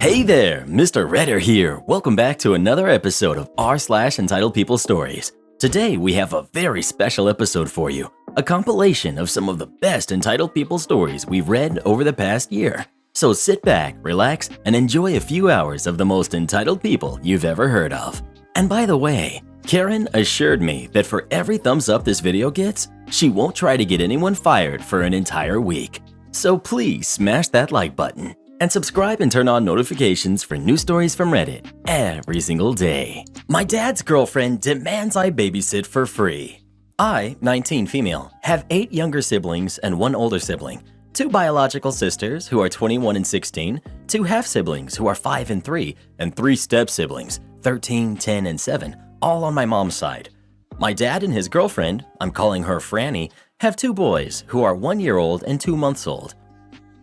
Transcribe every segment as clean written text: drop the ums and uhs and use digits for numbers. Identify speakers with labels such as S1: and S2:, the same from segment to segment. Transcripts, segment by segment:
S1: Hey there, Mr. Redder here. Welcome back to another episode of r/Entitled People Stories. Today we have a very special episode for you, a compilation of some of the best entitled people stories we've read over the past year. So sit back, relax, and enjoy a few hours of the most entitled people you've ever heard of. And by the way, Karen assured me that for every thumbs up this video gets, she won't try to get anyone fired for an entire week. So please smash that like button and subscribe and turn on notifications for new stories from Reddit every single day. My dad's girlfriend demands I babysit for free. I, 19 female, have 8 younger siblings and 1 older sibling, 2 biological sisters who are 21 and 16, 2 half-siblings who are 5 and 3, and 3 step-siblings, 13, 10, and 7, all on my mom's side. My dad and his girlfriend, I'm calling her Franny, have 2 boys who are 1 year old and 2 months old.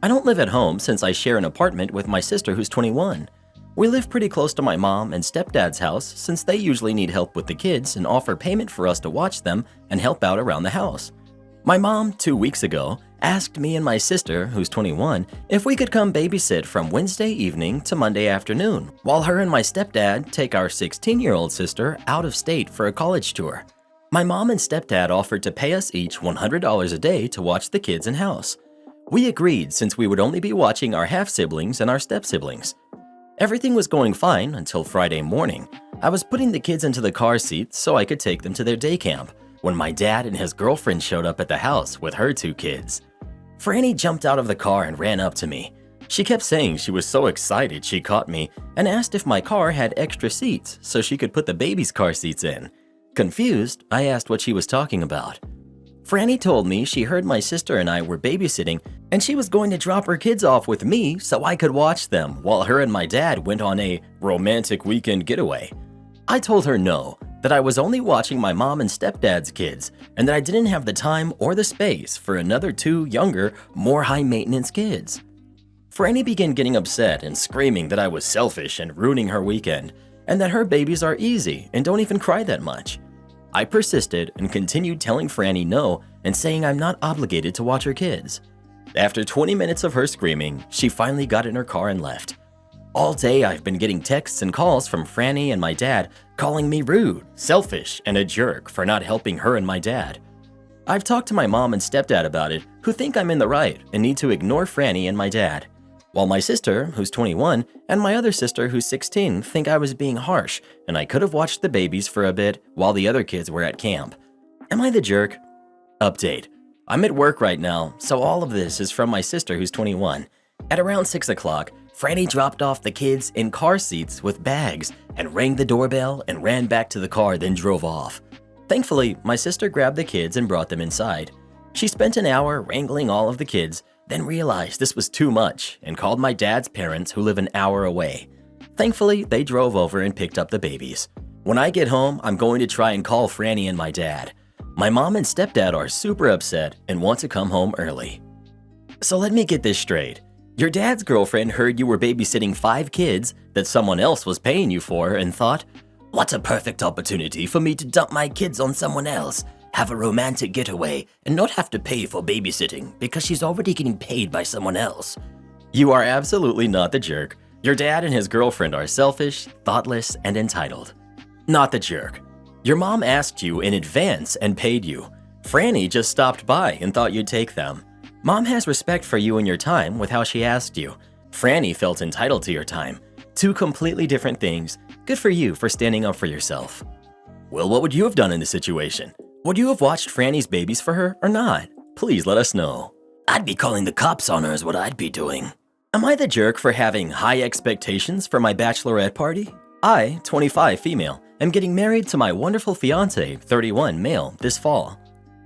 S1: I don't live at home since I share an apartment with my sister who's 21. We live pretty close to my mom and stepdad's house since they usually need help with the kids and offer payment for us to watch them and help out around the house. My mom, 2 weeks ago, asked me and my sister, who's 21, if we could come babysit from Wednesday evening to Monday afternoon, while her and my stepdad take our 16-year-old sister out of state for a college tour. My mom and stepdad offered to pay us each $100 a day to watch the kids and house. We agreed since we would only be watching our half-siblings and our step-siblings. Everything was going fine until Friday morning. I was putting the kids into the car seat so I could take them to their day camp when my dad and his girlfriend showed up at the house with her 2 kids. Franny jumped out of the car and ran up to me. She kept saying she was so excited she caught me and asked if my car had extra seats so she could put the baby's car seats in. Confused, I asked what she was talking about. Franny told me she heard my sister and I were babysitting and she was going to drop her kids off with me so I could watch them while her and my dad went on a romantic weekend getaway. I told her no, that I was only watching my mom and stepdad's kids and that I didn't have the time or the space for another 2 younger, more high-maintenance kids. Franny began getting upset and screaming that I was selfish and ruining her weekend and that her babies are easy and don't even cry that much. I persisted and continued telling Franny no and saying I'm not obligated to watch her kids. After 20 minutes of her screaming, she finally got in her car and left. All day I've been getting texts and calls from Franny and my dad calling me rude, selfish, and a jerk for not helping her and my dad. I've talked to my mom and stepdad about it, who think I'm in the right and need to ignore Franny and my dad, while my sister, who's 21, and my other sister, who's 16, think I was being harsh and I could have watched the babies for a bit while the other kids were at camp. Am I the jerk? Update. I'm at work right now, so all of this is from my sister, who's 21. At around 6 o'clock, Franny dropped off the kids in car seats with bags and rang the doorbell and ran back to the car, then drove off. Thankfully, my sister grabbed the kids and brought them inside. She spent an hour wrangling all of the kids, then realized this was too much and called my dad's parents who live an hour away. Thankfully, they drove over and picked up the babies. When I get home, I'm going to try and call Franny and my dad. My mom and stepdad are super upset and want to come home early. So let me get this straight. Your dad's girlfriend heard you were babysitting 5 kids that someone else was paying you for and thought, "What a perfect opportunity for me to dump my kids on someone else, have a romantic getaway, and not have to pay for babysitting because she's already getting paid by someone else." You are absolutely not the jerk. Your dad and his girlfriend are selfish, thoughtless, and entitled. Not the jerk. Your mom asked you in advance and paid you. Franny just stopped by and thought you'd take them. Mom has respect for you and your time with how she asked you. Franny felt entitled to your time. 2 completely different things. Good for you for standing up for yourself. Well, what would you have done in this situation? Would you have watched Franny's babies for her or not? Please let us know. I'd be calling the cops on her is what I'd be doing. Am I the jerk for having high expectations for my bachelorette party? I, 25 female, am getting married to my wonderful fiance, 31 male, this fall.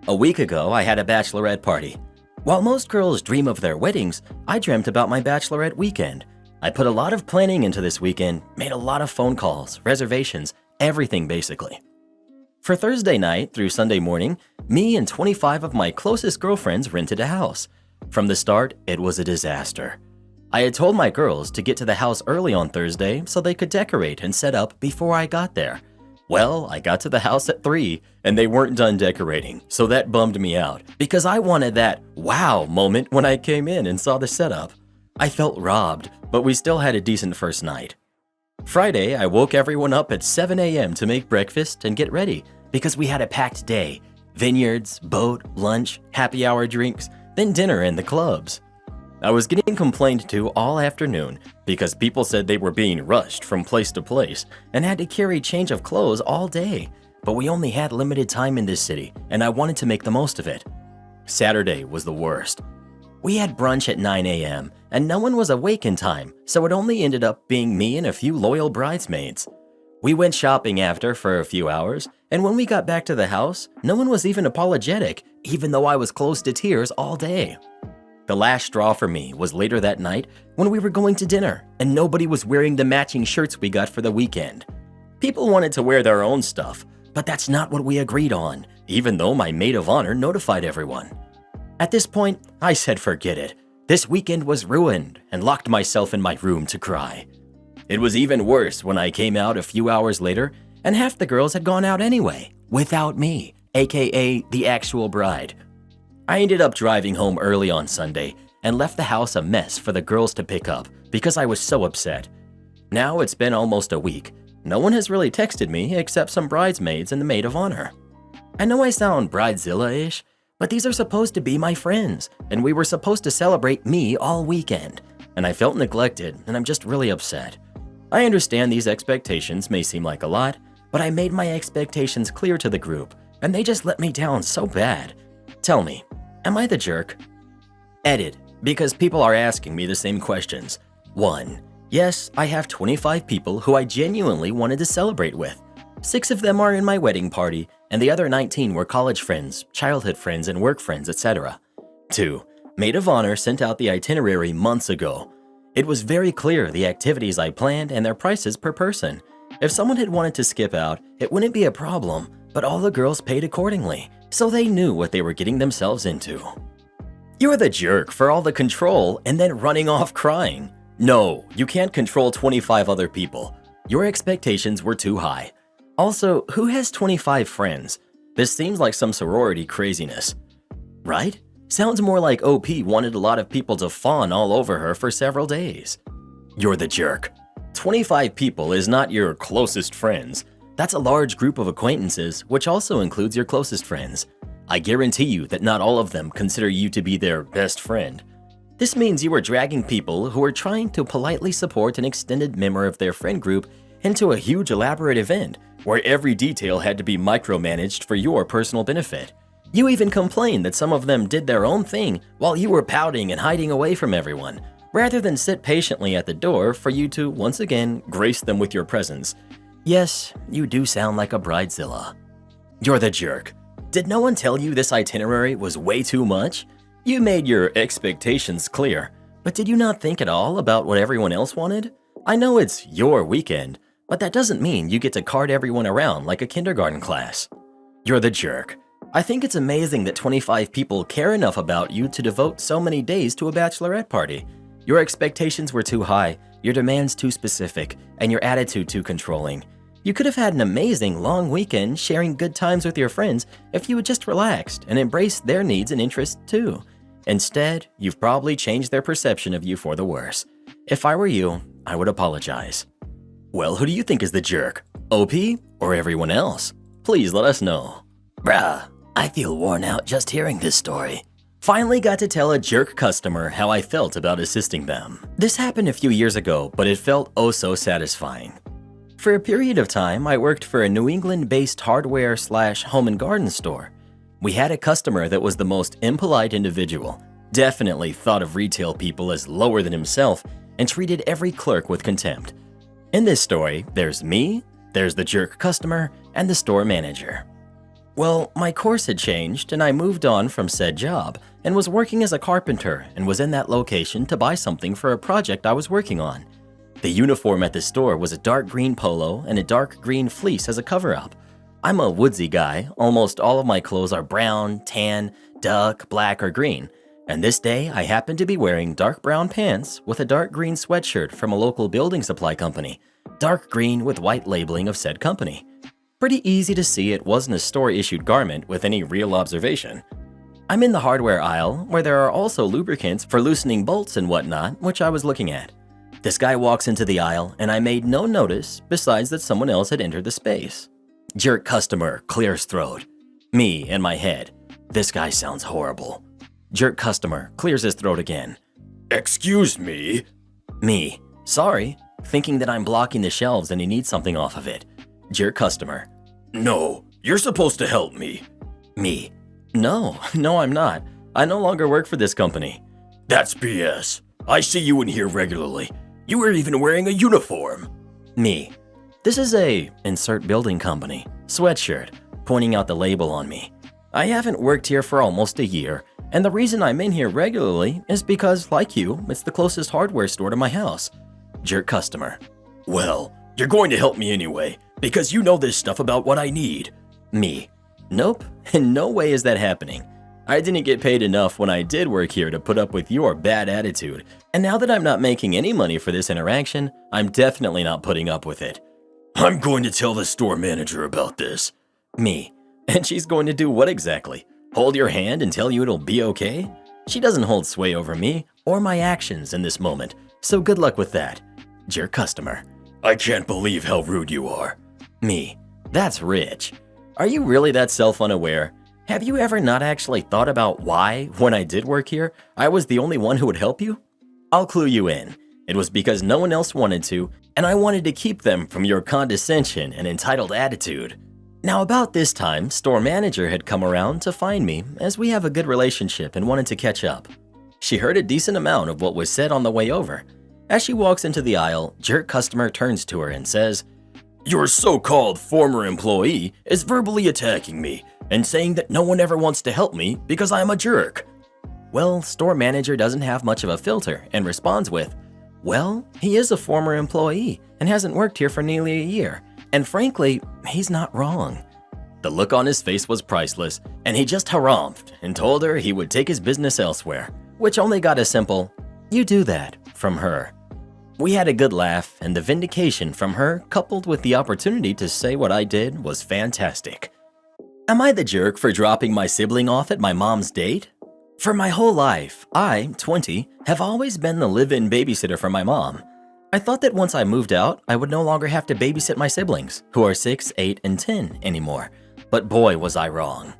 S1: A week ago, I had a bachelorette party. While most girls dream of their weddings, I dreamt about my bachelorette weekend. I put a lot of planning into this weekend, made a lot of phone calls, reservations, everything basically. For Thursday night through Sunday morning, me and 25 of my closest girlfriends rented a house. From the start, it was a disaster. I had told my girls to get to the house early on Thursday so they could decorate and set up before I got there. Well, I got to the house at 3 and they weren't done decorating, so that bummed me out because I wanted that wow moment when I came in and saw the setup. I felt robbed, but we still had a decent first night. Friday, I woke everyone up at 7 a.m. to make breakfast and get ready because we had a packed day. Vineyards, boat, lunch, happy hour drinks, then dinner and the clubs. I was getting complained to all afternoon because people said they were being rushed from place to place and had to carry change of clothes all day, but we only had limited time in this city and I wanted to make the most of it. Saturday was the worst. We had brunch at 9 a.m. and no one was awake in time, so it only ended up being me and a few loyal bridesmaids. We went shopping after for a few hours, and when we got back to the house, no one was even apologetic, even though I was close to tears all day. The last straw for me was later that night when we were going to dinner, and nobody was wearing the matching shirts we got for the weekend. People wanted to wear their own stuff, but that's not what we agreed on, even though my maid of honor notified everyone. At this point, I said forget it. This weekend was ruined and locked myself in my room to cry. It was even worse when I came out a few hours later and half the girls had gone out anyway, without me, aka the actual bride. I ended up driving home early on Sunday and left the house a mess for the girls to pick up because I was so upset. Now it's been almost a week. No one has really texted me except some bridesmaids and the maid of honor. I know I sound bridezilla-ish, but these are supposed to be my friends, and we were supposed to celebrate me all weekend, and I felt neglected, and I'm just really upset. I understand these expectations may seem like a lot, but I made my expectations clear to the group, and they just let me down so bad. Tell me, am I the jerk? Edit, because people are asking me the same questions. 1. Yes, I have 25 people who I genuinely wanted to celebrate with. 6 of them are in my wedding party, and the other 19 were college friends, childhood friends, and work friends, etc. 2. Maid of honor sent out the itinerary months ago. It was very clear the activities I planned and their prices per person. If someone had wanted to skip out, it wouldn't be a problem, but all the girls paid accordingly, so they knew what they were getting themselves into. You're the jerk for all the control and then running off crying. No, you can't control 25 other people. Your expectations were too high. Also, who has 25 friends? This seems like some sorority craziness. Right? Sounds more like OP wanted a lot of people to fawn all over her for several days. You're the jerk. 25 people is not your closest friends. That's a large group of acquaintances, which also includes your closest friends. I guarantee you that not all of them consider you to be their best friend. This means you are dragging people who are trying to politely support an extended member of their friend group into a huge elaborate event where every detail had to be micromanaged for your personal benefit. You even complained that some of them did their own thing while you were pouting and hiding away from everyone, rather than sit patiently at the door for you to once again grace them with your presence. Yes, you do sound like a bridezilla. You're the jerk. Did no one tell you this itinerary was way too much? You made your expectations clear, but did you not think at all about what everyone else wanted? I know it's your weekend, but that doesn't mean you get to cart everyone around like a kindergarten class. You're the jerk. I think it's amazing that 25 people care enough about you to devote so many days to a bachelorette party. Your expectations were too high, your demands too specific, and your attitude too controlling. You could have had an amazing long weekend sharing good times with your friends if you had just relaxed and embraced their needs and interests too. Instead, you've probably changed their perception of you for the worse. If I were you, I would apologize. Well, who do you think is the jerk? OP or everyone else? Please let us know. Bruh, I feel worn out just hearing this story. Finally got to tell a jerk customer how I felt about assisting them. This happened a few years ago, but it felt oh so satisfying. For a period of time, I worked for a New England-based hardware/home and garden store. We had a customer that was the most impolite individual, definitely thought of retail people as lower than himself, and treated every clerk with contempt. In this story, there's me, there's the jerk customer, and the store manager. Well, my course had changed and I moved on from said job and was working as a carpenter and was in that location to buy something for a project I was working on. The uniform at the store was a dark green polo and a dark green fleece as a cover-up. I'm a woodsy guy. Almost all of my clothes are brown, tan, duck, black, or green. And this day, I happened to be wearing dark brown pants with a dark green sweatshirt from a local building supply company, dark green with white labeling of said company. Pretty easy to see it wasn't a store-issued garment with any real observation. I'm in the hardware aisle, where there are also lubricants for loosening bolts and whatnot, which I was looking at. This guy walks into the aisle, and I made no notice besides that someone else had entered the space. Jerk customer clears throat. Me in my head. This guy sounds horrible. Jerk customer clears his throat again. Excuse me? Me. Sorry, thinking that I'm blocking the shelves and he needs something off of it. Jerk customer. No, you're supposed to help me. Me. No, I'm not. I no longer work for this company. That's BS. I see you in here regularly. You were even wearing a uniform. Me. This is a insert building company, sweatshirt, pointing out the label on me. I haven't worked here for almost a year, and the reason I'm in here regularly is because, like you, it's the closest hardware store to my house. Jerk customer. Well, you're going to help me anyway, because you know this stuff about what I need. Me. Nope, in no way is that happening. I didn't get paid enough when I did work here to put up with your bad attitude, and now that I'm not making any money for this interaction, I'm definitely not putting up with it. I'm going to tell the store manager about this. Me. And she's going to do what exactly? Hold your hand and tell you it'll be okay? She doesn't hold sway over me or my actions in this moment, so good luck with that. Jerk customer. I can't believe how rude you are. Me. That's rich. Are you really that self-unaware? Have you ever not actually thought about why, when I did work here, I was the only one who would help you? I'll clue you in. It was because no one else wanted to, and I wanted to keep them from your condescension and entitled attitude. Now about this time, store manager had come around to find me as we have a good relationship and wanted to catch up. She heard a decent amount of what was said on the way over. As she walks into the aisle, jerk customer turns to her and says, "Your so-called former employee is verbally attacking me and saying that no one ever wants to help me because I'm a jerk." Well, store manager doesn't have much of a filter and responds with, "Well, he is a former employee and hasn't worked here for nearly a year. And frankly, he's not wrong." The look on his face was priceless, and he just harumphed and told her he would take his business elsewhere, which only got a simple, "You do that," from her. We had a good laugh, and the vindication from her, coupled with the opportunity to say what I did, was fantastic. Am I the jerk for dropping my sibling off at my mom's date? For my whole life, I, 20, have always been the live-in babysitter for my mom. I thought that once I moved out, I would no longer have to babysit my siblings, who are 6, 8, and 10 anymore. But boy, was I wrong.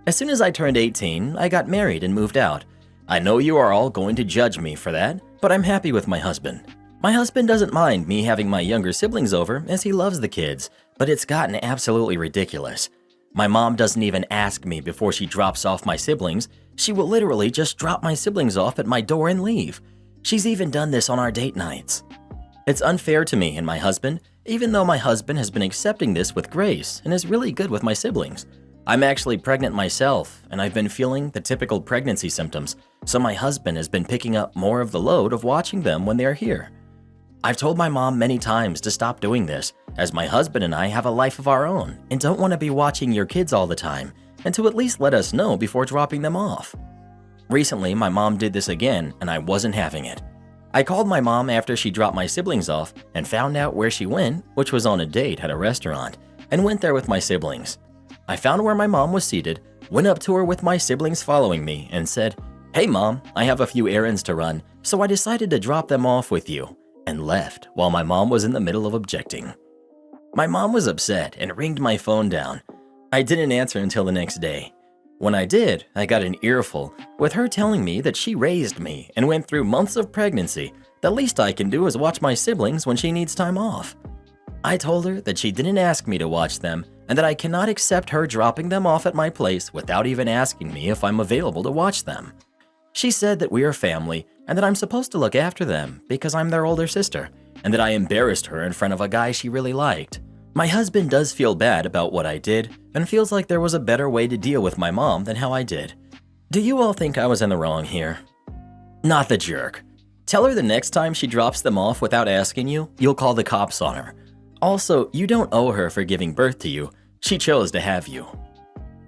S1: As soon as I turned 18, I got married and moved out. I know you are all going to judge me for that, but I'm happy with my husband. My husband doesn't mind me having my younger siblings over as he loves the kids, but it's gotten absolutely ridiculous. My mom doesn't even ask me before she drops off my siblings. She will literally just drop my siblings off at my door and leave. She's even done this on our date nights. It's unfair to me and my husband, even though my husband has been accepting this with grace and is really good with my siblings. I'm actually pregnant myself, and I've been feeling the typical pregnancy symptoms, so my husband has been picking up more of the load of watching them when they're here. I've told my mom many times to stop doing this, as my husband and I have a life of our own and don't want to be watching your kids all the time, and to at least let us know before dropping them off. Recently, my mom did this again, and I wasn't having it. I called my mom after she dropped my siblings off and found out where she went, which was on a date at a restaurant, and went there with my siblings. I found where my mom was seated, went up to her with my siblings following me, and said, "Hey mom, I have a few errands to run, so I decided to drop them off with you," and left while my mom was in the middle of objecting. My mom was upset and ringed my phone down. I didn't answer until the next day. When I did, I got an earful with her telling me that she raised me and went through months of pregnancy. The least I can do is watch my siblings when she needs time off. I told her that she didn't ask me to watch them and that I cannot accept her dropping them off at my place without even asking me if I'm available to watch them. She said that we are family and that I'm supposed to look after them because I'm their older sister, and that I embarrassed her in front of a guy she really liked. My husband does feel bad about what I did and feels like there was a better way to deal with my mom than how I did. Do you all think I was in the wrong here? Not the jerk. Tell her the next time she drops them off without asking you, you'll call the cops on her. Also, you don't owe her for giving birth to you. She chose to have you.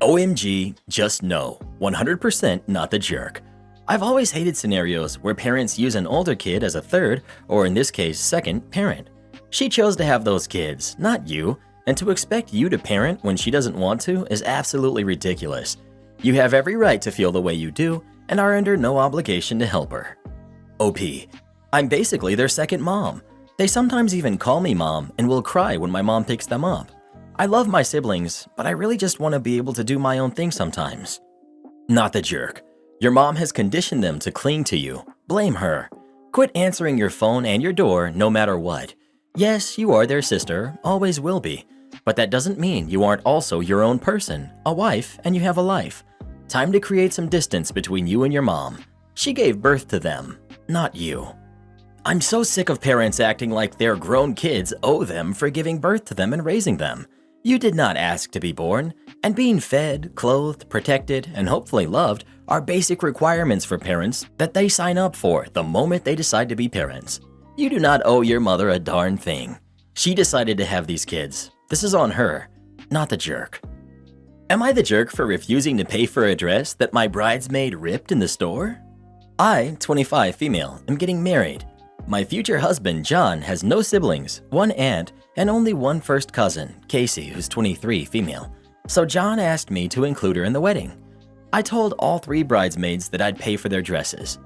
S1: OMG, just no. 100% not the jerk. I've always hated scenarios where parents use an older kid as a third, or in this case, second, parent. She chose to have those kids, not you, and to expect you to parent when she doesn't want to is absolutely ridiculous. You have every right to feel the way you do and are under no obligation to help her. OP. I'm basically their second mom. They sometimes even call me mom and will cry when my mom picks them up. I love my siblings, but I really just want to be able to do my own thing sometimes. Not the jerk. Your mom has conditioned them to cling to you. Blame her. Quit answering your phone and your door no matter what. Yes, you are their sister, always will be. But that doesn't mean you aren't also your own person, a wife, and you have a life. Time to create some distance between you and your mom. She gave birth to them, not you. I'm so sick of parents acting like their grown kids owe them for giving birth to them and raising them. You did not ask to be born, and being fed, clothed, protected, and hopefully loved are basic requirements for parents that they sign up for the moment they decide to be parents. You do not owe your mother a darn thing. She decided to have these kids. This is on her, not the jerk. Am I the jerk for refusing to pay for a dress that my bridesmaid ripped in the store? I, 25 female, am getting married. My future husband, John, has no siblings, one aunt, and only one first cousin, Casey, who's 23 female. So John asked me to include her in the wedding. I told all 3 bridesmaids that I'd pay for their dresses.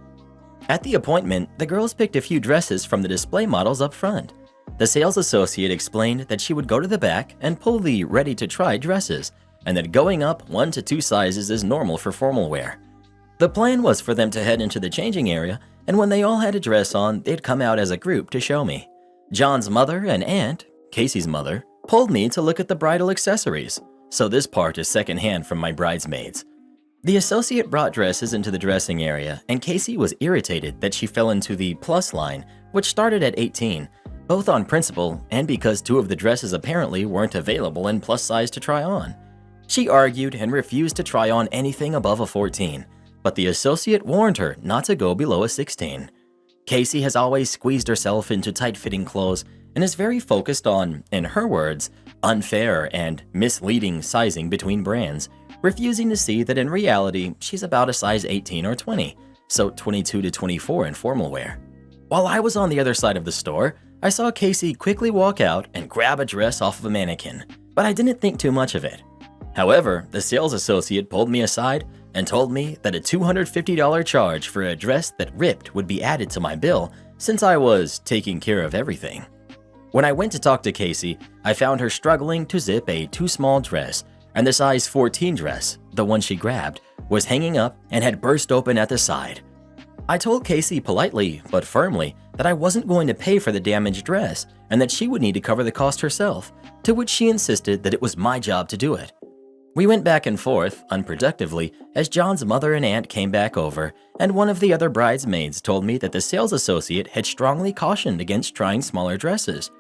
S1: At the appointment, the girls picked a few dresses from the display models up front. The sales associate explained that she would go to the back and pull the ready-to-try dresses, and that going up 1 to 2 sizes is normal for formal wear. The plan was for them to head into the changing area, and when they all had a dress on, they'd come out as a group to show me. John's mother and aunt, Casey's mother, pulled me to look at the bridal accessories, so this part is secondhand from my bridesmaids. The associate brought dresses into the dressing area, and Casey was irritated that she fell into the plus line, which started at 18, both on principle and because 2 of the dresses apparently weren't available in plus size to try on. She argued and refused to try on anything above a 14, but the associate warned her not to go below a 16. Casey has always squeezed herself into tight-fitting clothes and is very focused on, in her words, unfair and misleading sizing between brands, refusing to see that in reality she's about a size 18 or 20, so 22 to 24 in formal wear. While I was on the other side of the store, I saw Casey quickly walk out and grab a dress off of a mannequin, but I didn't think too much of it. However, the sales associate pulled me aside and told me that a $250 charge for a dress that ripped would be added to my bill since I was taking care of everything. When I went to talk to Casey, I found her struggling to zip a too small dress, and the size 14 dress, the one she grabbed, was hanging up and had burst open at the side. I told Casey politely but firmly that I wasn't going to pay for the damaged dress and that she would need to cover the cost herself, to which she insisted that it was my job to do it. We went back and forth, unproductively, as John's mother and aunt came back over, and one of the other bridesmaids told me that the sales associate had strongly cautioned against trying smaller dresses.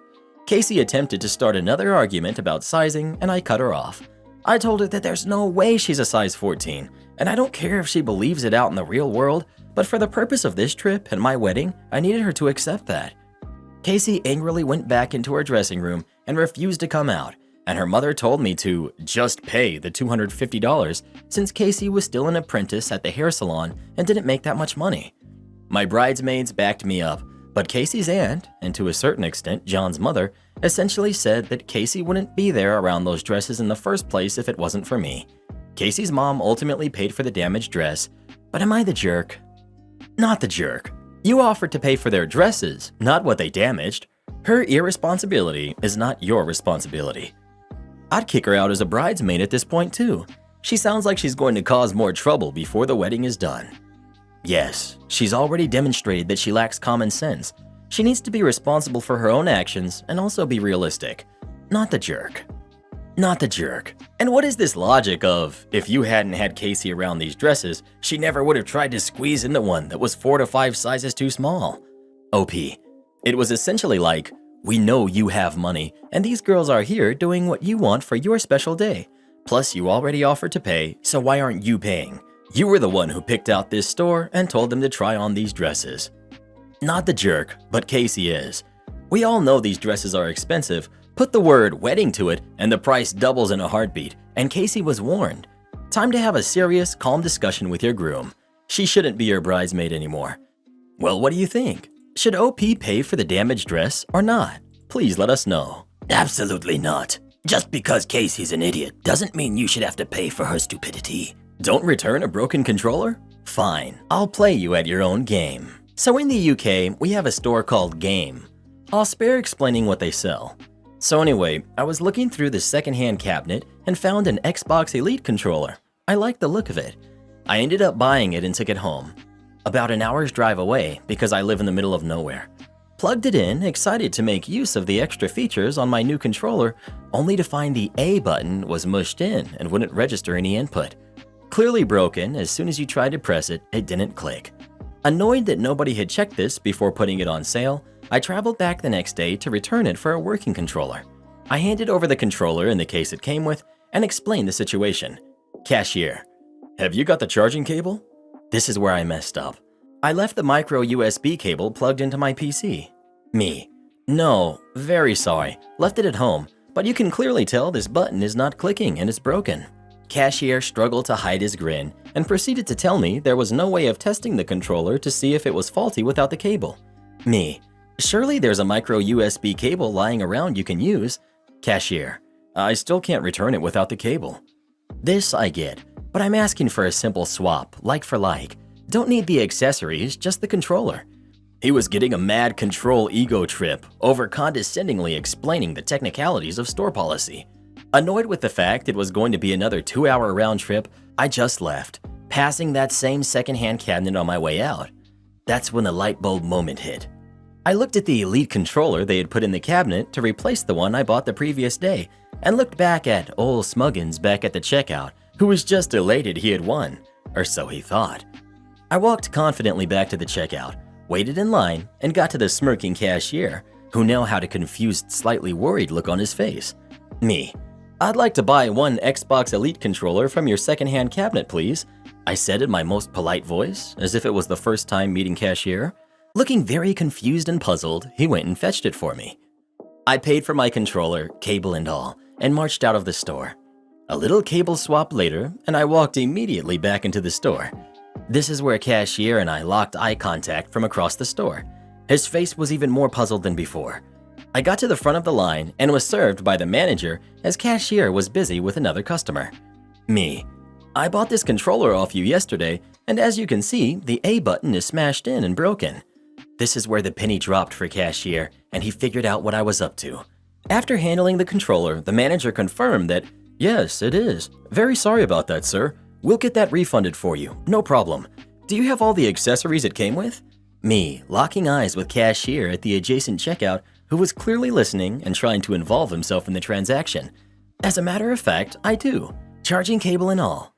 S1: Casey attempted to start another argument about sizing, and I cut her off. I told her that there's no way she's a size 14, and I don't care if she believes it out in the real world, but for the purpose of this trip and my wedding, I needed her to accept that. Casey angrily went back into her dressing room and refused to come out, and her mother told me to just pay the $250 since Casey was still an apprentice at the hair salon and didn't make that much money. My bridesmaids backed me up, but Casey's aunt, and to a certain extent John's mother, essentially said that Casey wouldn't be there around those dresses in the first place if it wasn't for me. Casey's mom ultimately paid for the damaged dress, but am I the jerk? Not the jerk. You offered to pay for their dresses, not what they damaged. Her irresponsibility is not your responsibility. I'd kick her out as a bridesmaid at this point too. She sounds like she's going to cause more trouble before the wedding is done. Yes, she's already demonstrated that she lacks common sense. She needs to be responsible for her own actions and also be realistic. Not the jerk. Not the jerk. And what is this logic of, if you hadn't had Casey around these dresses, she never would have tried to squeeze into one that was 4 to 5 sizes too small? OP. It was essentially like, we know you have money, and these girls are here doing what you want for your special day. Plus, you already offered to pay, so why aren't you paying? You were the one who picked out this store and told them to try on these dresses. Not the jerk, but Casey is. We all know these dresses are expensive. Put the word wedding to it, and the price doubles in a heartbeat, and Casey was warned. Time to have a serious, calm discussion with your groom. She shouldn't be your bridesmaid anymore. Well, what do you think? Should OP pay for the damaged dress or not? Please let us know.
S2: Absolutely not. Just because Casey's an idiot doesn't mean you should have to pay for her stupidity.
S1: Don't return a broken controller? Fine, I'll play you at your own game. So in the UK, we have a store called Game. I'll spare explaining what they sell. So anyway, I was looking through the secondhand cabinet and found an Xbox Elite controller. I liked the look of it. I ended up buying it and took it home. About an hour's drive away because I live in the middle of nowhere. Plugged it in, excited to make use of the extra features on my new controller, only to find the A button was mushed in and wouldn't register any input. Clearly broken, as soon as you tried to press it, it didn't click. Annoyed that nobody had checked this before putting it on sale, I traveled back the next day to return it for a working controller. I handed over the controller in the case it came with and explained the situation. Cashier: have you got the charging cable? This is where I messed up. I left the micro USB cable plugged into my PC. Me: no, very sorry, left it at home, but you can clearly tell this button is not clicking and it's broken. Cashier struggled to hide his grin and proceeded to tell me there was no way of testing the controller to see if it was faulty without the cable. Me: surely there's a micro USB cable lying around you can use. Cashier: I still can't return it without the cable. This I get, but I'm asking for a simple swap, like for like. Don't need the accessories, just the controller. He was getting a mad control ego trip over condescendingly explaining the technicalities of store policy. Annoyed with the fact it was going to be another 2-hour round trip, I just left, passing that same secondhand cabinet on my way out. That's when the light bulb moment hit. I looked at the Elite controller they had put in the cabinet to replace the one I bought the previous day, and looked back at old Smuggins back at the checkout, who was just elated he had won, or so he thought. I walked confidently back to the checkout, waited in line, and got to the smirking cashier, who now had a confused, slightly worried look on his face. Me: I'd like to buy one Xbox Elite controller from your secondhand cabinet, please, I said in my most polite voice, as if it was the first time meeting cashier. Looking very confused and puzzled, he went and fetched it for me. I paid for my controller, cable and all, and marched out of the store. A little cable swap later, and I walked immediately back into the store. This is where cashier and I locked eye contact from across the store. His face was even more puzzled than before. I got to the front of the line and was served by the manager as cashier was busy with another customer. Me: I bought this controller off you yesterday, and as you can see, the A button is smashed in and broken. This is where the penny dropped for cashier, and he figured out what I was up to. After handling the controller, the manager confirmed that, yes, it is. Very sorry about that, sir. We'll get that refunded for you, no problem. Do you have all the accessories it came with? Me, locking eyes with cashier at the adjacent checkout, who was clearly listening and trying to involve himself in the transaction. As a matter of fact, I do, charging cable and all.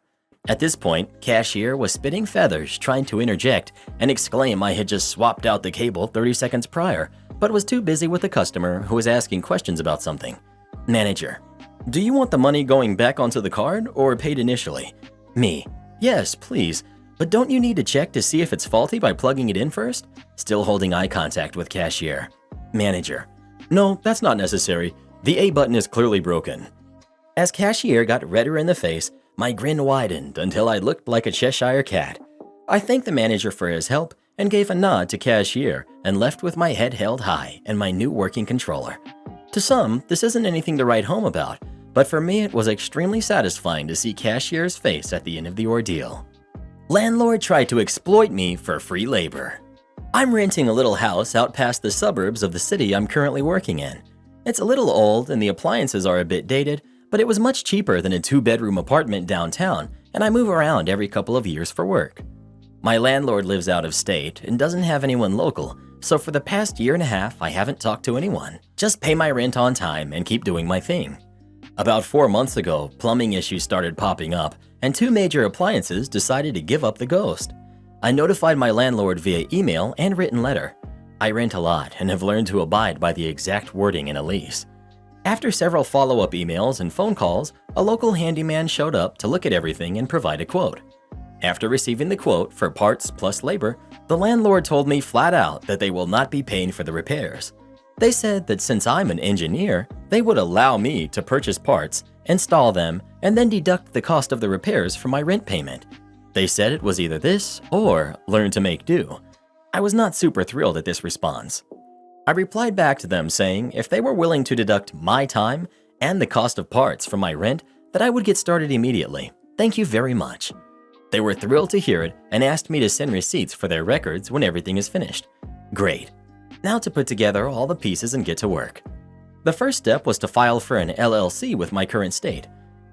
S1: At this point, cashier was spitting feathers, trying to interject and exclaim I had just swapped out the cable 30 seconds prior, but was too busy with the customer who was asking questions about something. Manager: do you want the money going back onto the card or paid initially? Me: yes, please, but don't you need to check to see if it's faulty by plugging it in first? Still holding eye contact with cashier. Manager: no, that's not necessary. The A button is clearly broken. As cashier got redder in the face, my grin widened until I looked like a Cheshire cat. I thanked the manager for his help and gave a nod to cashier and left with my head held high and my new working controller. To some, this isn't anything to write home about, but for me it was extremely satisfying to see cashier's face at the end of the ordeal. Landlord tried to exploit me for free labor. I'm renting a little house out past the suburbs of the city I'm currently working in. It's a little old and the appliances are a bit dated, but it was much cheaper than a 2-bedroom apartment downtown, and I move around every couple of years for work. My landlord lives out of state and doesn't have anyone local, so for the past year and a half I haven't talked to anyone. Just pay my rent on time and keep doing my thing. About 4 months ago, plumbing issues started popping up, and 2 major appliances decided to give up the ghost. I notified my landlord via email and written letter. I rent a lot and have learned to abide by the exact wording in a lease. After several follow-up emails and phone calls, a local handyman showed up to look at everything and provide a quote. After receiving the quote for parts plus labor, the landlord told me flat out that they will not be paying for the repairs. They said that since I'm an engineer, they would allow me to purchase parts, install them, and then deduct the cost of the repairs from my rent payment. They said it was either this or learn to make do. I was not super thrilled at this response. I replied back to them saying if they were willing to deduct my time and the cost of parts from my rent, that I would get started immediately. Thank you very much. They were thrilled to hear it and asked me to send receipts for their records when everything is finished. Great. Now to put together all the pieces and get to work. The first step was to file for an LLC with my current state.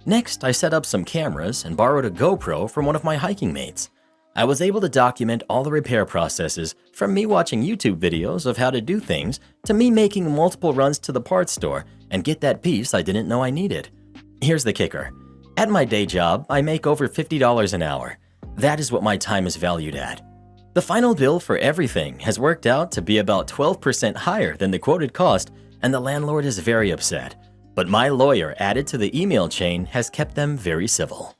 S1: Next, I set up some cameras and borrowed a GoPro from one of my hiking mates. I was able to document all the repair processes, from me watching YouTube videos of how to do things to me making multiple runs to the parts store and get that piece I didn't know I needed. Here's the kicker. At my day job, I make over $50 an hour. That is what my time is valued at. The final bill for everything has worked out to be about 12% higher than the quoted cost, and the landlord is very upset. But my lawyer added to the email chain has kept them very civil.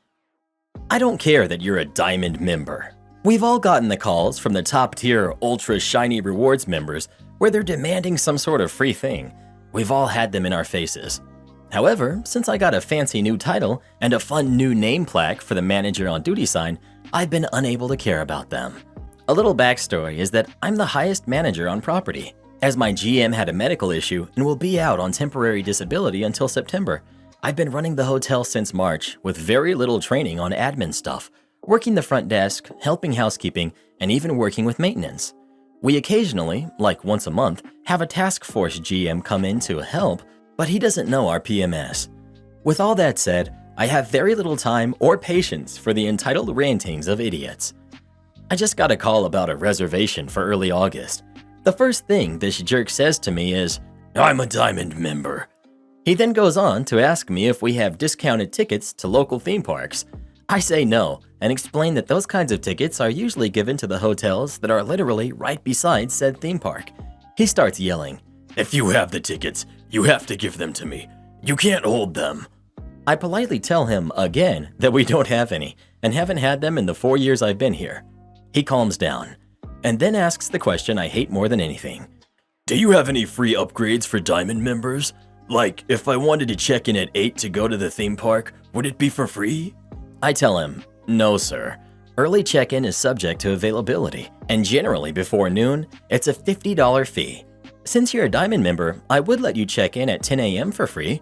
S1: I don't care that you're a diamond member. We've all gotten the calls from the top-tier, ultra-shiny rewards members where they're demanding some sort of free thing. We've all had them in our faces. However, since I got a fancy new title and a fun new name plaque for the manager on duty sign, I've been unable to care about them. A little backstory is that I'm the highest manager on property, as my GM had a medical issue and will be out on temporary disability until September. I've been running the hotel since March with very little training on admin stuff, working the front desk, helping housekeeping, and even working with maintenance. We occasionally, like once a month, have a task force GM come in to help, but he doesn't know our PMS. With all that said, I have very little time or patience for the entitled rantings of idiots. I just got a call about a reservation for early August. The first thing this jerk says to me is, "I'm a diamond member." He then goes on to ask me if we have discounted tickets to local theme parks. I say no and explain that those kinds of tickets are usually given to the hotels that are literally right beside said theme park. He starts yelling, "If you have the tickets, you have to give them to me. You can't hold them." I politely tell him again that we don't have any and haven't had them in the 4 years I've been here. He calms down and then asks the question I hate more than anything. "Do you have any free upgrades for diamond members? Like, if I wanted to check in at 8 to go to the theme park, would it be for free?" I tell him, "No, sir. Early check-in is subject to availability, and generally before noon, it's a $50 fee. Since you're a diamond member, I would let you check in at 10 a.m. for free."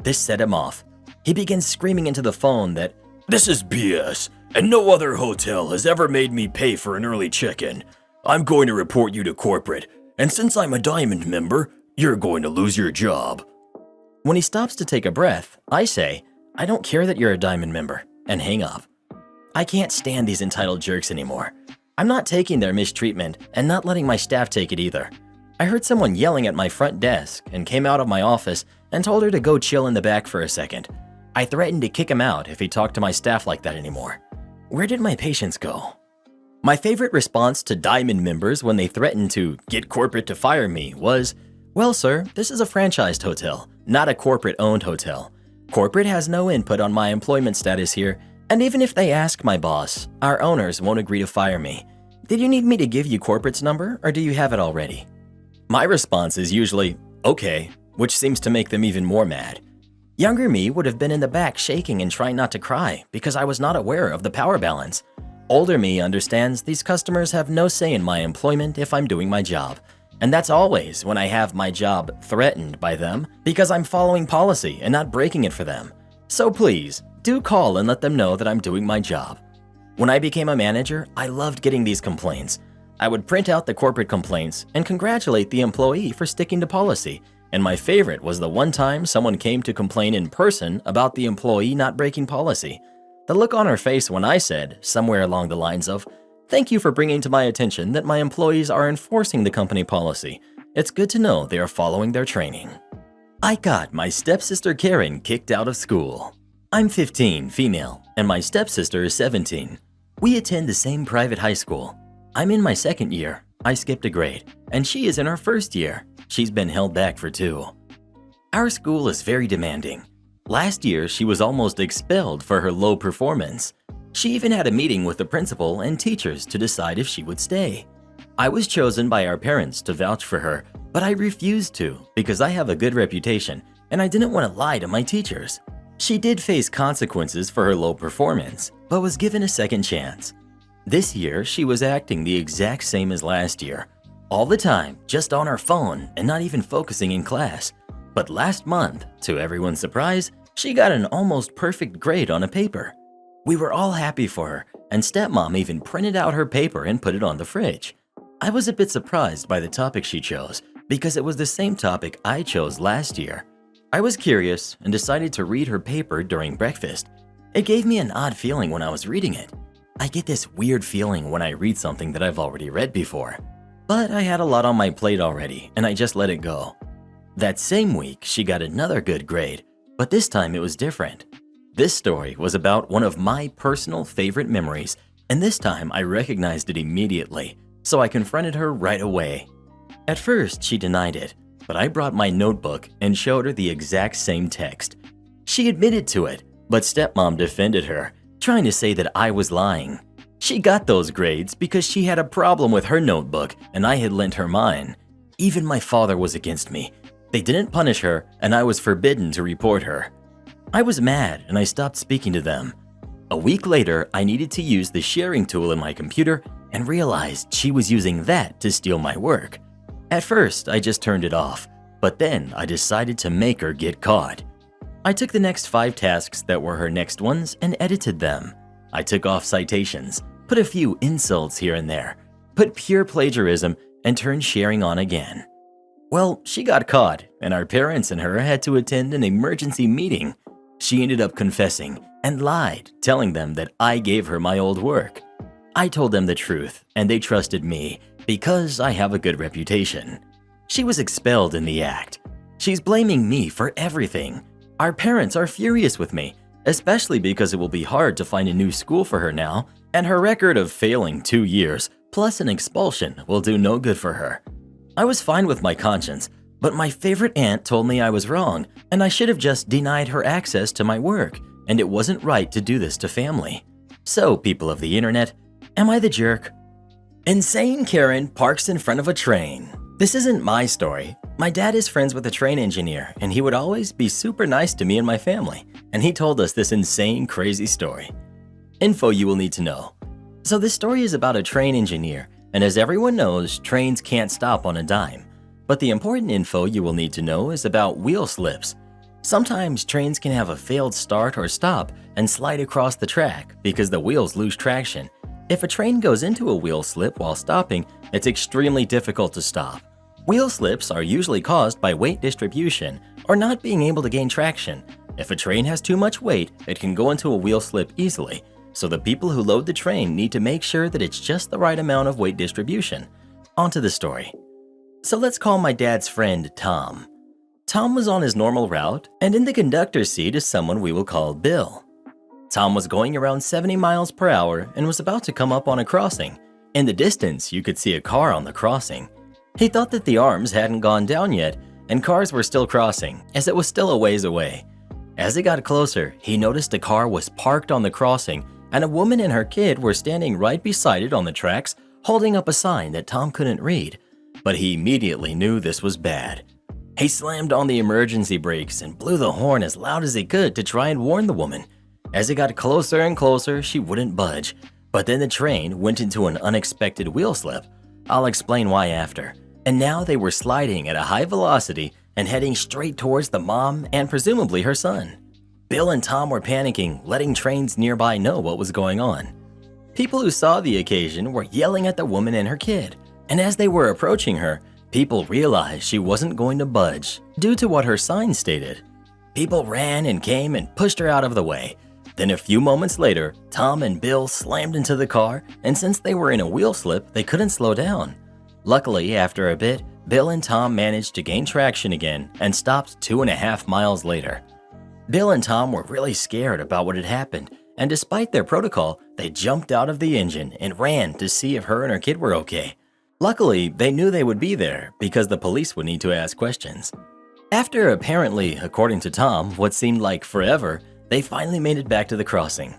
S1: This set him off. He begins screaming into the phone that, "This is BS, and no other hotel has ever made me pay for an early check-in. I'm going to report you to corporate, and since I'm a diamond member, you're going to lose your job." When he stops to take a breath, I say, "I don't care that you're a diamond member," and hang up. I can't stand these entitled jerks anymore. I'm not taking their mistreatment and not letting my staff take it either. I heard someone yelling at my front desk and came out of my office and told her to go chill in the back for a second. I threatened to kick him out if he talked to my staff like that anymore. Where did my patience go? My favorite response to diamond members when they threatened to get corporate to fire me was, "Well, sir, this is a franchised hotel, not a corporate-owned hotel. Corporate has no input on my employment status here, and even if they ask my boss, our owners won't agree to fire me. Did you need me to give you corporate's number, or do you have it already?" My response is usually, "Okay," which seems to make them even more mad. Younger me would have been in the back shaking and trying not to cry because I was not aware of the power balance. Older me understands these customers have no say in my employment if I'm doing my job. And that's always when I have my job threatened by them because I'm following policy and not breaking it for them. So please, do call and let them know that I'm doing my job. When I became a manager, I loved getting these complaints. I would print out the corporate complaints and congratulate the employee for sticking to policy. And my favorite was the one time someone came to complain in person about the employee not breaking policy. The look on her face when I said, somewhere along the lines of, "Thank you for bringing to my attention that my employees are enforcing the company policy. It's good to know they are following their training." I got my stepsister Karen kicked out of school. I'm 15, female, and my stepsister is 17. We attend the same private high school. I'm in my second year. I skipped a grade, and she is in her first year. She's been held back for 2. Our school is very demanding. Last year, she was almost expelled for her low performance. She even had a meeting with the principal and teachers to decide if she would stay. I was chosen by our parents to vouch for her, but I refused to because I have a good reputation and I didn't want to lie to my teachers. She did face consequences for her low performance, but was given a second chance. This year, she was acting the exact same as last year. All the time, just on her phone and not even focusing in class. But last month, to everyone's surprise, she got an almost perfect grade on a paper. We were all happy for her, and Stepmom even printed out her paper and put it on the fridge. I was a bit surprised by the topic she chose because it was the same topic I chose last year. I was curious and decided to read her paper during breakfast. It gave me an odd feeling when I was reading it. I get this weird feeling when I read something that I've already read before. But I had a lot on my plate already, and I just let it go. That same week, she got another good grade, but this time it was different. This story was about one of my personal favorite memories, and this time I recognized it immediately, so I confronted her right away. At first, she denied it, but I brought my notebook and showed her the exact same text. She admitted to it, but Stepmom defended her, trying to say that I was lying. She got those grades because she had a problem with her notebook and I had lent her mine. Even my father was against me. They didn't punish her and I was forbidden to report her. I was mad and I stopped speaking to them. A week later, I needed to use the sharing tool in my computer and realized she was using that to steal my work. At first, I just turned it off, but then I decided to make her get caught. I took the next 5 tasks that were her next ones and edited them. I took off citations, put a few insults here and there, put pure plagiarism, and turned sharing on again. Well, she got caught, and our parents and her had to attend an emergency meeting. She ended up confessing and lied, telling them that I gave her my old work. I told them the truth, and they trusted me because I have a good reputation. She was expelled in the act. She's blaming me for everything. Our parents are furious with me, especially because it will be hard to find a new school for her now, and her record of failing 2 years plus an expulsion will do no good for her. I was fine with my conscience, but my favorite aunt told me I was wrong and I should have just denied her access to my work, and it wasn't right to do this to family. So, people of the internet, am I the jerk? Insane Karen parks in front of a train. This isn't my story. My dad is friends with a train engineer, and he would always be super nice to me and my family, and he told us this insane, crazy story. Info you will need to know. So this story is about a train engineer, and as everyone knows, trains can't stop on a dime. But the important info you will need to know is about wheel slips. Sometimes trains can have a failed start or stop and slide across the track because the wheels lose traction. If a train goes into a wheel slip while stopping, it's extremely difficult to stop. Wheel slips are usually caused by weight distribution or not being able to gain traction. If a train has too much weight, it can go into a wheel slip easily, so the people who load the train need to make sure that it's just the right amount of weight distribution. On to the story. So let's call my dad's friend Tom. Tom was on his normal route, and in the conductor's seat is someone we will call Bill. Tom was going around 70 miles per hour and was about to come up on a crossing. In the distance, you could see a car on the crossing. He thought that the arms hadn't gone down yet, and cars were still crossing, as it was still a ways away. As he got closer, he noticed a car was parked on the crossing, and a woman and her kid were standing right beside it on the tracks, holding up a sign that Tom couldn't read. But he immediately knew this was bad. He slammed on the emergency brakes and blew the horn as loud as he could to try and warn the woman. As it got closer and closer, she wouldn't budge. But then the train went into an unexpected wheel slip. I'll explain why after. And now they were sliding at a high velocity and heading straight towards the mom and presumably her son. Bill and Tom were panicking, letting trains nearby know what was going on. People who saw the occasion were yelling at the woman and her kid, and as they were approaching her, people realized she wasn't going to budge due to what her sign stated. People ran and came and pushed her out of the way. Then a few moments later, Tom and Bill slammed into the car, and since they were in a wheel slip, they couldn't slow down. Luckily, after a bit, Bill and Tom managed to gain traction again and stopped 2.5 miles later. Bill and Tom were really scared about what had happened, and despite their protocol, they jumped out of the engine and ran to see if her and her kid were okay. Luckily, they knew they would be there because the police would need to ask questions. After apparently, according to Tom, what seemed like forever, they finally made it back to the crossing.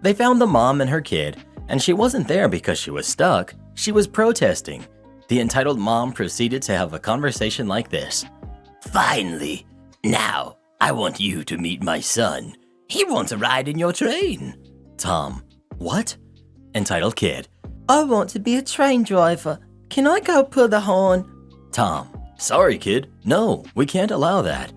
S1: They found the mom and her kid, and she wasn't there because she was stuck, she was protesting. The entitled mom proceeded to have a conversation like this. "Finally, now I want you to meet my son. He wants a ride in your train." Tom, "What?" Entitled kid, "I want to be a train driver. Can I go pull the horn?" Tom, "Sorry kid, no, we can't allow that."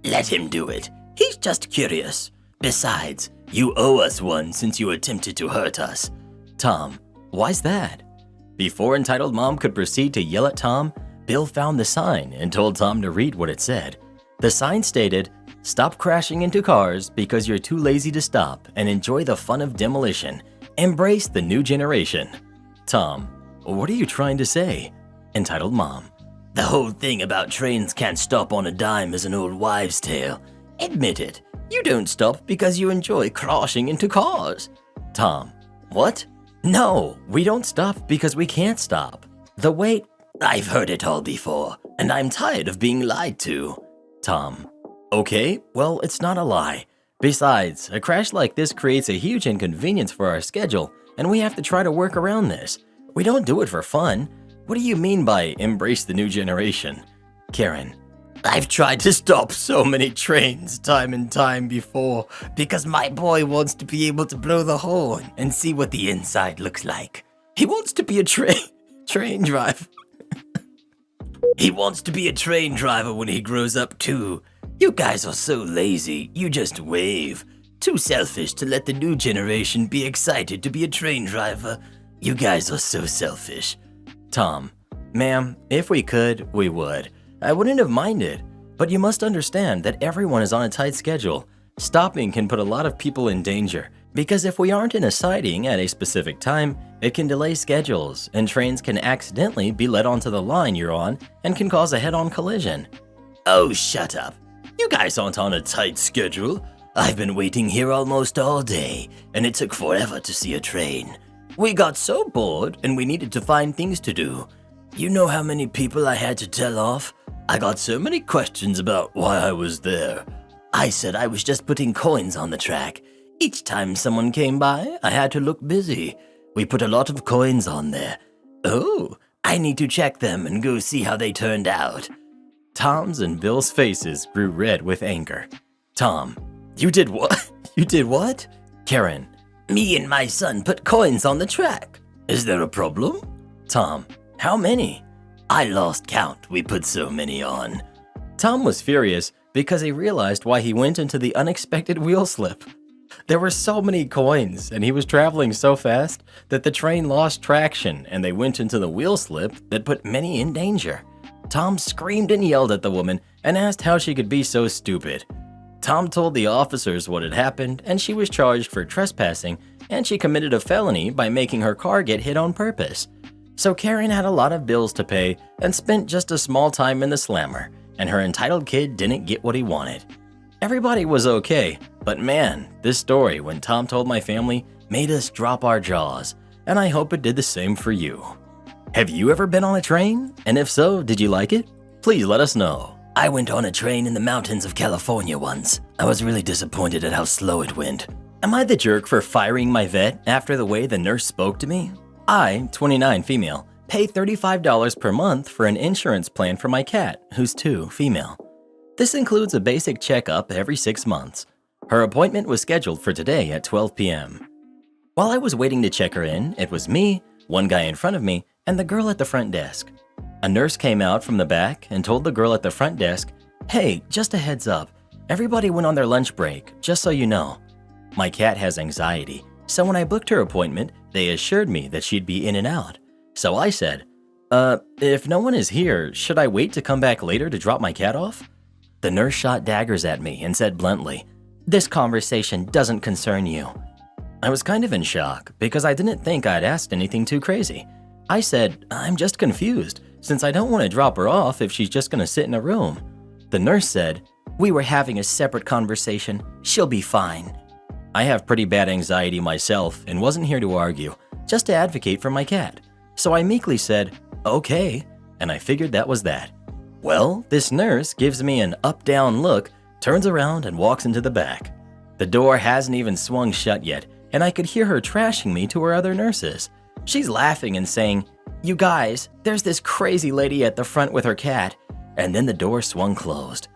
S1: "Let him do it. He's just curious. Besides, you owe us one since you attempted to hurt us. Tom, why's that? Before Entitled Mom could proceed to yell at Tom, Bill found the sign and told Tom to read what it said. The sign stated, "Stop crashing into cars because you're too lazy to stop and enjoy the fun of demolition. Embrace the new generation." Tom, what are you trying to say? Entitled Mom, the whole thing about trains can't stop on a dime is an old wives' tale. Admit it, you don't stop because you enjoy crashing into cars. Tom, what? No, we don't stop because we can't stop. The wait, I've heard it all before, and I'm tired of being lied to. Tom, okay, well, it's not a lie. Besides, a crash like this creates a huge inconvenience for our schedule, and we have to try to work around this. We don't do it for fun. What do you mean by embrace the new generation? Karen, I've tried to stop so many trains time and time before because my boy wants to be able to blow the horn and see what the inside looks like. He wants to be a train driver. He wants to be a train driver when he grows up too. You guys are so lazy, you just wave. Too selfish to let the new generation be excited to be a train driver. You guys are so selfish. Tom, ma'am, if we could, we would. I wouldn't have minded, but you must understand that everyone is on a tight schedule. Stopping can put a lot of people in danger, because if we aren't in a siding at a specific time, it can delay schedules, and trains can accidentally be led onto the line you're on and can cause a head-on collision. Oh, shut up. You guys aren't on a tight schedule. I've been waiting here almost all day, and it took forever to see a train. We got so bored, and we needed to find things to do. You know how many people I had to tell off? I got so many questions about why I was there. I said I was just putting coins on the track. Each time someone came by, I had to look busy. We put a lot of coins on there. Oh, I need to check them and go see how they turned out. Tom's and Bill's faces grew red with anger. Tom, you did what? You did what? Karen, me and my son put coins on the track. Is there a problem? Tom, how many? I lost count, we put so many on. Tom was furious because he realized why he went into the unexpected wheel slip. There were so many coins, and he was traveling so fast that the train lost traction and they went into the wheel slip that put many in danger. Tom screamed and yelled at the woman and asked how she could be so stupid. Tom told the officers what had happened, and she was charged for trespassing, and she committed a felony by making her car get hit on purpose. So Karen had a lot of bills to pay and spent just a small time in the slammer, and her entitled kid didn't get what he wanted. Everybody was okay, but man, this story when Tom told my family made us drop our jaws, and I hope it did the same for you. Have you ever been on a train? And if so, did you like it? Please let us know. I went on a train in the mountains of California once. I was really disappointed at how slow it went. Am I the jerk for firing my vet after the way the nurse spoke to me? I, 29 female, pay $35 per month for an insurance plan for my cat, who's 2 female. This includes a basic checkup every 6 months. Her appointment was scheduled for today at 12 p.m. While I was waiting to check her in, it was me, one guy in front of me, and the girl at the front desk. A nurse came out from the back and told the girl at the front desk, "Hey, just a heads up, everybody went on their lunch break, just so you know." My cat has anxiety, so when I booked her appointment, they assured me that she'd be in and out. So I said, if no one is here, should I wait to come back later to drop my cat off? The nurse shot daggers at me and said bluntly, "This conversation doesn't concern you." I was kind of in shock because I didn't think I'd asked anything too crazy. I said, "I'm just confused, since I don't want to drop her off if she's just going to sit in a room." The nurse said, "We were having a separate conversation. She'll be fine." I have pretty bad anxiety myself and wasn't here to argue, just to advocate for my cat. So I meekly said, "Okay," and I figured that was that. Well, this nurse gives me an up-down look, turns around and walks into the back. The door hasn't even swung shut yet, and I could hear her trashing me to her other nurses. She's laughing and saying, "You guys, there's this crazy lady at the front with her cat," and then the door swung closed.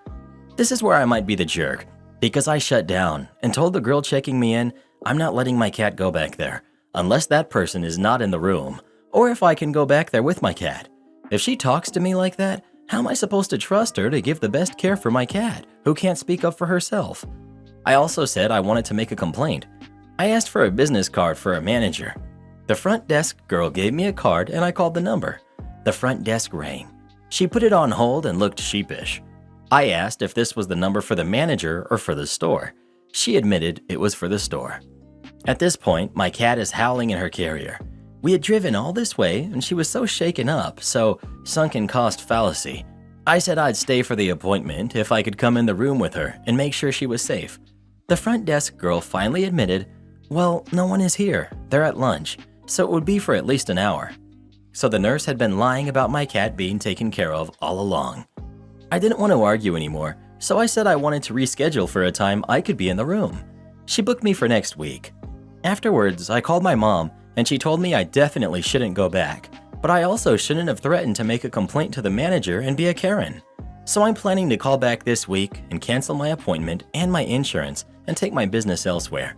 S1: This is where I might be the jerk, because I shut down and told the girl checking me in I'm not letting my cat go back there, unless that person is not in the room, or if I can go back there with my cat. If she talks to me like that, how am I supposed to trust her to give the best care for my cat, who can't speak up for herself? I also said I wanted to make a complaint. I asked for a business card for a manager. The front desk girl gave me a card and I called the number. The front desk rang. She put it on hold and looked sheepish. I asked if this was the number for the manager or for the store. She admitted it was for the store. At this point, my cat is howling in her carrier. We had driven all this way and she was so shaken up, so sunken cost fallacy. I said I'd stay for the appointment if I could come in the room with her and make sure she was safe. The front desk girl finally admitted, well, no one is here. They're at lunch, so it would be for at least an hour. So the nurse had been lying about my cat being taken care of all along. I didn't want to argue anymore, so I said I wanted to reschedule for a time I could be in the room. She booked me for next week. Afterwards, I called my mom and she told me I definitely shouldn't go back, but I also shouldn't have threatened to make a complaint to the manager and be a Karen. So I'm planning to call back this week and cancel my appointment and my insurance and take my business elsewhere.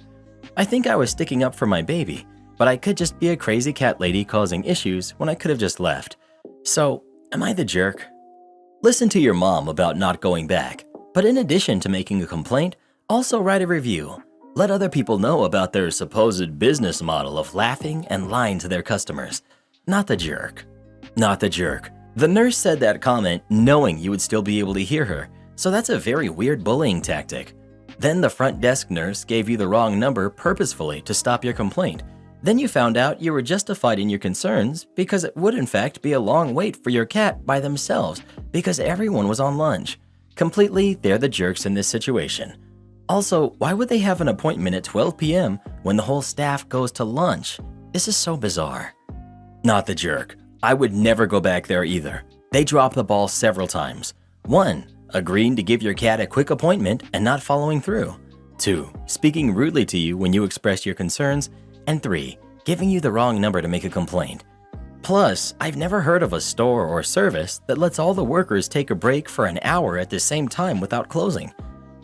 S1: I think I was sticking up for my baby, but I could just be a crazy cat lady causing issues when I could have just left. So, am I the jerk? Listen to your mom about not going back, but in addition to making a complaint, also write a review. Let other people know about their supposed business model of laughing and lying to their customers. Not the jerk. Not the jerk. The nurse said that comment knowing you would still be able to hear her, so that's a very weird bullying tactic. Then the front desk nurse gave you the wrong number purposefully to stop your complaint. Then you found out you were justified in your concerns because it would in fact be a long wait for your cat by themselves because everyone was on lunch. Completely, they're the jerks in this situation. Also, why would they have an appointment at 12 p.m. when the whole staff goes to lunch? This is so bizarre. Not the jerk. I would never go back there either. They dropped the ball several times. 1. Agreeing to give your cat a quick appointment and not following through. 2. Speaking rudely to you when you express your concerns. And 3. Giving you the wrong number to make a complaint. Plus, I've never heard of a store or service that lets all the workers take a break for an hour at the same time without closing.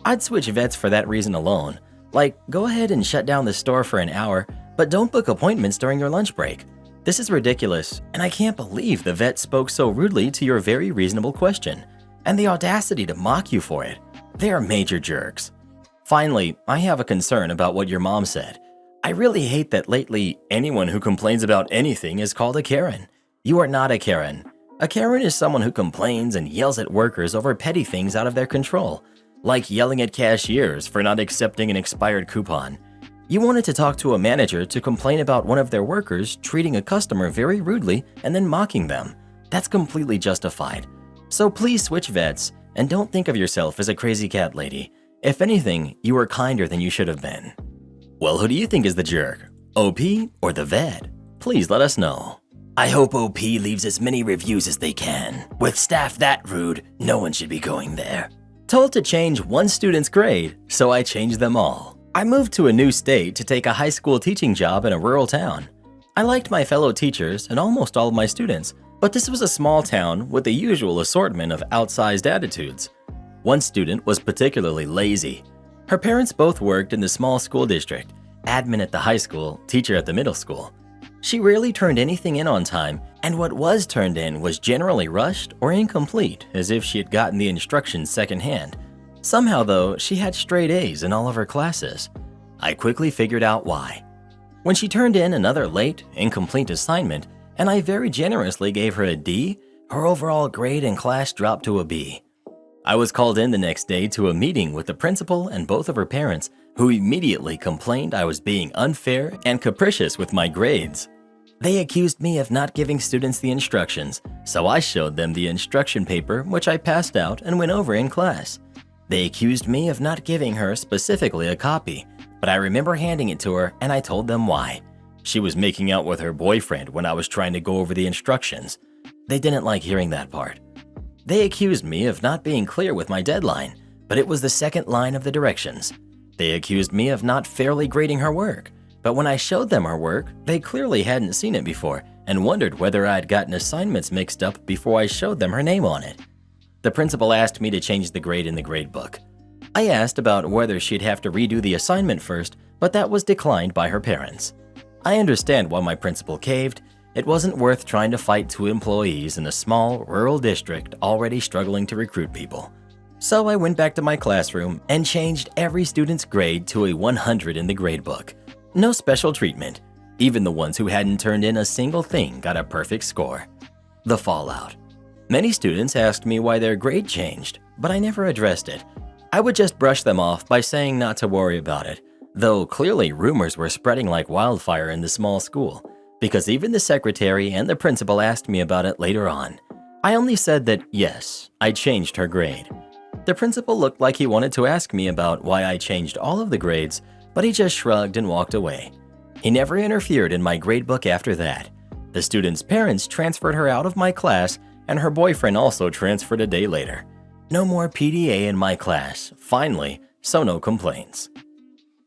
S1: I'd switch vets for that reason alone. Like, go ahead and shut down the store for an hour, but don't book appointments during your lunch break. This is ridiculous, and I can't believe the vet spoke so rudely to your very reasonable question, and the audacity to mock you for it. They are major jerks. Finally, I have a concern about what your mom said. I really hate that lately anyone who complains about anything is called a Karen. You are not a Karen. A Karen is someone who complains and yells at workers over petty things out of their control, like yelling at cashiers for not accepting an expired coupon. You wanted to talk to a manager to complain about one of their workers treating a customer very rudely and then mocking them. That's completely justified. So please switch vets and don't think of yourself as a crazy cat lady. If anything, you are kinder than you should have been. Well, who do you think is the jerk? OP or the vet? Please let us know. I hope OP leaves as many reviews as they can. With staff that rude, no one should be going there. Told to change one student's grade, so I changed them all. I moved to a new state to take a high school teaching job in a rural town. I liked my fellow teachers and almost all of my students, but this was a small town with the usual assortment of outsized attitudes. One student was particularly lazy. Her parents both worked in the small school district, admin at the high school, teacher at the middle school. She rarely turned anything in on time, and what was turned in was generally rushed or incomplete, as if she had gotten the instructions secondhand. Somehow, though, she had straight A's in all of her classes. I quickly figured out why. When she turned in another late, incomplete assignment, and I very generously gave her a D, her overall grade in class dropped to a B. I was called in the next day to a meeting with the principal and both of her parents, who immediately complained I was being unfair and capricious with my grades. They accused me of not giving students the instructions, so I showed them the instruction paper, which I passed out and went over in class. They accused me of not giving her specifically a copy, but I remember handing it to her and I told them why. She was making out with her boyfriend when I was trying to go over the instructions. They didn't like hearing that part. They accused me of not being clear with my deadline, but it was the second line of the directions. They accused me of not fairly grading her work, but when I showed them her work, they clearly hadn't seen it before and wondered whether I'd gotten assignments mixed up before I showed them her name on it. The principal asked me to change the grade in the gradebook. I asked about whether she'd have to redo the assignment first, but that was declined by her parents. I understand why my principal caved. It wasn't worth trying to fight 2 employees in a small, rural district already struggling to recruit people. So I went back to my classroom and changed every student's grade to a 100 in the gradebook. No special treatment. Even the ones who hadn't turned in a single thing got a perfect score. The fallout. Many students asked me why their grade changed, but I never addressed it. I would just brush them off by saying not to worry about it, though clearly rumors were spreading like wildfire in the small school, because even the secretary and the principal asked me about it later on. I only said that yes, I changed her grade. The principal looked like he wanted to ask me about why I changed all of the grades, but he just shrugged and walked away. He never interfered in my gradebook after that. The student's parents transferred her out of my class, and her boyfriend also transferred a day later. No more PDA in my class, finally, so no complaints.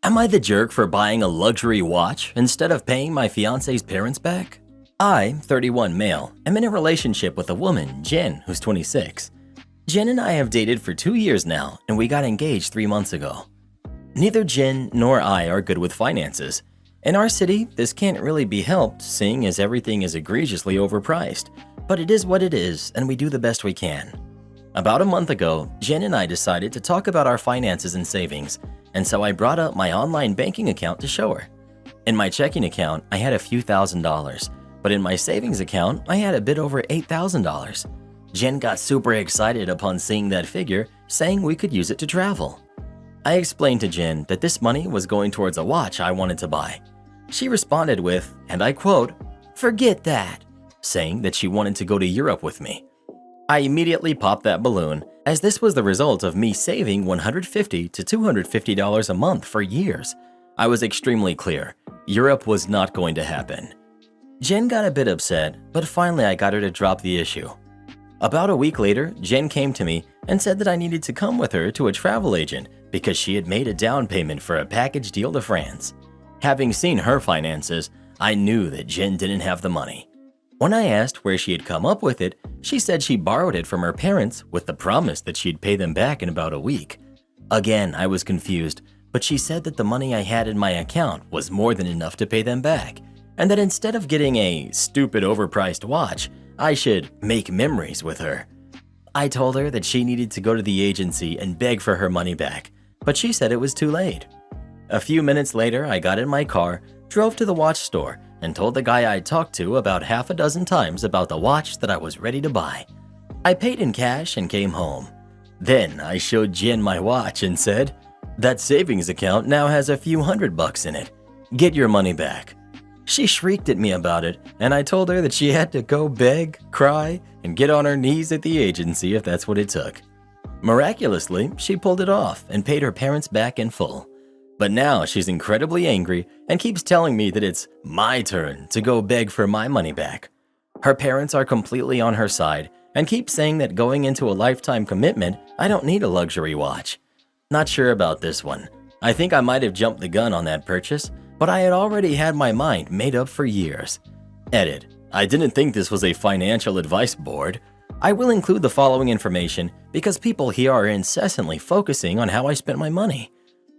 S1: Am I the jerk for buying a luxury watch instead of paying my fiance's parents back? I, 31 male, am in a relationship with a woman, Jen, who's 26. Jen and I have dated for 2 years now, and we got engaged 3 months ago. Neither Jen nor I are good with finances. In our city, this can't really be helped, seeing as everything is egregiously overpriced. But it is what it is, and we do the best we can. About a month ago, Jen and I decided to talk about our finances and savings, and so I brought up my online banking account to show her. In my checking account, I had a few $1,000s, but in my savings account, I had a bit over $8,000. Jen got super excited upon seeing that figure, saying we could use it to travel. I explained to Jen that this money was going towards a watch I wanted to buy. She responded with, and I quote, "Forget that," saying that she wanted to go to Europe with me. I immediately popped that balloon, as this was the result of me saving $150 to $250 a month for years. I was extremely clear, Europe was not going to happen. Jen got a bit upset, but finally I got her to drop the issue. About a week later, Jen came to me and said that I needed to come with her to a travel agent because she had made a down payment for a package deal to France. Having seen her finances, I knew that Jen didn't have the money. When I asked where she had come up with it, she said she borrowed it from her parents with the promise that she'd pay them back in about a week. Again, I was confused, but she said that the money I had in my account was more than enough to pay them back, and that instead of getting a stupid overpriced watch, I should make memories with her. I told her that she needed to go to the agency and beg for her money back, but she said it was too late. A few minutes later, I got in my car, drove to the watch store, and told the guy I'd talked to about half a dozen times about the watch that I was ready to buy. I paid in cash and came home. Then I showed Jen my watch and said, "That savings account now has a few $100 in it. Get your money back." She shrieked at me about it, and I told her that she had to go beg, cry, and get on her knees at the agency if that's what it took. Miraculously, she pulled it off and paid her parents back in full. But now she's incredibly angry and keeps telling me that it's my turn to go beg for my money back. Her parents are completely on her side and keep saying that going into a lifetime commitment, I don't need a luxury watch. Not sure about this one. I think I might have jumped the gun on that purchase, but I had already had my mind made up for years. Edit. I didn't think this was a financial advice board. I will include the following information because people here are incessantly focusing on how I spent my money.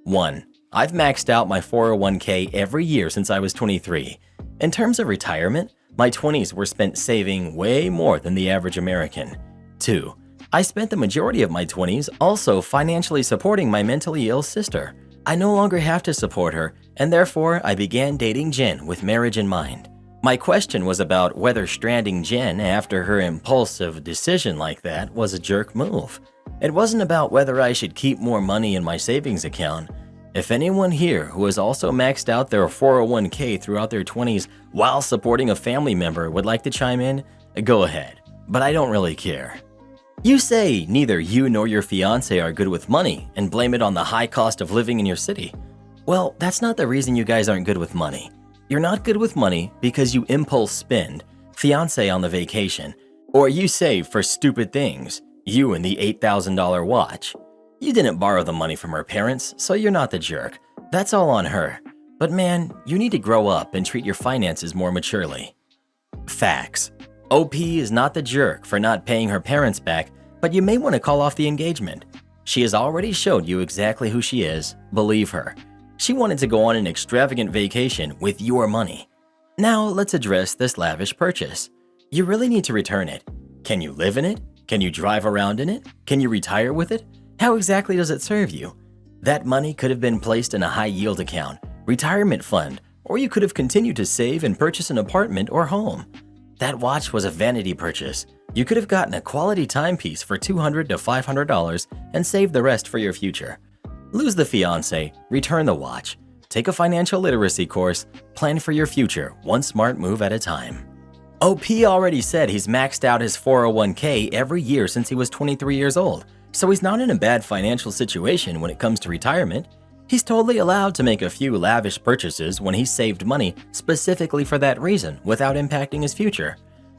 S1: 1. I've maxed out my 401k every year since I was 23. In terms of retirement, my 20s were spent saving way more than the average American. 2. I spent the majority of my 20s also financially supporting my mentally ill sister. I no longer have to support her, and therefore I began dating Jen with marriage in mind. My question was about whether stranding Jen after her impulsive decision like that was a jerk move. It wasn't about whether I should keep more money in my savings account. If anyone here who has also maxed out their 401k throughout their 20s while supporting a family member would like to chime in, go ahead, but I don't really care. You say neither you nor your fiance are good with money and blame it on the high cost of living in your city. Well, that's not the reason you guys aren't good with money. You're not good with money because you impulse spend, fiance on the vacation, or you save for stupid things, you and the $8,000 watch. You didn't borrow the money from her parents, so you're not the jerk. That's all on her. But man, you need to grow up and treat your finances more maturely. Facts. OP is not the jerk for not paying her parents back, but you may want to call off the engagement. She has already showed you exactly who she is. Believe her. She wanted to go on an extravagant vacation with your money. Now let's address this lavish purchase. You really need to return it. Can you live in it? Can you drive around in it? Can you retire with it? How exactly does it serve you? That money could have been placed in a high-yield account, retirement fund, or you could have continued to save and purchase an apartment or home. That watch was a vanity purchase. You could have gotten a quality timepiece for $200 to $500 and saved the rest for your future. Lose the fiancé, return the watch, take a financial literacy course, plan for your future, one smart move at a time. OP already said he's maxed out his 401k every year since he was 23 years old, so he's not in a bad financial situation when it comes to retirement. He's totally allowed to make a few lavish purchases when he's saved money specifically for that reason without impacting his future.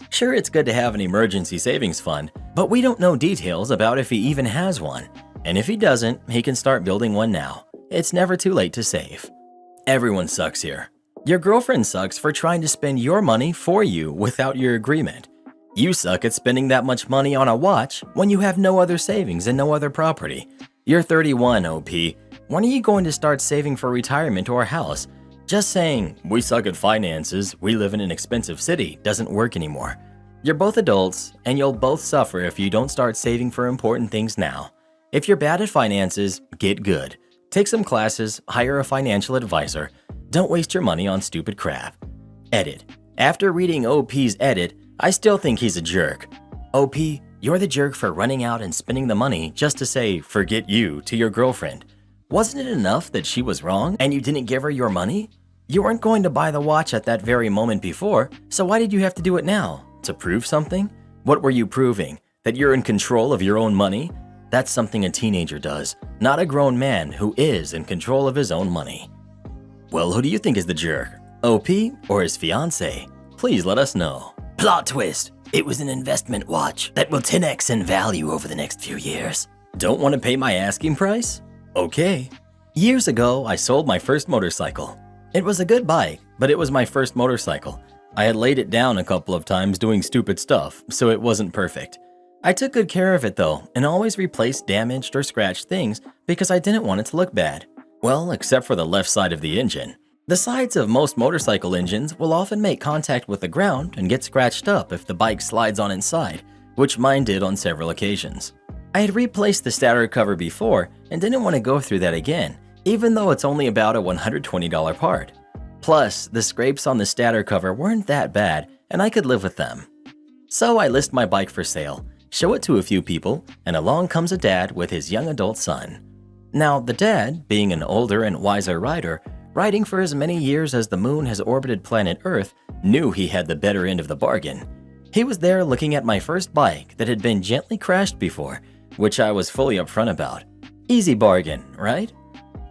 S1: Sure, it's good to have an emergency savings fund, but we don't know details about if he even has one. And if he doesn't, he can start building one now. It's never too late to save. Everyone sucks here. Your girlfriend sucks for trying to spend your money for you without your agreement. You suck at spending that much money on a watch when you have no other savings and no other property. You're 31, OP. When are you going to start saving for retirement or a house? Just saying, we suck at finances, we live in an expensive city, doesn't work anymore. You're both adults, and you'll both suffer if you don't start saving for important things now. If you're bad at finances, get good. Take some classes, hire a financial advisor. Don't waste your money on stupid crap. Edit. After reading OP's edit, I still think he's a jerk. OP, you're the jerk for running out and spending the money just to say, forget you, to your girlfriend. Wasn't it enough that she was wrong and you didn't give her your money? You weren't going to buy the watch at that very moment before, so why did you have to do it now? To prove something? What were you proving? That you're in control of your own money? That's something a teenager does, not a grown man who is in control of his own money. Well, who do you think is the jerk? OP or his fiancé? Please let us know. Plot twist. It was an investment watch that will 10x in value over the next few years. Don't want to pay my asking price? Okay. Years ago, I sold my first motorcycle. It was a good bike, but it was my first motorcycle. I had laid it down a couple of times doing stupid stuff, so it wasn't perfect. I took good care of it though, and always replaced damaged or scratched things because I didn't want it to look bad. Well, except for the left side of the engine. The sides of most motorcycle engines will often make contact with the ground and get scratched up if the bike slides on inside, which mine did on several occasions. I had replaced the stator cover before and didn't want to go through that again, even though it's only about a $120 part. Plus, the scrapes on the stator cover weren't that bad and I could live with them. So I list my bike for sale, show it to a few people, and along comes a dad with his young adult son. Now, the dad, being an older and wiser rider, riding for as many years as the moon has orbited planet Earth, knew he had the better end of the bargain. He was there looking at my first bike that had been gently crashed before, which I was fully upfront about. Easy bargain, right?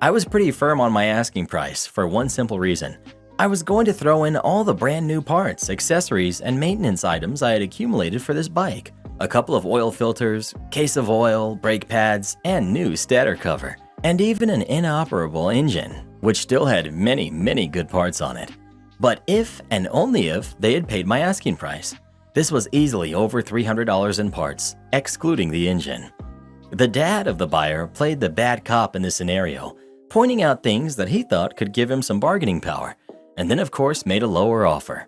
S1: I was pretty firm on my asking price for one simple reason. I was going to throw in all the brand new parts, accessories, and maintenance items I had accumulated for this bike. A couple of oil filters, case of oil, brake pads, and new stator cover. And even an inoperable engine, which still had many good parts on it. But if and only if they had paid my asking price. This was easily over $300 in parts, excluding the engine. The dad of the buyer played the bad cop in this scenario, pointing out things that he thought could give him some bargaining power, and then of course made a lower offer.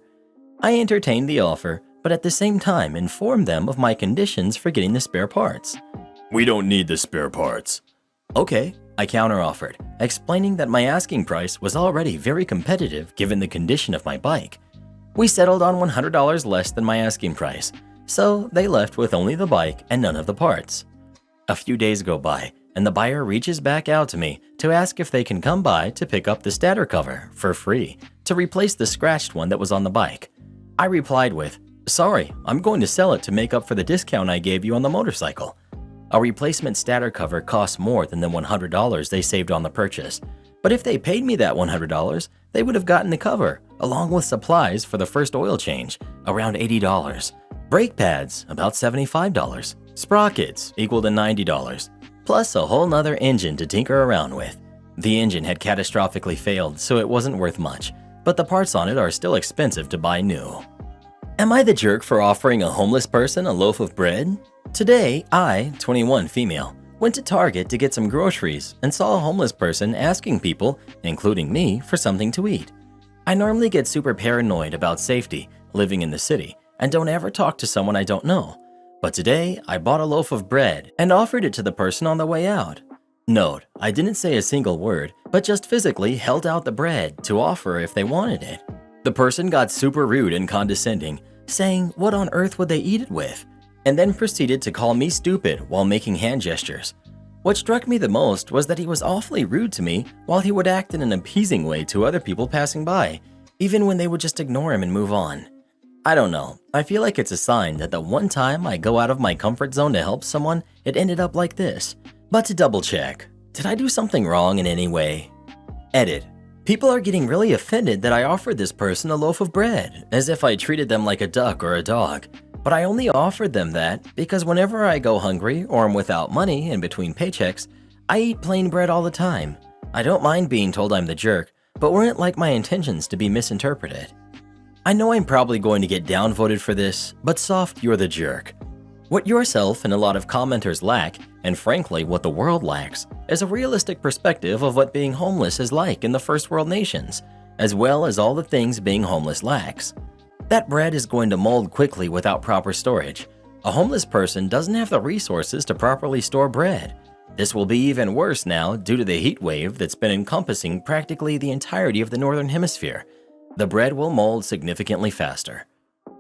S1: I entertained the offer, but at the same time informed them of my conditions for getting the spare parts. We don't need the spare parts. Okay, I counteroffered, explaining that my asking price was already very competitive given the condition of my bike. We settled on $100 less than my asking price, so they left with only the bike and none of the parts. A few days go by, and the buyer reaches back out to me to ask if they can come by to pick up the stator cover for free to replace the scratched one that was on the bike. I replied with, "Sorry, I'm going to sell it to make up for the discount I gave you on the motorcycle." A replacement stator cover costs more than the $100 they saved on the purchase, but if they paid me that $100, they would have gotten the cover, along with supplies for the first oil change, around $80, brake pads, about $75, sprockets, equal to $90, plus a whole nother engine to tinker around with. The engine had catastrophically failed, so it wasn't worth much, but the parts on it are still expensive to buy new. Am I the jerk for offering a homeless person a loaf of bread? Today, I, 21 female, went to Target to get some groceries and saw a homeless person asking people, including me, for something to eat. I normally get super paranoid about safety living in the city and don't ever talk to someone I don't know. But today, I bought a loaf of bread and offered it to the person on the way out. Note, I didn't say a single word, but just physically held out the bread to offer if they wanted it. The person got super rude and condescending, saying what on earth would they eat it with, and then proceeded to call me stupid while making hand gestures. What struck me the most was that he was awfully rude to me while he would act in an appeasing way to other people passing by, even when they would just ignore him and move on. I don't know, I feel like it's a sign that the one time I go out of my comfort zone to help someone, it ended up like this. But to double check, did I do something wrong in any way? Edit. People are getting really offended that I offered this person a loaf of bread, as if I treated them like a duck or a dog. But I only offered them that because whenever I go hungry or am without money in between paychecks, I eat plain bread all the time. I don't mind being told I'm the jerk, but wouldn't like my intentions to be misinterpreted. I know I'm probably going to get downvoted for this, but soft, you're the jerk. What yourself and a lot of commenters lack, and frankly what the world lacks, is a realistic perspective of what being homeless is like in the first world nations, as well as all the things being homeless lacks. That bread is going to mold quickly without proper storage. A homeless person doesn't have the resources to properly store bread. This will be even worse now due to the heat wave that's been encompassing practically the entirety of the northern hemisphere. The bread will mold significantly faster.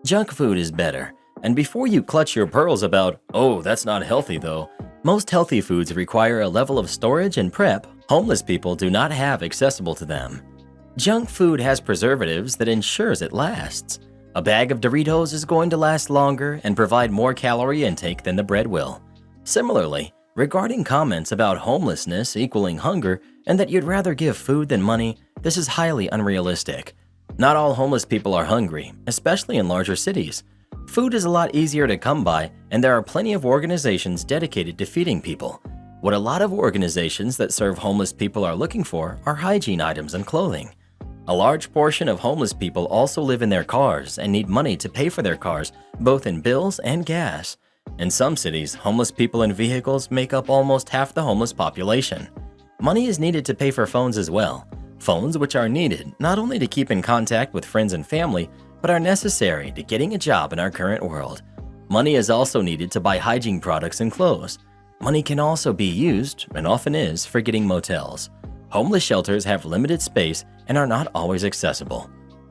S1: Junk food is better. And before you clutch your pearls about, oh, that's not healthy though, most healthy foods require a level of storage and prep homeless people do not have accessible to them. Junk food has preservatives that ensures it lasts. A bag of Doritos is going to last longer and provide more calorie intake than the bread will. Similarly, regarding comments about homelessness equaling hunger and that you'd rather give food than money, this is highly unrealistic. Not all homeless people are hungry, especially in larger cities. Food is a lot easier to come by, and there are plenty of organizations dedicated to feeding people. What a lot of organizations that serve homeless people are looking for are hygiene items and clothing. A large portion of homeless people also live in their cars and need money to pay for their cars, both in bills and gas. In some cities, homeless people and vehicles make up almost half the homeless population. Money is needed to pay for phones as well. Phones which are needed not only to keep in contact with friends and family, but are necessary to getting a job in our current world. Money is also needed to buy hygiene products and clothes. Money can also be used, and often is, for getting motels. Homeless shelters have limited space and are not always accessible.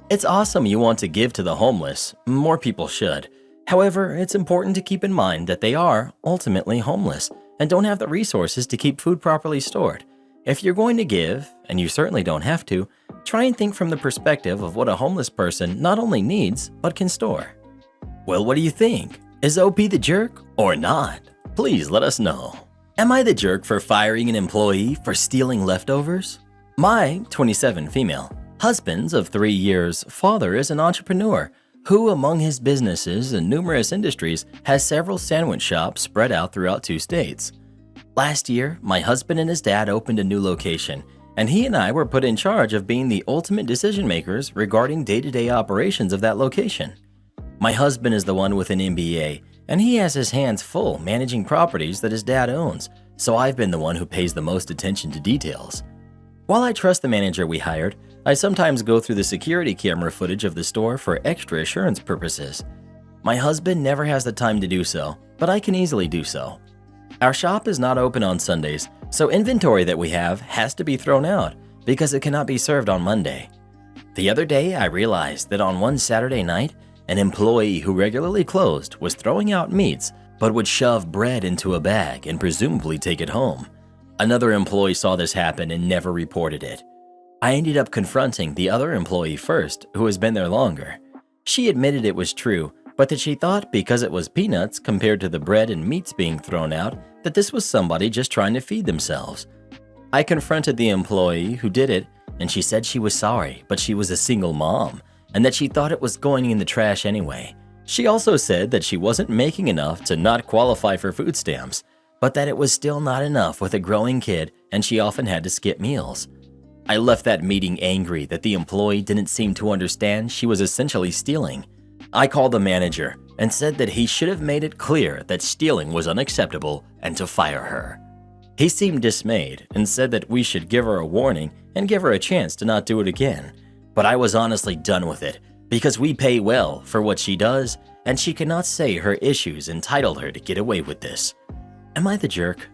S1: It's awesome you want to give to the homeless, more people should. However, it's important to keep in mind that they are ultimately homeless and don't have the resources to keep food properly stored. If you're going to give, and you certainly don't have to, try and think from the perspective of what a homeless person not only needs, but can store. Well, what do you think? Is OP the jerk or not? Please let us know. Am I the jerk for firing an employee for stealing leftovers? My 27 female husband's of 3 years father is an entrepreneur who, among his businesses and numerous industries, has several sandwich shops spread out throughout 2 states. Last year, my husband and his dad opened a new location, and he and I were put in charge of being the ultimate decision makers regarding day-to-day operations of that location. My husband is the one with an MBA, and he has his hands full managing properties that his dad owns, so I've been the one who pays the most attention to details. While I trust the manager we hired, I sometimes go through the security camera footage of the store for extra assurance purposes. My husband never has the time to do so, but I can easily do so. Our shop is not open on Sundays, so inventory that we have has to be thrown out because it cannot be served on Monday. The other day, I realized that on one Saturday night, an employee who regularly closed was throwing out meats but would shove bread into a bag and presumably take it home. Another employee saw this happen and never reported it. I ended up confronting the other employee first, who has been there longer. She admitted it was true, but that she thought because it was peanuts compared to the bread and meats being thrown out, that this was somebody just trying to feed themselves. I confronted the employee who did it, and she said she was sorry, but she was a single mom, and that she thought it was going in the trash anyway. She also said that she wasn't making enough to not qualify for food stamps, but that it was still not enough with a growing kid and she often had to skip meals. I left that meeting angry that the employee didn't seem to understand she was essentially stealing. I called the manager and said that he should have made it clear that stealing was unacceptable and to fire her. He seemed dismayed and said that we should give her a warning and give her a chance to not do it again. But I was honestly done with it because we pay well for what she does and she cannot say her issues entitled her to get away with this. Am I the jerk?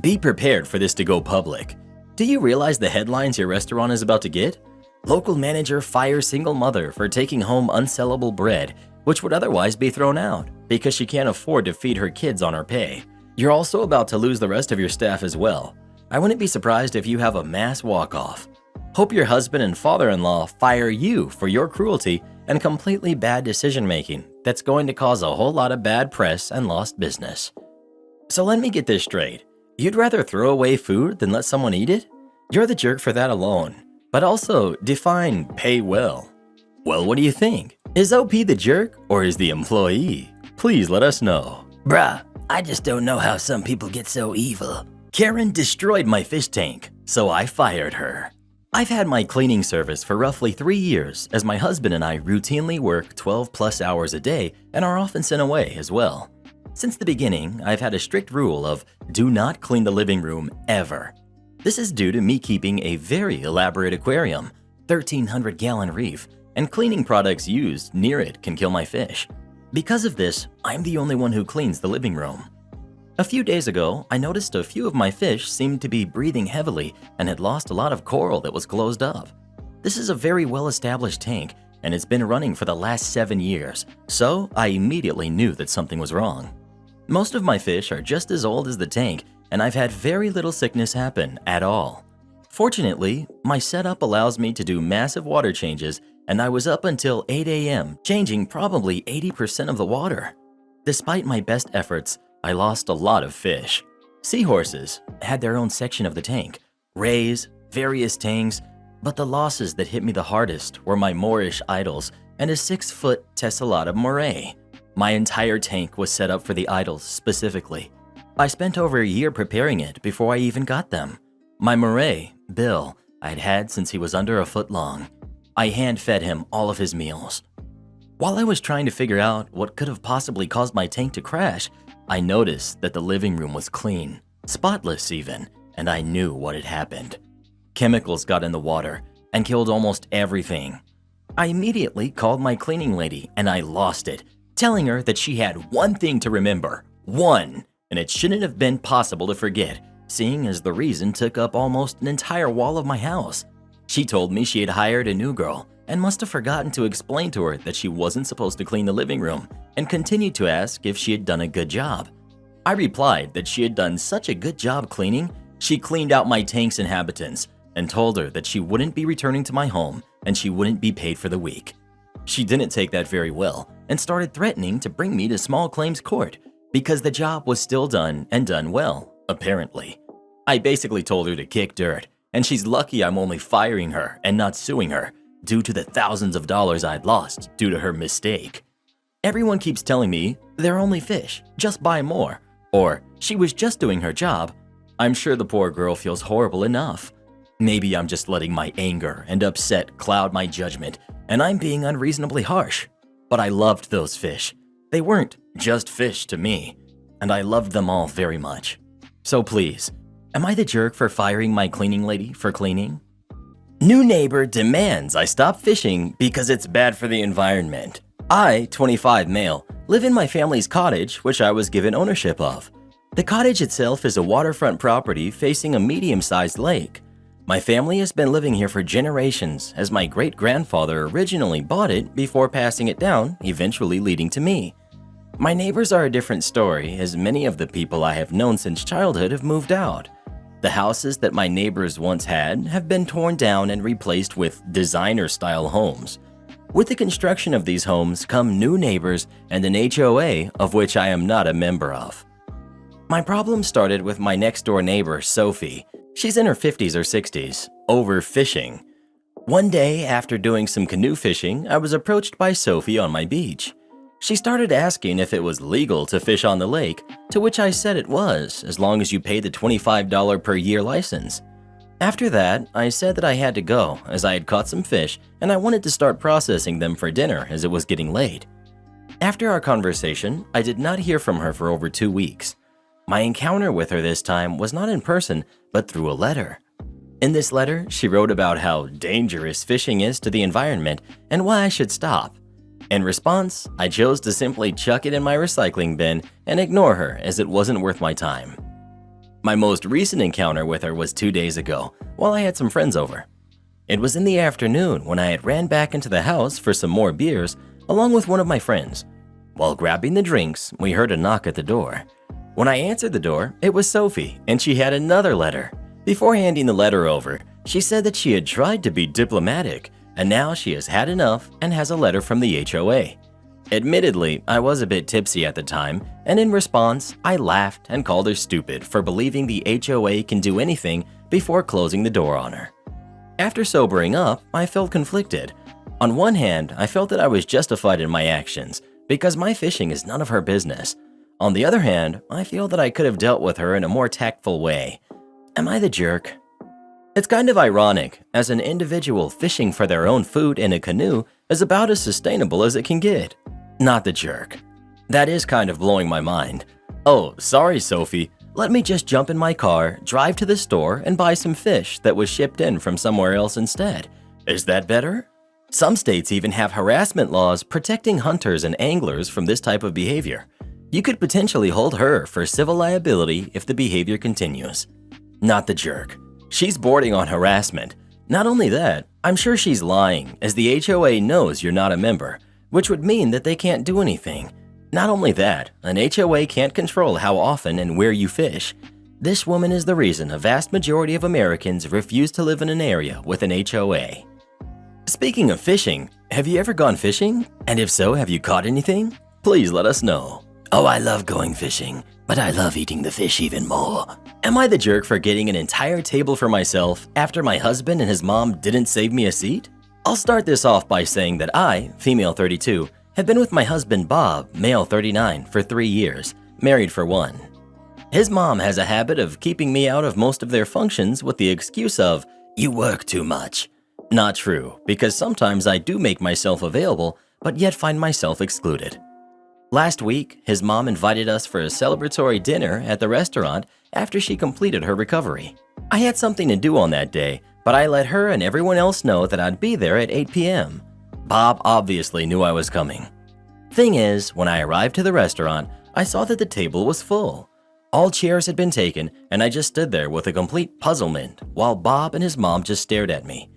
S1: Be prepared for this to go public. Do you realize the headlines your restaurant is about to get? Local manager fires single mother for taking home unsellable bread, which would otherwise be thrown out because she can't afford to feed her kids on her pay. You're also about to lose the rest of your staff as well. I wouldn't be surprised if you have a mass walk-off. Hope your husband and father-in-law fire you for your cruelty and completely bad decision-making that's going to cause a whole lot of bad press and lost business. So let me get this straight. You'd rather throw away food than let someone eat it? You're the jerk for that alone. But also, define pay well. Well, what do you think? Is OP the jerk or is the employee? Please let us know. Bruh, I just don't know how some people get so evil. Karen destroyed my fish tank, so I fired her. I've had my cleaning service for roughly 3 years as my husband and I routinely work 12 plus hours a day and are often sent away as well. Since the beginning, I've had a strict rule of do not clean the living room ever. This is due to me keeping a very elaborate aquarium, 1,300-gallon reef, and cleaning products used near it can kill my fish. Because of this, I'm the only one who cleans the living room. A few days ago, I noticed a few of my fish seemed to be breathing heavily and had lost a lot of coral that was closed up. This is a very well-established tank, and it's been running for the last 7 years, so I immediately knew that something was wrong. Most of my fish are just as old as the tank, and I've had very little sickness happen at all. Fortunately, my setup allows me to do massive water changes, and I was up until 8 a.m. changing probably 80% of the water. Despite my best efforts, I lost a lot of fish. Seahorses had their own section of the tank, rays, various tangs, but the losses that hit me the hardest were my Moorish idols and a 6-foot tessellata moray. My entire tank was set up for the idols specifically. I spent over a year preparing it before I even got them. My moray, Bill, I'd had since he was under a foot long. I hand-fed him all of his meals. While I was trying to figure out what could have possibly caused my tank to crash, I noticed that the living room was clean, spotless even, and I knew what had happened. Chemicals got in the water and killed almost everything. I immediately called my cleaning lady and I lost it, telling her that she had one thing to remember, one, and it shouldn't have been possible to forget, seeing as the reason took up almost an entire wall of my house. She told me she had hired a new girl and must have forgotten to explain to her that she wasn't supposed to clean the living room and continued to ask if she had done a good job. I replied that she had done such a good job cleaning, she cleaned out my tank's inhabitants and told her that she wouldn't be returning to my home and she wouldn't be paid for the week. She didn't take that very well and started threatening to bring me to small claims court because the job was still done and done well, apparently. I basically told her to kick dirt, and she's lucky I'm only firing her and not suing her due to the thousands of dollars I'd lost due to her mistake. Everyone keeps telling me they're only fish, just buy more, or she was just doing her job. I'm sure the poor girl feels horrible enough. Maybe I'm just letting my anger and upset cloud my judgment, and I'm being unreasonably harsh. But I loved those fish. They weren't just fish to me, and I loved them all very much. So please, am I the jerk for firing my cleaning lady for cleaning? New neighbor demands I stop fishing because it's bad for the environment. I, 25 male, live in my family's cottage, which I was given ownership of. The cottage itself is a waterfront property facing a medium-sized lake. My family has been living here for generations as my great-grandfather originally bought it before passing it down, eventually leading to me. My neighbors are a different story as many of the people I have known since childhood have moved out. The houses that my neighbors once had have been torn down and replaced with designer-style homes. With the construction of these homes come new neighbors and an HOA of which I am not a member of. My problem started with my next-door neighbor, Sophie. She's in her 50s or 60s, overfishing. One day, after doing some canoe fishing, I was approached by Sophie on my beach. She started asking if it was legal to fish on the lake, to which I said it was, as long as you paid the $25 per year license. After that, I said that I had to go, as I had caught some fish and I wanted to start processing them for dinner as it was getting late. After our conversation, I did not hear from her for over 2 weeks. My encounter with her this time was not in person, but through a letter. In this letter, she wrote about how dangerous fishing is to the environment and why I should stop. In response, I chose to simply chuck it in my recycling bin and ignore her as it wasn't worth my time. My most recent encounter with her was 2 days ago, while I had some friends over. It was in the afternoon when I had ran back into the house for some more beers along with one of my friends. While grabbing the drinks, we heard a knock at the door. When I answered the door, it was Sophie, and she had another letter. Before handing the letter over, she said that she had tried to be diplomatic, and now she has had enough and has a letter from the HOA. Admittedly, I was a bit tipsy at the time, and in response, I laughed and called her stupid for believing the HOA can do anything before closing the door on her. After sobering up, I felt conflicted. On one hand, I felt that I was justified in my actions because my fishing is none of her business. On the other hand, I feel that I could have dealt with her in a more tactful way. Am I the jerk? It's kind of ironic, as an individual fishing for their own food in a canoe is about as sustainable as it can get. Not the jerk. That is kind of blowing my mind. Oh, sorry, Sophie. Let me just jump in my car, drive to the store, and buy some fish that was shipped in from somewhere else instead. Is that better? Some states even have harassment laws protecting hunters and anglers from this type of behavior. You could potentially hold her for civil liability if the behavior continues. Not the jerk. She's bordering on harassment. Not only that, I'm sure she's lying, as the HOA knows you're not a member, which would mean that they can't do anything. Not only that, an HOA can't control how often and where you fish. This woman is the reason a vast majority of Americans refuse to live in an area with an HOA. Speaking of fishing, have you ever gone fishing? And if so, have you caught anything? Please let us know. Oh, I love going fishing, but I love eating the fish even more. Am I the jerk for getting an entire table for myself after my husband and his mom didn't save me a seat? I'll start this off by saying that I, female 32, have been with my husband Bob, male 39, for 3 years, married for 1. His mom has a habit of keeping me out of most of their functions with the excuse of, "You work too much." Not true, because sometimes I do make myself available, but yet find myself excluded. Last week, his mom invited us for a celebratory dinner at the restaurant after she completed her recovery. I had something to do on that day, but I let her and everyone else know that I'd be there at 8 p.m. Bob obviously knew I was coming. Thing is, when I arrived to the restaurant, I saw that the table was full. All chairs had been taken, and I just stood there with a complete puzzlement while Bob and his mom just stared at me.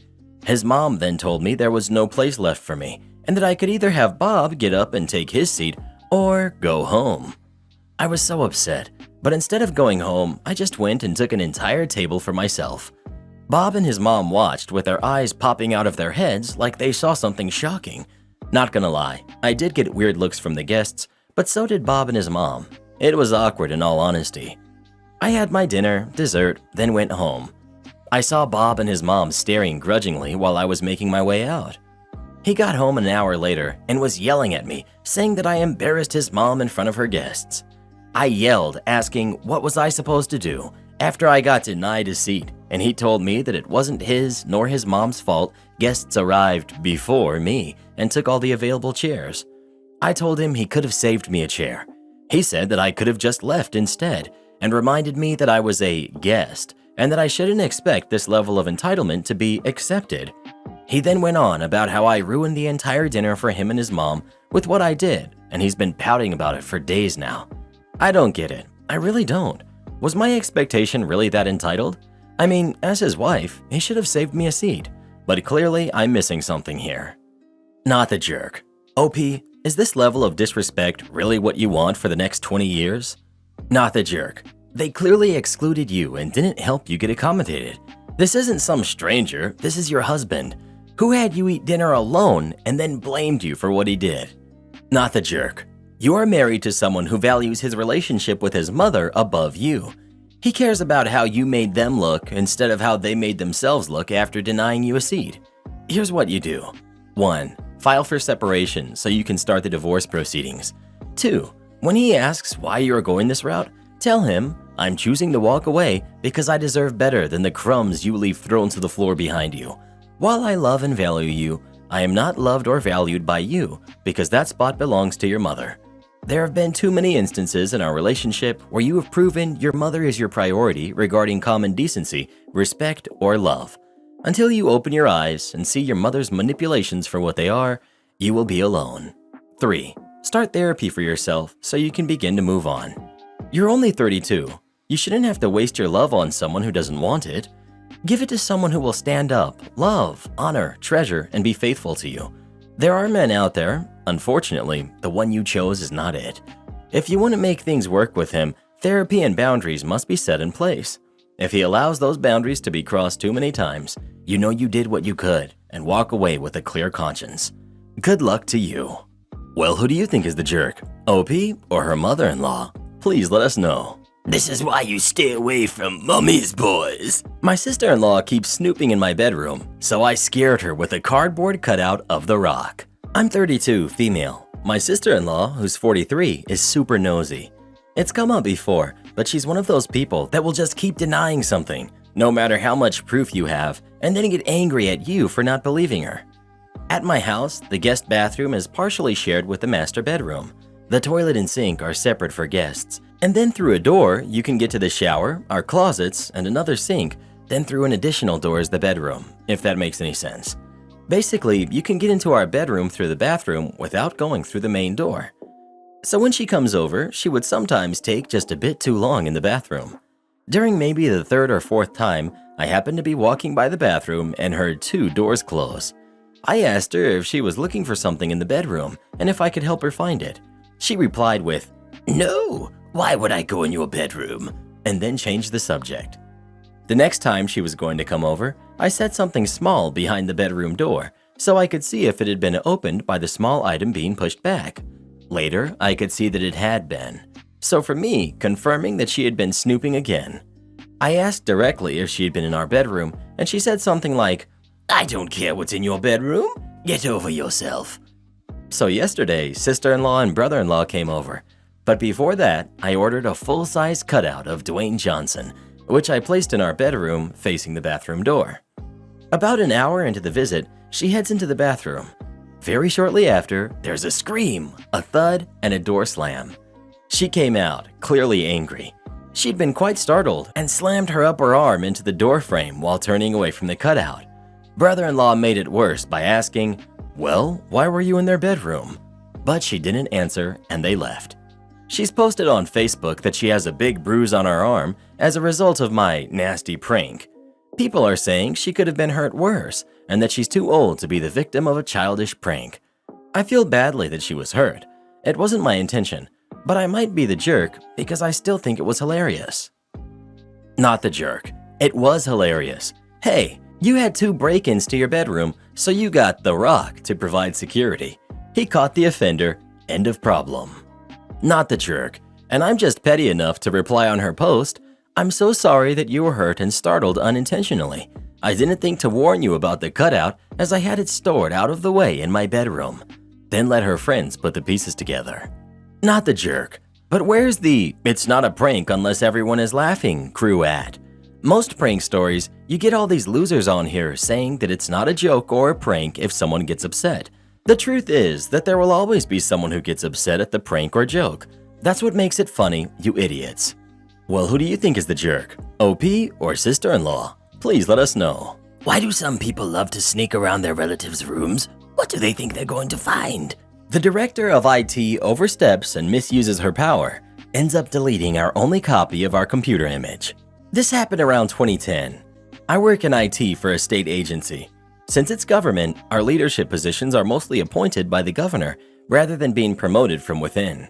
S1: His mom then told me there was no place left for me, and that I could either have Bob get up and take his seat or go home. I was so upset, but instead of going home, I just went and took an entire table for myself. Bob and his mom watched with their eyes popping out of their heads like they saw something shocking. Not gonna lie, I did get weird looks from the guests, but so did Bob and his mom. It was awkward in all honesty. I had my dinner, dessert, then went home. I saw Bob and his mom staring grudgingly while I was making my way out. He got home an hour later and was yelling at me, saying that I embarrassed his mom in front of her guests. I yelled, asking what was I supposed to do after I got denied a seat, and he told me that it wasn't his nor his mom's fault guests arrived before me and took all the available chairs. I told him he could have saved me a chair. He said that I could have just left instead and reminded me that I was a guest and that I shouldn't expect this level of entitlement to be accepted. He then went on about how I ruined the entire dinner for him and his mom with what I did, and he's been pouting about it for days now. I don't get it. I really don't. Was my expectation really that entitled? I mean, as his wife, he should have saved me a seat, but clearly I'm missing something here. Not the jerk. OP, is this level of disrespect really what you want for the next 20 years? Not the jerk. They clearly excluded you and didn't help you get accommodated. This isn't some stranger, this is your husband, who had you eat dinner alone and then blamed you for what he did. Not the jerk. You are married to someone who values his relationship with his mother above you. He cares about how you made them look instead of how they made themselves look after denying you a seat. Here's what you do. 1. File for separation so you can start the divorce proceedings. 2. When he asks why you are going this route, tell him, "I'm choosing to walk away because I deserve better than the crumbs you leave thrown to the floor behind you. While I love and value you, I am not loved or valued by you because that spot belongs to your mother. There have been too many instances in our relationship where you have proven your mother is your priority regarding common decency, respect, or love. Until you open your eyes and see your mother's manipulations for what they are, you will be alone." 3. Start therapy for yourself so you can begin to move on. You're only 32. You shouldn't have to waste your love on someone who doesn't want it. Give it to someone who will stand up, love, honor, treasure, and be faithful to you. There are men out there. Unfortunately, the one you chose is not it. If you want to make things work with him, therapy and boundaries must be set in place. If he allows those boundaries to be crossed too many times, you know you did what you could and walk away with a clear conscience. Good luck to you. Well, who do you think is the jerk? OP or her mother-in-law? Please let us know. This is why you stay away from mommy's boys. My sister-in-law keeps snooping in my bedroom, so I scared her with a cardboard cutout of The Rock. I'm 32, female. My sister-in-law, who's 43, is super nosy. It's come up before, but she's one of those people that will just keep denying something, no matter how much proof you have, and then get angry at you for not believing her. At my house, the guest bathroom is partially shared with the master bedroom. The toilet and sink are separate for guests, and then through a door, you can get to the shower, our closets, and another sink, then through an additional door is the bedroom, if that makes any sense. Basically, you can get into our bedroom through the bathroom without going through the main door. So when she comes over, she would sometimes take just a bit too long in the bathroom. During maybe the third or fourth time, I happened to be walking by the bathroom and heard 2 doors close. I asked her if she was looking for something in the bedroom and if I could help her find it. She replied with, "No, why would I go in your bedroom?" and then changed the subject. The next time she was going to come over, I set something small behind the bedroom door so I could see if it had been opened by the small item being pushed back. Later, I could see that it had been. So for me, confirming that she had been snooping again. I asked directly if she had been in our bedroom, and she said something like, "I don't care what's in your bedroom. Get over yourself." So yesterday, sister-in-law and brother-in-law came over. But before that, I ordered a full-size cutout of Dwayne Johnson, which I placed in our bedroom facing the bathroom door. About an hour into the visit, she heads into the bathroom. Very shortly after, there's a scream, a thud, and a door slam. She came out, clearly angry. She'd been quite startled and slammed her upper arm into the door frame while turning away from the cutout. Brother-in-law made it worse by asking, "Well, why were you in their bedroom?" But she didn't answer and they left. She's posted on Facebook that she has a big bruise on her arm as a result of my nasty prank. People are saying she could have been hurt worse and that she's too old to be the victim of a childish prank. I feel badly that she was hurt. It wasn't my intention, but I might be the jerk because I still think it was hilarious. Not the jerk. It was hilarious. Hey, you had 2 break-ins to your bedroom, so you got The Rock to provide security. He caught the offender. End of problem. Not the jerk. And I'm just petty enough to reply on her post, "I'm so sorry that you were hurt and startled unintentionally. I didn't think to warn you about the cutout as I had it stored out of the way in my bedroom." Then let her friends put the pieces together. Not the jerk. But where's the "it's not a prank unless everyone is laughing" crew at? Most prank stories, you get all these losers on here saying that it's not a joke or a prank if someone gets upset. The truth is that there will always be someone who gets upset at the prank or joke. That's what makes it funny, you idiots. Well, who do you think is the jerk? OP or sister-in-law? Please let us know. Why do some people love to sneak around their relatives' rooms? What do they think they're going to find? The director of IT oversteps and misuses her power, ends up deleting our only copy of our computer image. This happened around 2010. I work in IT for a state agency. Since it's government, our leadership positions are mostly appointed by the governor rather than being promoted from within.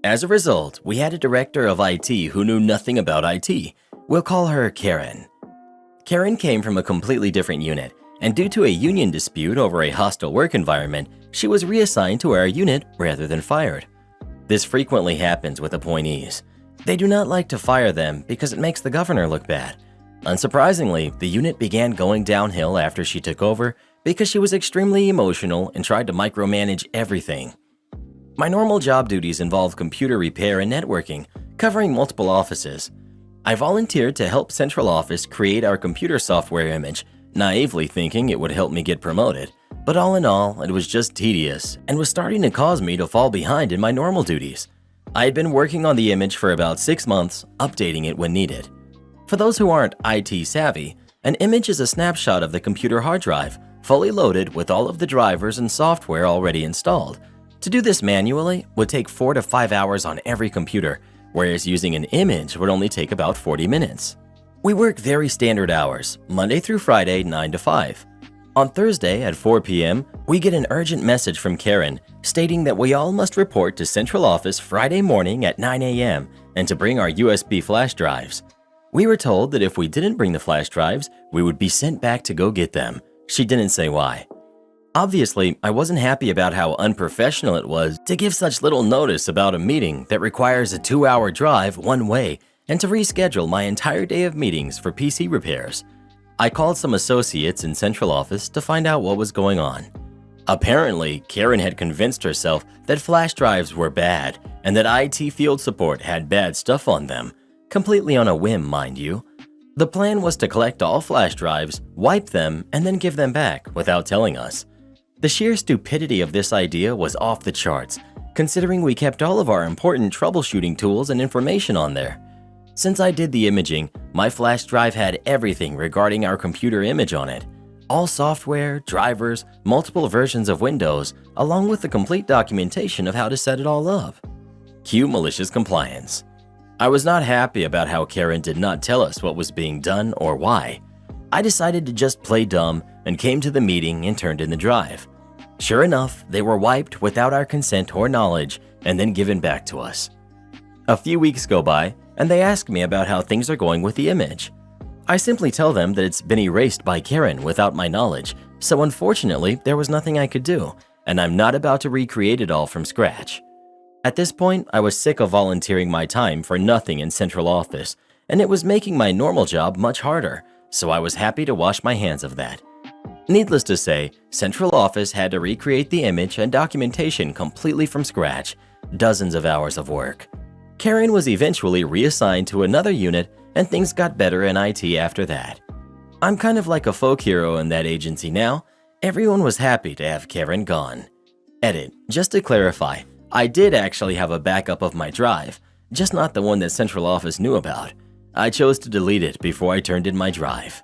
S1: As a result, we had a director of IT who knew nothing about IT. We'll call her Karen. Karen came from a completely different unit, and due to a union dispute over a hostile work environment, she was reassigned to our unit rather than fired. This frequently happens with appointees. They do not like to fire them because it makes the governor look bad. Unsurprisingly, the unit began going downhill after she took over because she was extremely emotional and tried to micromanage everything. My normal job duties involve computer repair and networking, covering multiple offices. I volunteered to help central office create our computer software image, naively thinking it would help me get promoted. But all in all, it was just tedious and was starting to cause me to fall behind in my normal duties. I had been working on the image for about 6 months, updating it when needed. For those who aren't IT savvy, an image is a snapshot of the computer hard drive, fully loaded with all of the drivers and software already installed. To do this manually would take 4 to 5 hours on every computer, whereas using an image would only take about 40 minutes. We work very standard hours, Monday through Friday, 9 to 5. On Thursday at 4 p.m., we get an urgent message from Karen stating that we all must report to central office Friday morning at 9 a.m. and to bring our USB flash drives. We were told that if we didn't bring the flash drives, we would be sent back to go get them. She didn't say why. Obviously, I wasn't happy about how unprofessional it was to give such little notice about a meeting that requires a 2-hour drive one way and to reschedule my entire day of meetings for PC repairs. I called some associates in central office to find out what was going on. Apparently, Karen had convinced herself that flash drives were bad and that IT field support had bad stuff on them, completely on a whim, mind you. The plan was to collect all flash drives, wipe them, and then give them back without telling us. The sheer stupidity of this idea was off the charts, considering we kept all of our important troubleshooting tools and information on there. Since I did the imaging, my flash drive had everything regarding our computer image on it. All software, drivers, multiple versions of Windows, along with the complete documentation of how to set it all up. Cue malicious compliance. I was not happy about how Karen did not tell us what was being done or why. I decided to just play dumb and came to the meeting and turned in the drive. Sure enough, they were wiped without our consent or knowledge and then given back to us. A few weeks go by and they ask me about how things are going with the image. I simply tell them that it's been erased by Karen without my knowledge, so unfortunately there was nothing I could do, and I'm not about to recreate it all from scratch. At this point, I was sick of volunteering my time for nothing in central office, and it was making my normal job much harder, so I was happy to wash my hands of that. Needless to say, central office had to recreate the image and documentation completely from scratch, dozens of hours of work. Karen was eventually reassigned to another unit and things got better in IT after that. I'm kind of like a folk hero in that agency now. Everyone was happy to have Karen gone. Edit, just to clarify, I did actually have a backup of my drive, just not the one that central office knew about. I chose to delete it before I turned in my drive.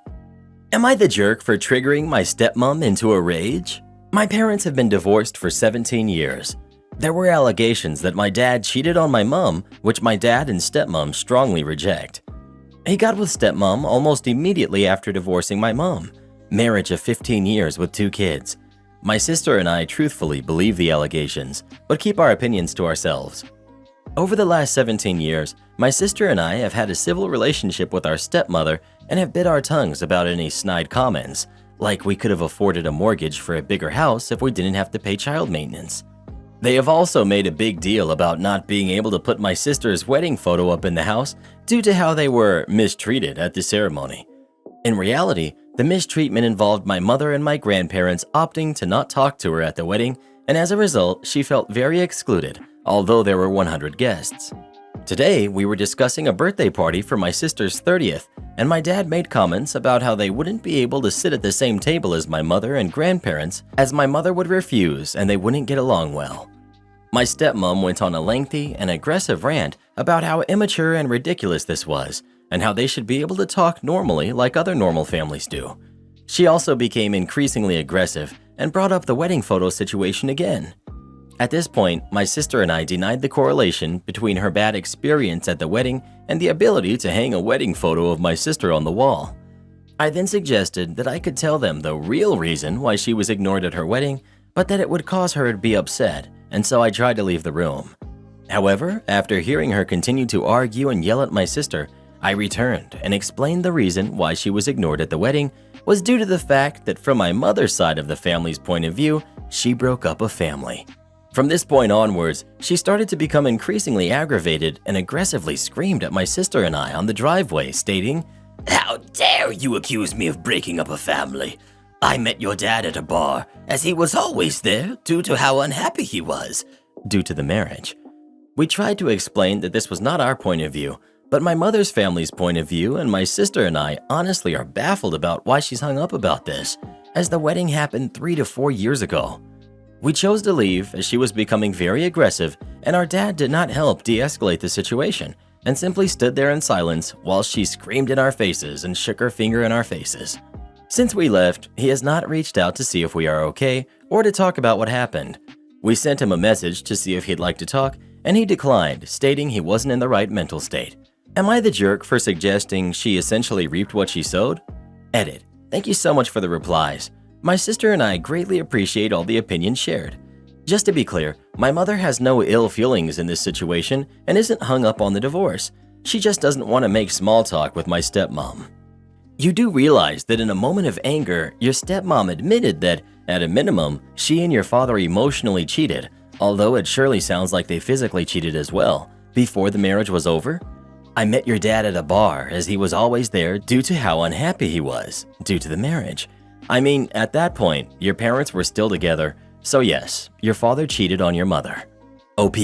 S1: Am I the jerk for triggering my stepmom into a rage? My parents have been divorced for 17 years. There were allegations that my dad cheated on my mom, which my dad and stepmom strongly reject. He got with stepmom almost immediately after divorcing my mom. Marriage of 15 years with 2 kids. My sister and I truthfully believe the allegations, but keep our opinions to ourselves. Over the last 17 years, my sister and I have had a civil relationship with our stepmother and have bit our tongues about any snide comments, like we could have afforded a mortgage for a bigger house if we didn't have to pay child maintenance. They have also made a big deal about not being able to put my sister's wedding photo up in the house due to how they were mistreated at the ceremony. In reality, the mistreatment involved my mother and my grandparents opting to not talk to her at the wedding, and as a result, she felt very excluded, although there were 100 guests. Today, we were discussing a birthday party for my sister's 30th, and my dad made comments about how they wouldn't be able to sit at the same table as my mother and grandparents, as my mother would refuse and they wouldn't get along well. My stepmom went on a lengthy and aggressive rant about how immature and ridiculous this was, and how they should be able to talk normally like other normal families do. She also became increasingly aggressive and brought up the wedding photo situation again. At this point, my sister and I denied the correlation between her bad experience at the wedding and the ability to hang a wedding photo of my sister on the wall. I then suggested that I could tell them the real reason why she was ignored at her wedding, but that it would cause her to be upset, and so I tried to leave the room. However, after hearing her continue to argue and yell at my sister, I returned and explained the reason why she was ignored at the wedding was due to the fact that from my mother's side of the family's point of view, she broke up a family. From this point onwards, she started to become increasingly aggravated and aggressively screamed at my sister and I on the driveway, stating, "How dare you accuse me of breaking up a family? I met your dad at a bar, as he was always there due to how unhappy he was due to the marriage." We tried to explain that this was not our point of view, but my mother's family's point of view, and my sister and I honestly are baffled about why she's hung up about this, as the wedding happened 3 to 4 years ago. We chose to leave as she was becoming very aggressive, and our dad did not help de-escalate the situation and simply stood there in silence while she screamed in our faces and shook her finger in our faces. Since we left, he has not reached out to see if we are okay or to talk about what happened. We sent him a message to see if he'd like to talk, and he declined, stating he wasn't in the right mental state. Am I the jerk for suggesting she essentially reaped what she sowed? Edit. Thank you so much for the replies. My sister and I greatly appreciate all the opinions shared. Just to be clear, my mother has no ill feelings in this situation and isn't hung up on the divorce. She just doesn't want to make small talk with my stepmom. You do realize that in a moment of anger, your stepmom admitted that, at a minimum, she and your father emotionally cheated, although it surely sounds like they physically cheated as well, before the marriage was over? I met your dad at a bar as he was always there due to how unhappy he was, due to the marriage. I mean, at that point, your parents were still together, so yes, your father cheated on your mother. OP.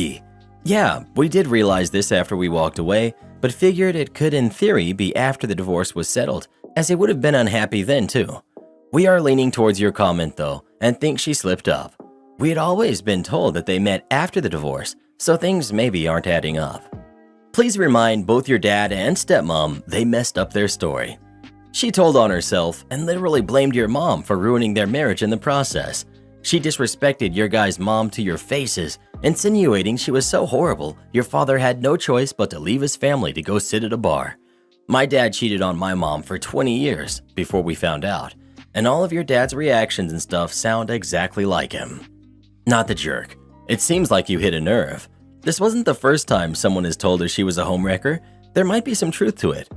S1: Yeah, we did realize this after we walked away, but figured it could in theory be after the divorce was settled, as he would have been unhappy then too. We are leaning towards your comment though, and think she slipped up. We had always been told that they met after the divorce, so things maybe aren't adding up. Please remind both your dad and stepmom they messed up their story. She told on herself and literally blamed your mom for ruining their marriage in the process. She disrespected your guys' mom to your faces, insinuating she was so horrible your father had no choice but to leave his family to go sit at a bar. My dad cheated on my mom for 20 years before we found out, and all of your dad's reactions and stuff sound exactly like him. Not the jerk. It seems like you hit a nerve. This wasn't the first time someone has told her she was a homewrecker. There might be some truth to it.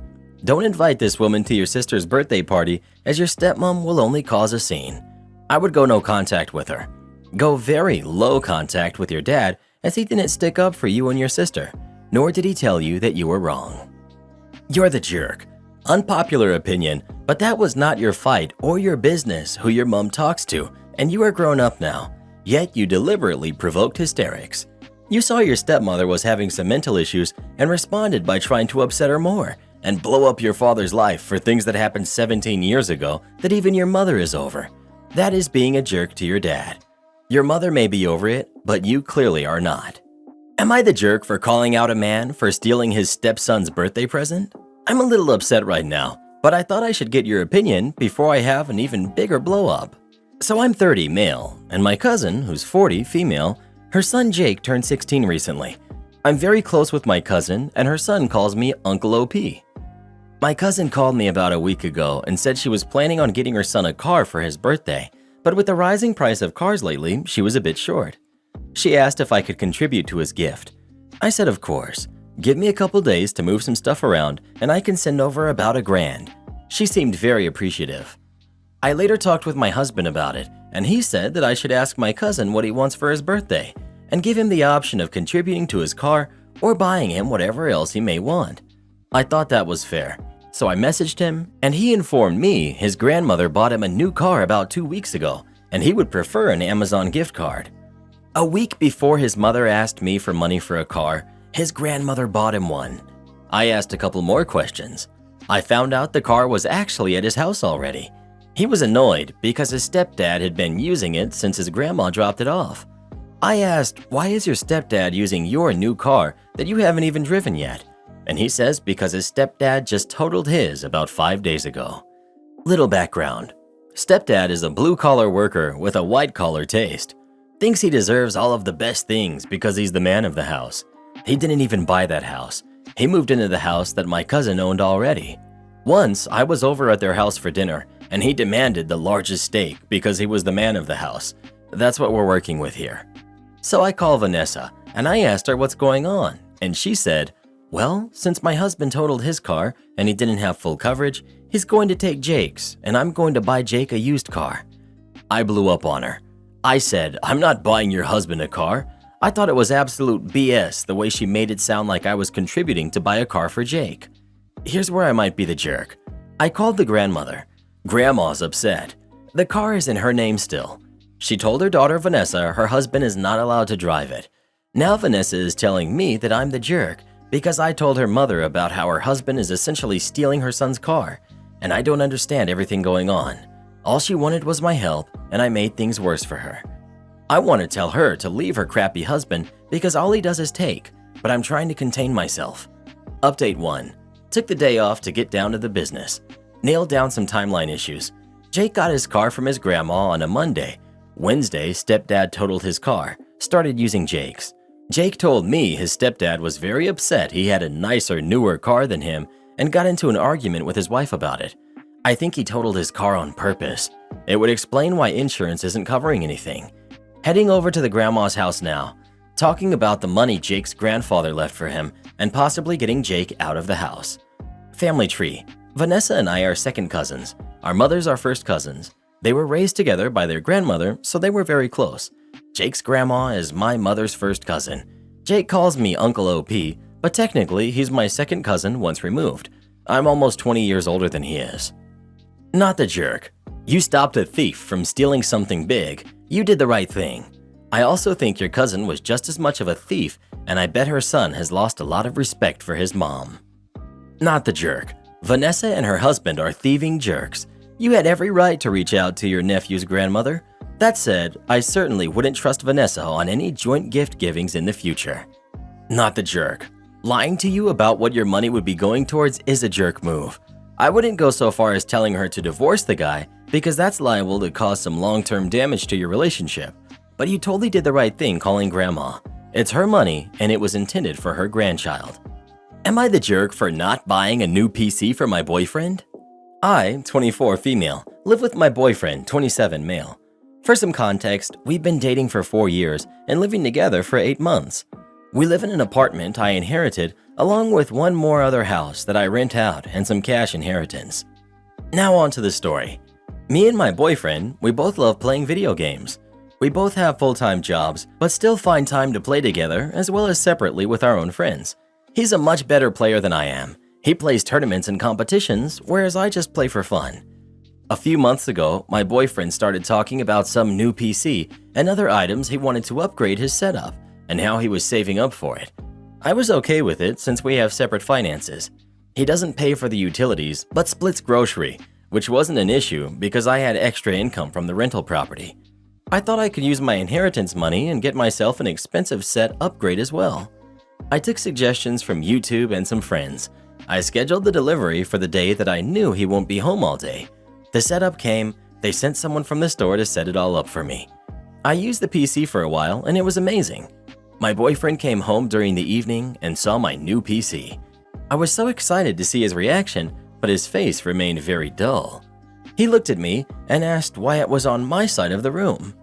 S1: Don't invite this woman to your sister's birthday party, as your stepmom will only cause a scene. I would go no contact with her. Go very low contact with your dad, as he didn't stick up for you and your sister, nor did he tell you that you were wrong. You're the jerk. Unpopular opinion, but that was not your fight or your business who your mom talks to, and you are grown up now, yet you deliberately provoked hysterics. You saw your stepmother was having some mental issues and responded by trying to upset her more and blow up your father's life for things that happened 17 years ago that even your mother is over. That is being a jerk to your dad. Your mother may be over it, but you clearly are not. Am I the jerk for calling out a man for stealing his stepson's birthday present? I'm a little upset right now, but I thought I should get your opinion before I have an even bigger blow up. So I'm 30, male, and my cousin, who's 40, female, her son Jake turned 16 recently. I'm very close with my cousin, and her son calls me Uncle OP. My cousin called me about a week ago and said she was planning on getting her son a car for his birthday, but with the rising price of cars lately, she was a bit short. She asked if I could contribute to his gift. I said of course. Give me a couple days to move some stuff around and I can send over about $1,000. She seemed very appreciative. I later talked with my husband about it, and he said that I should ask my cousin what he wants for his birthday and give him the option of contributing to his car or buying him whatever else he may want. I thought that was fair, so I messaged him and he informed me his grandmother bought him a new car about 2 weeks ago and he would prefer an Amazon gift card. A week before his mother asked me for money for a car, his grandmother bought him one. I asked a couple more questions. I found out the car was actually at his house already. He was annoyed because his stepdad had been using it since his grandma dropped it off. I asked, why is your stepdad using your new car that you haven't even driven yet? And he says because his stepdad just totaled his about 5 days ago. Little background. Stepdad is a blue-collar worker with a white-collar taste. Thinks he deserves all of the best things because he's the man of the house. He didn't even buy that house. He moved into the house that my cousin owned already. Once, I was over at their house for dinner, and he demanded the largest steak because he was the man of the house. That's what we're working with here. So I call Vanessa, and I asked her what's going on, and she said, well, since my husband totaled his car and he didn't have full coverage, he's going to take Jake's, and I'm going to buy Jake a used car. I blew up on her. I said, I'm not buying your husband a car. I thought it was absolute BS the way she made it sound like I was contributing to buy a car for Jake. Here's where I might be the jerk. I called the grandmother. Grandma's upset. The car is in her name still. She told her daughter Vanessa her husband is not allowed to drive it. Now Vanessa is telling me that I'm the jerk because I told her mother about how her husband is essentially stealing her son's car, and I don't understand everything going on. All she wanted was my help, and I made things worse for her. I want to tell her to leave her crappy husband because all he does is take, but I'm trying to contain myself. Update 1. Took the day off to get down to the business. Nailed down some timeline issues. Jake got his car from his grandma on a Monday. Wednesday, stepdad totaled his car, started using Jake's. Jake told me his stepdad was very upset he had a nicer, newer car than him and got into an argument with his wife about it. I think he totaled his car on purpose. It would explain why insurance isn't covering anything. Heading over to the grandma's house now, talking about the money Jake's grandfather left for him and possibly getting Jake out of the house. Family tree. Vanessa and I are second cousins. Our mothers are first cousins. They were raised together by their grandmother, so they were very close. Jake's grandma is my mother's first cousin. Jake calls me Uncle OP, but technically he's my second cousin once removed. I'm almost 20 years older than he is. Not the jerk. You stopped a thief from stealing something big. You did the right thing. I also think your cousin was just as much of a thief, and I bet her son has lost a lot of respect for his mom. Not the jerk. Vanessa and her husband are thieving jerks. You had every right to reach out to your nephew's grandmother. That said, I certainly wouldn't trust Vanessa on any joint gift givings in the future. Not the jerk. Lying to you about what your money would be going towards is a jerk move. I wouldn't go so far as telling her to divorce the guy because that's liable to cause some long-term damage to your relationship. But you totally did the right thing calling grandma. It's her money and it was intended for her grandchild. Am I the jerk for not buying a new PC for my boyfriend? I, 24 female, live with my boyfriend, 27 male. For some context, we've been dating for 4 years and living together for 8 months. We live in an apartment I inherited along with one more other house that I rent out and some cash inheritance. Now on to the story. Me and my boyfriend, we both love playing video games. We both have full-time jobs, but still find time to play together as well as separately with our own friends. He's a much better player than I am. He plays tournaments and competitions, whereas I just play for fun. A few months ago, my boyfriend started talking about some new PC and other items he wanted to upgrade his setup and how he was saving up for it. I was okay with it since we have separate finances. He doesn't pay for the utilities, but splits grocery, which wasn't an issue because I had extra income from the rental property. I thought I could use my inheritance money and get myself an expensive set upgrade as well. I took suggestions from YouTube and some friends. I scheduled the delivery for the day that I knew he won't be home all day. The setup came, they sent someone from the store to set it all up for me. I used the PC for a while and it was amazing. My boyfriend came home during the evening and saw my new PC. I was so excited to see his reaction, but his face remained very dull. He looked at me and asked why it was on my side of the room.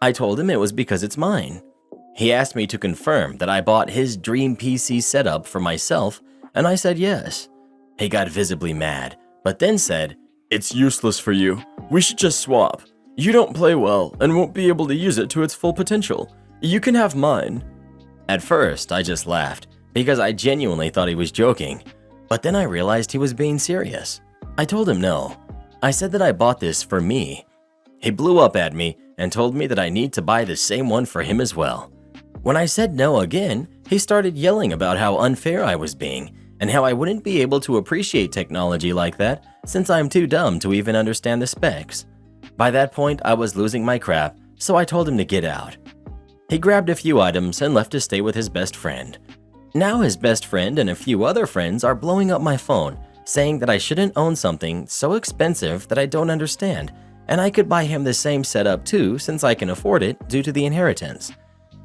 S1: I told him it was because it's mine. He asked me to confirm that I bought his dream PC setup for myself, and I said yes. He got visibly mad, but then said, "It's useless for you. We should just swap. You don't play well and won't be able to use it to its full potential. You can have mine." At first, I just laughed because I genuinely thought he was joking, but then I realized he was being serious. I told him no. I said that I bought this for me. He blew up at me and told me that I need to buy the same one for him as well. When I said no again, he started yelling about how unfair I was being and how I wouldn't be able to appreciate technology like that since I'm too dumb to even understand the specs. By that point, I was losing my crap, so I told him to get out. He grabbed a few items and left to stay with his best friend. Now his best friend and a few other friends are blowing up my phone, saying that I shouldn't own something so expensive that I don't understand, and I could buy him the same setup too since I can afford it due to the inheritance.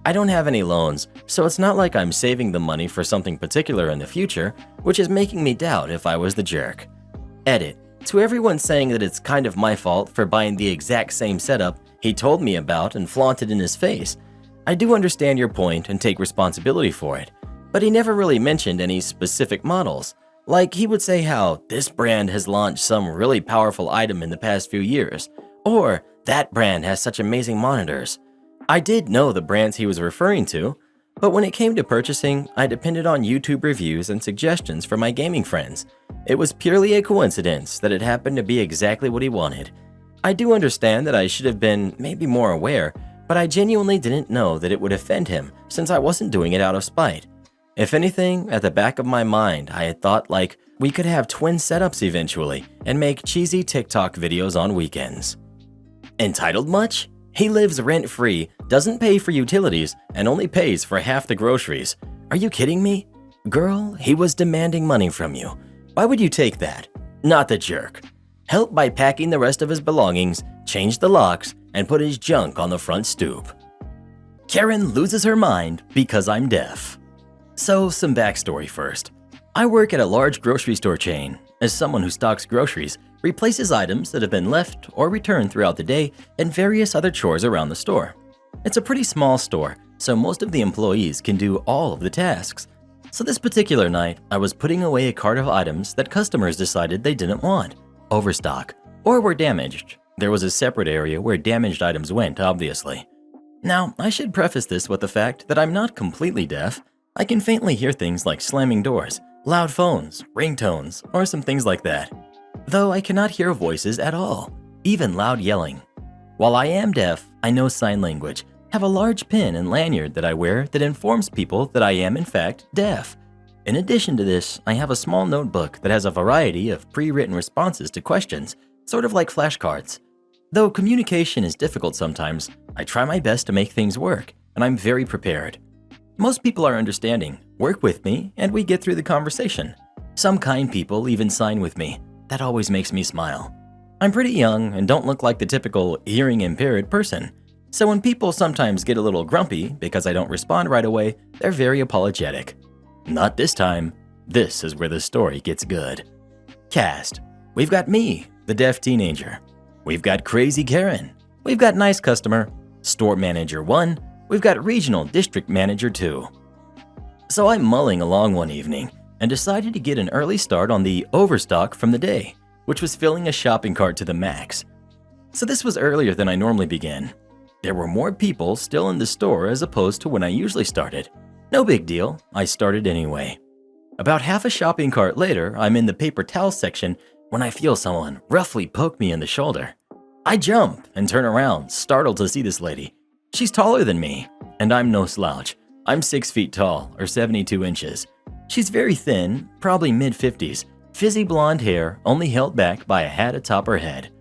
S1: I don't have any loans, so it's not like I'm saving the money for something particular in the future, which is making me doubt if I was the jerk. Edit. To everyone saying that it's kind of my fault for buying the exact same setup he told me about and flaunted in his face, I do understand your point and take responsibility for it, but he never really mentioned any specific models. Like he would say how this brand has launched some really powerful item in the past few years, or that brand has such amazing monitors. I did know the brands he was referring to, but when it came to purchasing, I depended on YouTube reviews and suggestions from my gaming friends. It was purely a coincidence that it happened to be exactly what he wanted. I do understand that I should have been maybe more aware, but I genuinely didn't know that it would offend him since I wasn't doing it out of spite. If anything, at the back of my mind, I had thought like we could have twin setups eventually and make cheesy TikTok videos on weekends. Entitled much? He lives rent-free, doesn't pay for utilities, and only pays for half the groceries. Are you kidding me? Girl, he was demanding money from you. Why would you take that? Not the jerk. Help by packing the rest of his belongings, change the locks, and put his junk on the front stoop. Karen loses her mind because I'm deaf. So, some backstory first. I work at a large grocery store chain. As someone who stocks groceries, replaces items that have been left or returned throughout the day, and various other chores around the store. It's a pretty small store, so most of the employees can do all of the tasks. So this particular night, I was putting away a cart of items that customers decided they didn't want, overstock, or were damaged. There was a separate area where damaged items went, obviously. Now, I should preface this with the fact that I'm not completely deaf. I can faintly hear things like slamming doors, loud phones, ringtones, or some things like that. Though I cannot hear voices at all, even loud yelling. While I am deaf, I know sign language, have a large pin and lanyard that I wear that informs people that I am in fact deaf. In addition to this, I have a small notebook that has a variety of pre-written responses to questions, sort of like flashcards. Though communication is difficult sometimes, I try my best to make things work, and I'm very prepared. Most people are understanding, work with me, and we get through the conversation. Some kind people even sign with me. That always makes me smile. I'm pretty young and don't look like the typical hearing impaired person. So when people sometimes get a little grumpy because I don't respond right away, they're very apologetic. Not this time. This is where the story gets good. Cast. We've got me, the deaf teenager. We've got Crazy Karen. We've got Nice Customer, Store Manager 1. We've got Regional District Manager 2. So I'm mulling along one evening and decided to get an early start on the overstock from the day, which was filling a shopping cart to the max. So this was earlier than I normally begin. There were more people still in the store as opposed to when I usually started. No big deal, I started anyway. About half a shopping cart later, I'm in the paper towel section when I feel someone roughly poke me in the shoulder. I jump and turn around, startled to see this lady. She's taller than me, and I'm no slouch. I'm 6 feet tall, or 72 inches. She's very thin, probably mid-50s, fizzy blonde hair only held back by a hat atop her head.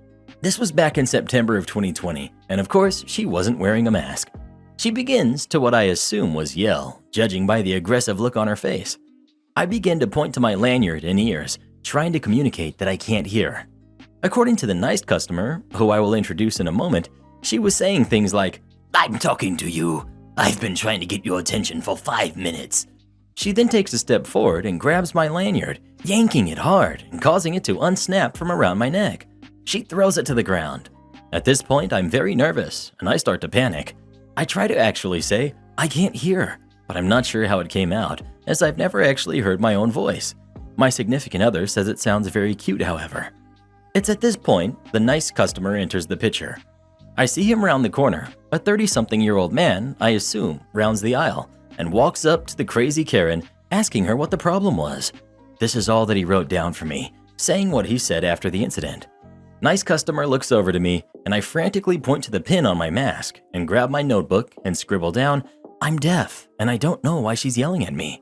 S1: This was back in September of 2020, and of course, she wasn't wearing a mask. She begins to what I assume was yell, judging by the aggressive look on her face. I begin to point to my lanyard and ears, trying to communicate that I can't hear. According to the Nice Customer, who I will introduce in a moment, she was saying things like, "I'm talking to you. I've been trying to get your attention for 5 minutes." She then takes a step forward and grabs my lanyard, yanking it hard and causing it to unsnap from around my neck. She throws it to the ground. At this point, I'm very nervous and I start to panic. I try to actually say, "I can't hear," but I'm not sure how it came out, as I've never actually heard my own voice. My significant other says it sounds very cute, however. It's at this point, the Nice Customer enters the picture. I see him round the corner. A 30-something-year-old man, I assume, rounds the aisle and walks up to the Crazy Karen, asking her what the problem was. This is all that he wrote down for me, saying what he said after the incident. Nice Customer looks over to me, and I frantically point to the pin on my mask and grab my notebook and scribble down, "I'm deaf, and I don't know why she's yelling at me."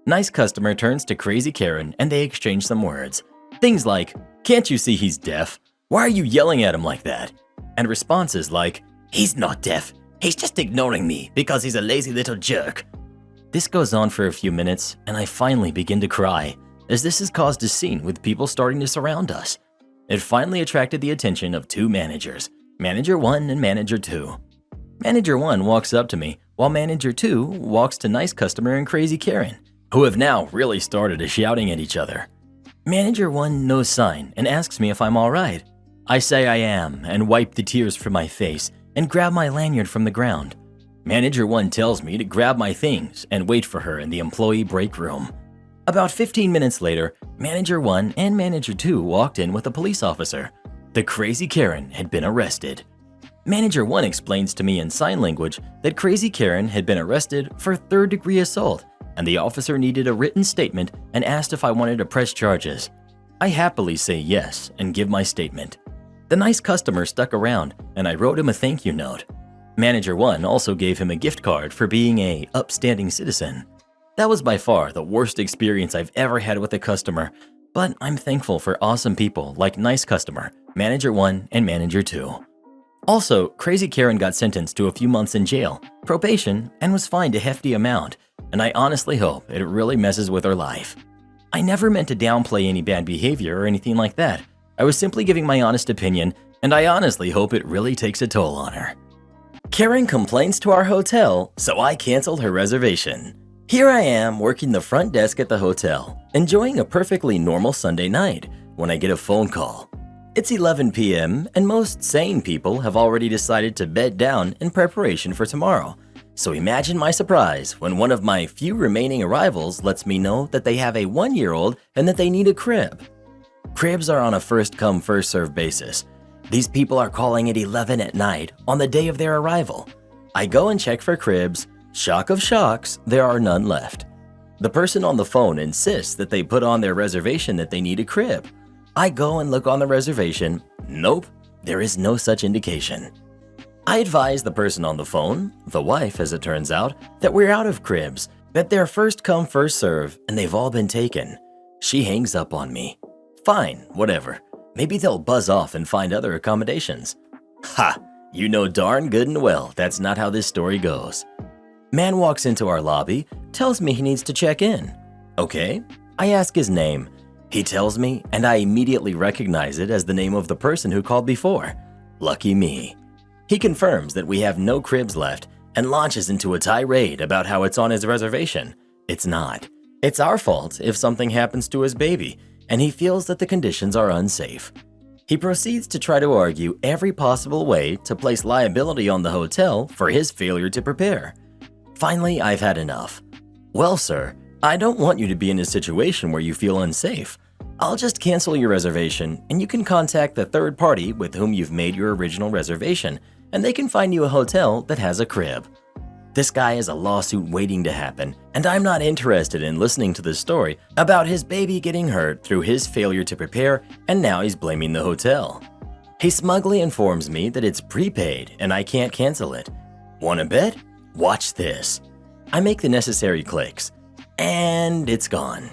S1: Nice Customer turns to Crazy Karen, and they exchange some words. Things like, "Can't you see he's deaf? Why are you yelling at him like that?" And responses like, "He's not deaf. He's just ignoring me because he's a lazy little jerk." This goes on for a few minutes, and I finally begin to cry, as this has caused a scene with people starting to surround us. It finally attracted the attention of 2 managers, Manager 1 and Manager 2. Manager 1 walks up to me, while Manager 2 walks to Nice Customer and Crazy Karen, who have now really started shouting at each other. Manager 1 knows sign and asks me if I'm alright. I say I am and wipe the tears from my face and grab my lanyard from the ground. Manager 1 tells me to grab my things and wait for her in the employee break room. About 15 minutes later, Manager 1 and Manager 2 walked in with a police officer. The Crazy Karen had been arrested. Manager 1 explains to me in sign language that Crazy Karen had been arrested for third-degree assault, and the officer needed a written statement and asked if I wanted to press charges. I happily say yes and give my statement. The Nice Customer stuck around, and I wrote him a thank you note. Manager 1 also gave him a gift card for being an upstanding citizen. That was by far the worst experience I've ever had with a customer, but I'm thankful for awesome people like Nice Customer, Manager 1, and Manager 2. Also, Crazy Karen got sentenced to a few months in jail, probation, and was fined a hefty amount, and I honestly hope it really messes with her life. I never meant to downplay any bad behavior or anything like that. I was simply giving my honest opinion, and I honestly hope it really takes a toll on her. Karen complains to our hotel, so I canceled her reservation. Here I am working the front desk at the hotel, enjoying a perfectly normal Sunday night when I get a phone call. It's 11 p.m. and most sane people have already decided to bed down in preparation for tomorrow. So imagine my surprise when one of my few remaining arrivals lets me know that they have a 1-year-old and that they need a crib. Cribs are on a first-come, first-served basis. These people are calling at 11 at night on the day of their arrival. I go and check for cribs. Shock of shocks, there are none left. The person on the phone insists that they put on their reservation that they need a crib. I go and look on the reservation. Nope, there is no such indication. I advise the person on the phone, the wife as it turns out, that we're out of cribs, that they're first come first serve, and they've all been taken. She hangs up on me. Fine, whatever. Maybe they'll buzz off and find other accommodations. Ha! You know darn good and well that's not how this story goes. Man walks into our lobby, tells me he needs to check in. Okay, I ask his name. He tells me, and I immediately recognize it as the name of the person who called before. Lucky me. He confirms that we have no cribs left and launches into a tirade about how it's on his reservation. It's not. It's our fault if something happens to his baby, and he feels that the conditions are unsafe. He proceeds to try to argue every possible way to place liability on the hotel for his failure to prepare. Finally, I've had enough. Well, sir, I don't want you to be in a situation where you feel unsafe. I'll just cancel your reservation and you can contact the third party with whom you've made your original reservation, and they can find you a hotel that has a crib. This guy has a lawsuit waiting to happen, and I'm not interested in listening to the story about his baby getting hurt through his failure to prepare, and now he's blaming the hotel. He smugly informs me that it's prepaid and I can't cancel it. Wanna bet? Watch this. I make the necessary clicks, and it's gone.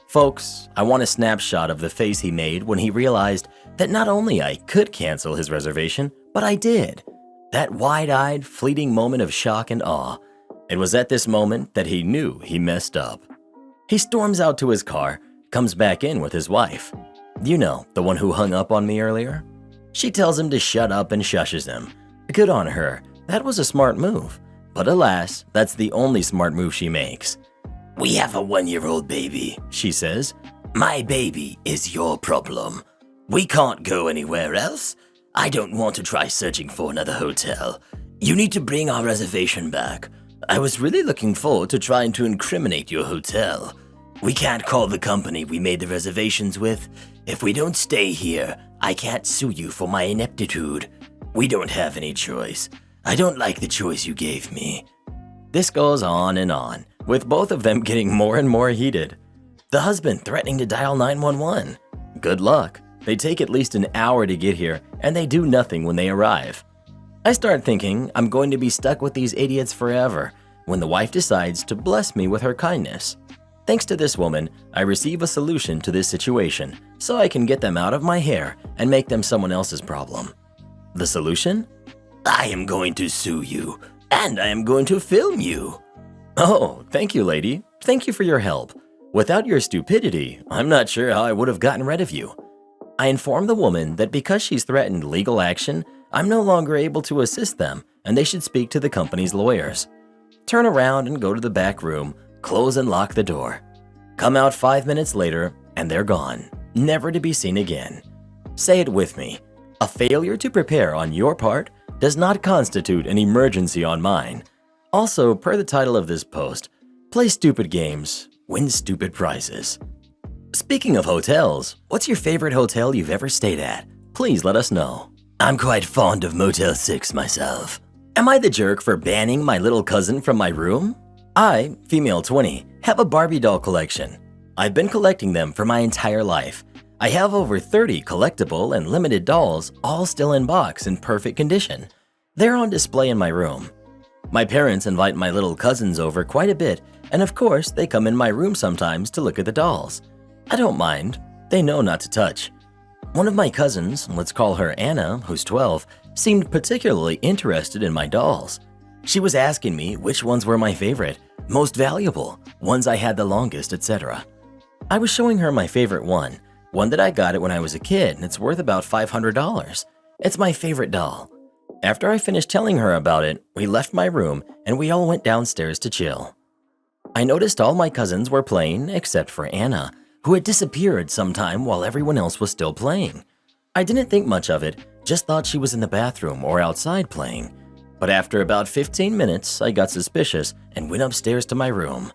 S1: Folks, I want a snapshot of the face he made when he realized that not only I could cancel his reservation, but I did. That wide-eyed, fleeting moment of shock and awe. It was at this moment that he knew he messed up. He storms out to his car, comes back in with his wife. You know, the one who hung up on me earlier? She tells him to shut up and shushes him. Good on her. That was a smart move. But alas, that's the only smart move she makes. "We have a 1-year-old baby," she says. "My baby is your problem. We can't go anywhere else. I don't want to try searching for another hotel. You need to bring our reservation back. I was really looking forward to trying to incriminate your hotel. We can't call the company we made the reservations with. If we don't stay here, I can't sue you for my ineptitude. We don't have any choice. I don't like the choice you gave me." This goes on, with both of them getting more and more heated. The husband threatening to dial 911. Good luck. They take at least an hour to get here, and they do nothing when they arrive. I start thinking I'm going to be stuck with these idiots forever when the wife decides to bless me with her kindness. Thanks to this woman, I receive a solution to this situation so I can get them out of my hair and make them someone else's problem. The solution? I am going to sue you, and I am going to film you. Oh, thank you, lady. Thank you for your help. Without your stupidity, I'm not sure how I would have gotten rid of you. I inform the woman that because she's threatened legal action, I'm no longer able to assist them and they should speak to the company's lawyers. Turn around and go to the back room, close and lock the door. Come out 5 minutes later and they're gone, never to be seen again. Say it with me. A failure to prepare on your part does not constitute an emergency on mine. Also, per the title of this post, play stupid games, win stupid prizes. Speaking of hotels, what's your favorite hotel you've ever stayed at? Please let us know. I'm quite fond of Motel 6 myself. Am I the jerk for banning my little cousin from my room? I, female 20, have a Barbie doll collection. I've been collecting them for my entire life. I have over 30 collectible and limited dolls, all still in box in perfect condition. They're on display in my room. My parents invite my little cousins over quite a bit, and of course, they come in my room sometimes to look at the dolls. I don't mind. They know not to touch. One of my cousins, let's call her Anna, who's 12, seemed particularly interested in my dolls. She was asking me which ones were my favorite, most valuable, ones I had the longest, etc. I was showing her my favorite one that I got it when I was a kid, and it's worth about $500. It's my favorite doll. After I finished telling her about it, we left my room and we all went downstairs to chill. I noticed all my cousins were playing except for Anna, who had disappeared sometime while everyone else was still playing. I didn't think much of it, just thought she was in the bathroom or outside playing. But after about 15 minutes, I got suspicious and went upstairs to my room.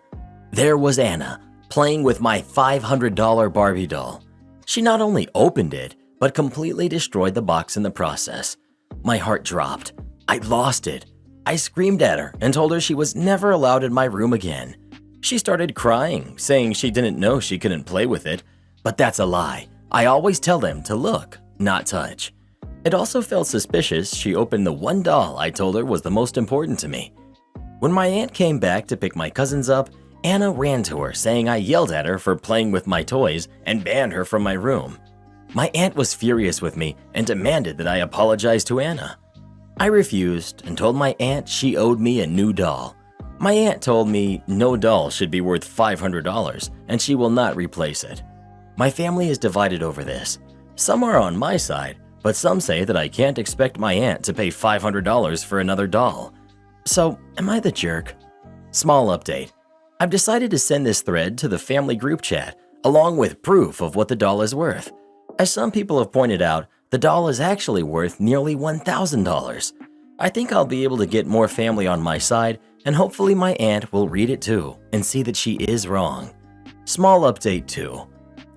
S1: There was Anna, playing with my $500 Barbie doll. She not only opened it, but completely destroyed the box in the process. My heart dropped. I lost it. I screamed at her and told her she was never allowed in my room again. She started crying, saying she didn't know she couldn't play with it, but that's a lie. I always tell them to look, not touch. It also felt suspicious she opened the one doll I told her was the most important to me. When my aunt came back to pick my cousins up, Anna ran to her saying I yelled at her for playing with my toys and banned her from my room. My aunt was furious with me and demanded that I apologize to Anna. I refused and told my aunt she owed me a new doll. My aunt told me no doll should be worth $500 and she will not replace it. My family is divided over this. Some are on my side, but some say that I can't expect my aunt to pay $500 for another doll. So, am I the jerk? Small update. I've decided to send this thread to the family group chat, along with proof of what the doll is worth. As some people have pointed out, the doll is actually worth nearly $1,000. I think I'll be able to get more family on my side, and hopefully my aunt will read it too and see that she is wrong. Small update too.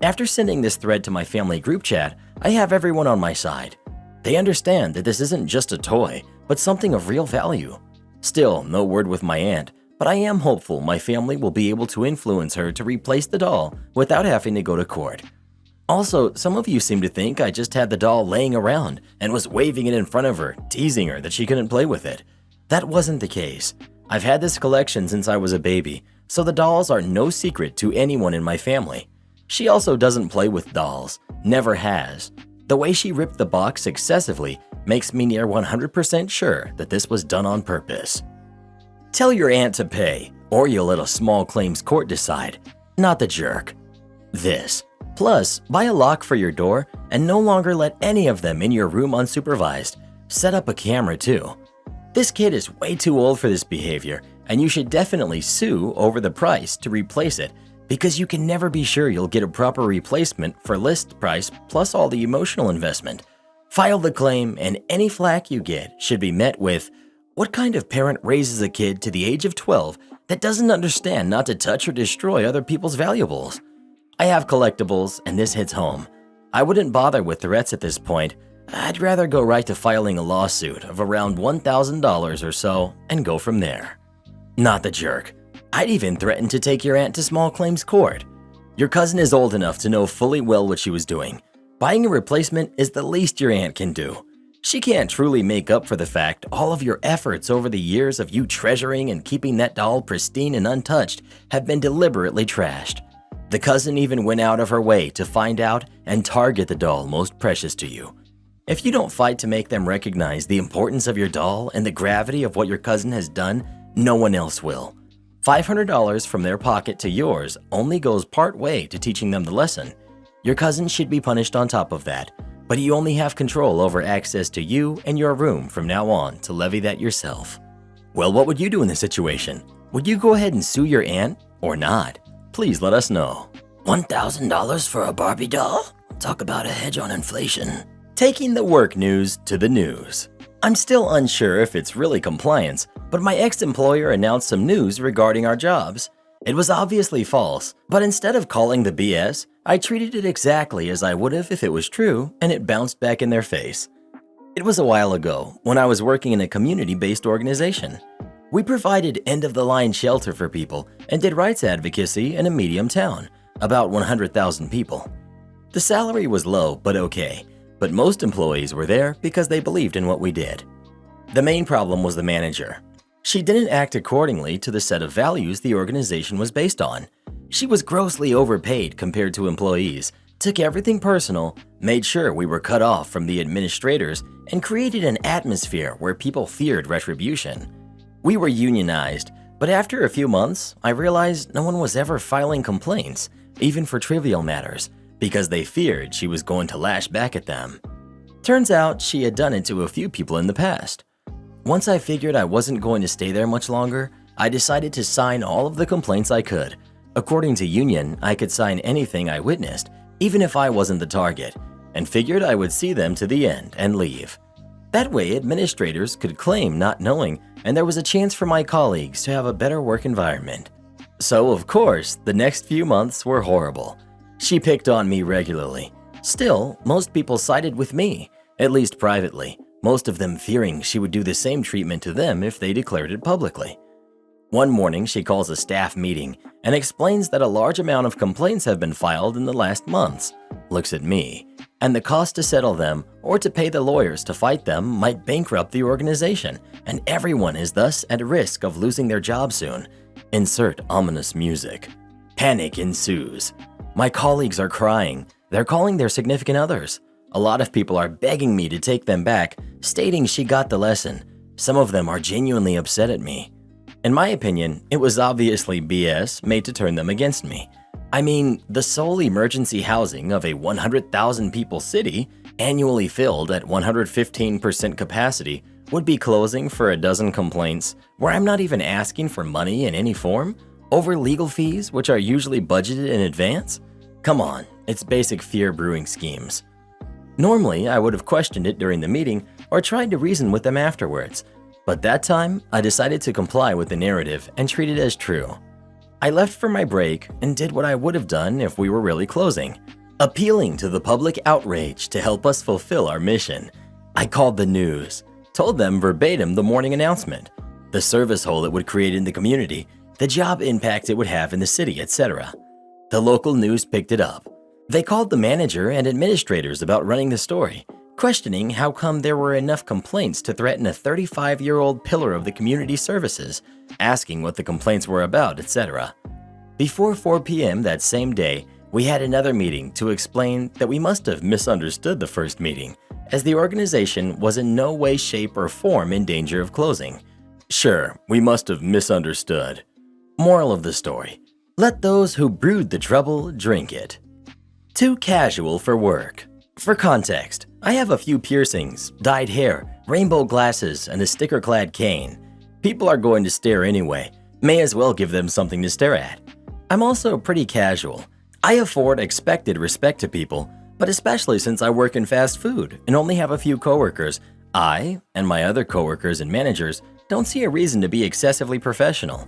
S1: After sending this thread to my family group chat, I have everyone on my side. They understand that this isn't just a toy, but something of real value. Still, no word with my aunt, but I am hopeful my family will be able to influence her to replace the doll without having to go to court. Also, some of you seem to think I just had the doll laying around and was waving it in front of her, teasing her that she couldn't play with it. That wasn't the case. I've had this collection since I was a baby, so the dolls are no secret to anyone in my family. She also doesn't play with dolls, never has. The way she ripped the box excessively makes me near 100% sure that this was done on purpose. Tell your aunt to pay, or you'll let a small claims court decide, not the jerk. This. Plus, buy a lock for your door and no longer let any of them in your room unsupervised. Set up a camera too. This kid is way too old for this behavior, and you should definitely sue over the price to replace it because you can never be sure you'll get a proper replacement for list price plus all the emotional investment. File the claim, and any flack you get should be met with, what kind of parent raises a kid to the age of 12 that doesn't understand not to touch or destroy other people's valuables? I have collectibles, and this hits home. I wouldn't bother with threats at this point. I'd rather go right to filing a lawsuit of around $1,000 or so and go from there. Not the jerk. I'd even threaten to take your aunt to small claims court. Your cousin is old enough to know fully well what she was doing. Buying a replacement is the least your aunt can do. She can't truly make up for the fact all of your efforts over the years of you treasuring and keeping that doll pristine and untouched have been deliberately trashed. The cousin even went out of her way to find out and target the doll most precious to you. If you don't fight to make them recognize the importance of your doll and the gravity of what your cousin has done, no one else will. $500 from their pocket to yours only goes part way to teaching them the lesson. Your cousin should be punished on top of that, but you only have control over access to you and your room from now on to levy that yourself. Well, what would you do in this situation? Would you go ahead and sue your aunt or not? Please let us know. $1,000 for a Barbie doll? Talk about a hedge on inflation. Taking the work news to the news. I'm still unsure if it's really compliance, but my ex-employer announced some news regarding our jobs. It was obviously false, but instead of calling the BS, I treated it exactly as I would have if it was true, and it bounced back in their face. It was a while ago when I was working in a community-based organization. We provided end-of-the-line shelter for people and did rights advocacy in a medium town, about 100,000 people. The salary was low but okay, but most employees were there because they believed in what we did. The main problem was the manager. She didn't act accordingly to the set of values the organization was based on. She was grossly overpaid compared to employees, took everything personal, made sure we were cut off from the administrators, and created an atmosphere where people feared retribution. We were unionized, but after a few months, I realized no one was ever filing complaints, even for trivial matters, because they feared she was going to lash back at them. Turns out she had done it to a few people in the past. Once I figured I wasn't going to stay there much longer, I decided to sign all of the complaints I could. According to Union, I could sign anything I witnessed, even if I wasn't the target, and figured I would see them to the end and leave. That way, administrators could claim not knowing, and there was a chance for my colleagues to have a better work environment. So, of course, the next few months were horrible. She picked on me regularly. Still, most people sided with me, at least privately, most of them fearing she would do the same treatment to them if they declared it publicly. One morning, she calls a staff meeting and explains that a large amount of complaints have been filed in the last months, looks at me, and the cost to settle them or to pay the lawyers to fight them might bankrupt the organization, and everyone is thus at risk of losing their job soon. Insert ominous music. Panic ensues. My colleagues are crying. They're calling their significant others. A lot of people are begging me to take them back, stating she got the lesson. Some of them are genuinely upset at me. In my opinion, it was obviously BS made to turn them against me. I mean, the sole emergency housing of a 100,000 people city, annually filled at 115% capacity, would be closing for a dozen complaints where I'm not even asking for money in any form, over legal fees which are usually budgeted in advance? Come on, it's basic fear brewing schemes. Normally, I would have questioned it during the meeting or tried to reason with them afterwards, but that time, I decided to comply with the narrative and treat it as true. I left for my break and did what I would have done if we were really closing, appealing to the public outrage to help us fulfill our mission. I called the news, told them verbatim the morning announcement, the service hole it would create in the community, the job impact it would have in the city, etc. The local news picked it up. They called the manager and administrators about running the story, questioning how come there were enough complaints to threaten a 35-year-old pillar of the community services, asking what the complaints were about, etc. Before 4 p.m. that same day, we had another meeting to explain that we must have misunderstood the first meeting, as the organization was in no way, shape, or form in danger of closing. Sure, we must have misunderstood. Moral of the story: let those who brewed the trouble drink it. Too casual for work. For context, I have a few piercings, dyed hair, rainbow glasses, and a sticker-clad cane. People are going to stare anyway. May as well give them something to stare at. I'm also pretty casual. I afford expected respect to people, but especially since I work in fast food and only have a few coworkers, I, and my other coworkers and managers, don't see a reason to be excessively professional.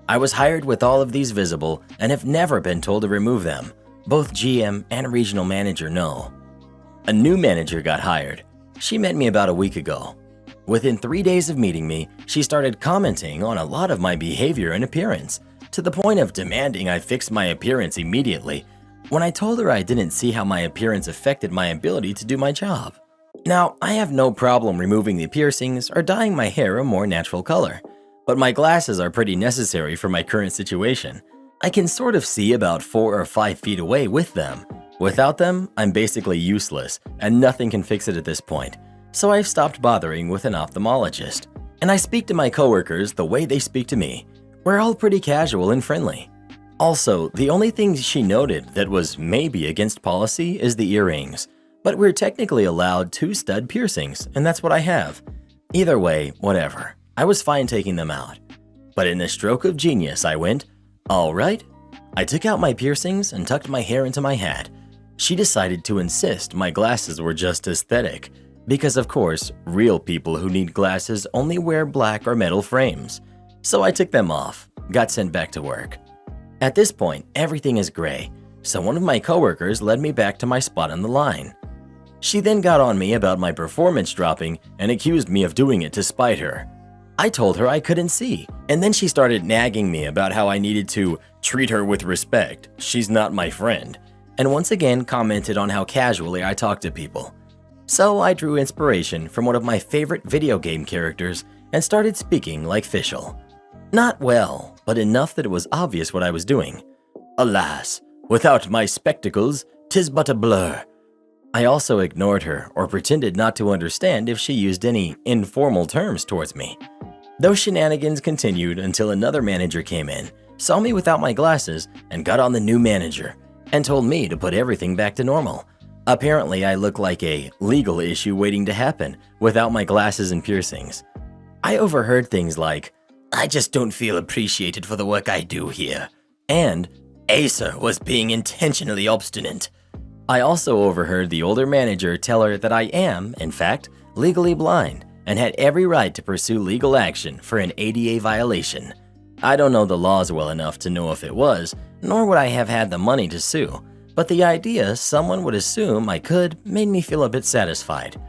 S1: I was hired with all of these visible and have never been told to remove them. Both GM and regional manager know. A new manager got hired. She met me about a week ago. Within 3 days of meeting me, she started commenting on a lot of my behavior and appearance, to the point of demanding I fix my appearance immediately, when I told her I didn't see how my appearance affected my ability to do my job. Now, I have no problem removing the piercings or dyeing my hair a more natural color, but my glasses are pretty necessary for my current situation. I can sort of see about 4 or 5 feet away with them. Without them, I'm basically useless, and nothing can fix it at this point, so I've stopped bothering with an ophthalmologist. And I speak to my coworkers the way they speak to me. We're all pretty casual and friendly. Also, the only thing she noted that was maybe against policy is the earrings, but we're technically allowed 2 stud piercings, and that's what I have. Either way, whatever. I was fine taking them out. But in a stroke of genius, I went, all right. I took out my piercings and tucked my hair into my hat. She decided to insist my glasses were just aesthetic, because of course, real people who need glasses only wear black or metal frames. So I took them off, got sent back to work. At this point, everything is gray, so one of my coworkers led me back to my spot on the line. She then got on me about my performance dropping and accused me of doing it to spite her. I told her I couldn't see, and then she started nagging me about how I needed to treat her with respect, she's not my friend, and once again commented on how casually I talk to people. So I drew inspiration from one of my favorite video game characters and started speaking like Fischl. Not well, but enough that it was obvious what I was doing. Alas, without my spectacles, 'tis but a blur. I also ignored her or pretended not to understand if she used any informal terms towards me. Those shenanigans continued until another manager came in, saw me without my glasses, and got on the new manager, and told me to put everything back to normal. Apparently, I look like a legal issue waiting to happen without my glasses and piercings. I overheard things like, "I just don't feel appreciated for the work I do here," and "Acer was being intentionally obstinate." I also overheard the older manager tell her that I am, in fact, legally blind and had every right to pursue legal action for an ADA violation. I don't know the laws well enough to know if it was, nor would I have had the money to sue, but the idea someone would assume I could made me feel a bit satisfied.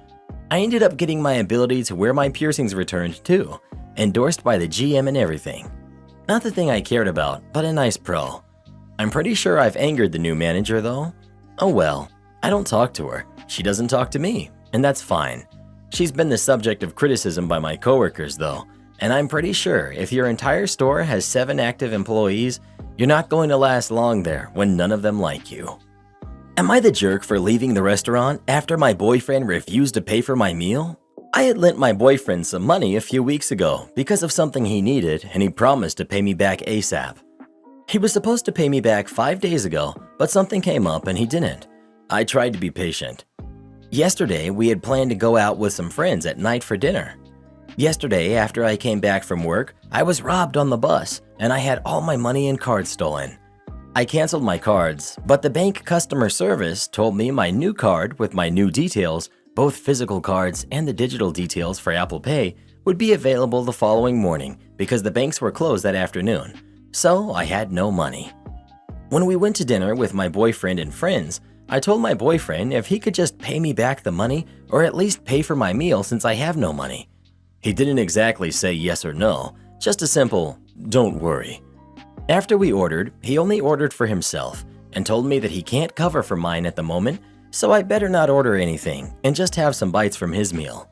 S1: I ended up getting my ability to wear my piercings returned too, endorsed by the GM and everything. Not the thing I cared about, but a nice pro. I'm pretty sure I've angered the new manager though. Oh well, I don't talk to her, she doesn't talk to me, and that's fine. She's been the subject of criticism by my coworkers though, and I'm pretty sure if your entire store has 7 active employees, you're not going to last long there when none of them like you. Am I the jerk for leaving the restaurant after my boyfriend refused to pay for my meal? I had lent my boyfriend some money a few weeks ago because of something he needed, and he promised to pay me back ASAP. He was supposed to pay me back 5 days ago, but something came up and he didn't. I tried to be patient. Yesterday, we had planned to go out with some friends at night for dinner. Yesterday, after I came back from work, I was robbed on the bus, and I had all my money and cards stolen. I canceled my cards, but the bank customer service told me my new card with my new details, both physical cards and the digital details for Apple Pay, would be available the following morning because the banks were closed that afternoon, so I had no money. When we went to dinner with my boyfriend and friends, I told my boyfriend if he could just pay me back the money or at least pay for my meal since I have no money. He didn't exactly say yes or no, just a simple, "Don't worry." After we ordered, he only ordered for himself and told me that he can't cover for mine at the moment, so I better not order anything and just have some bites from his meal.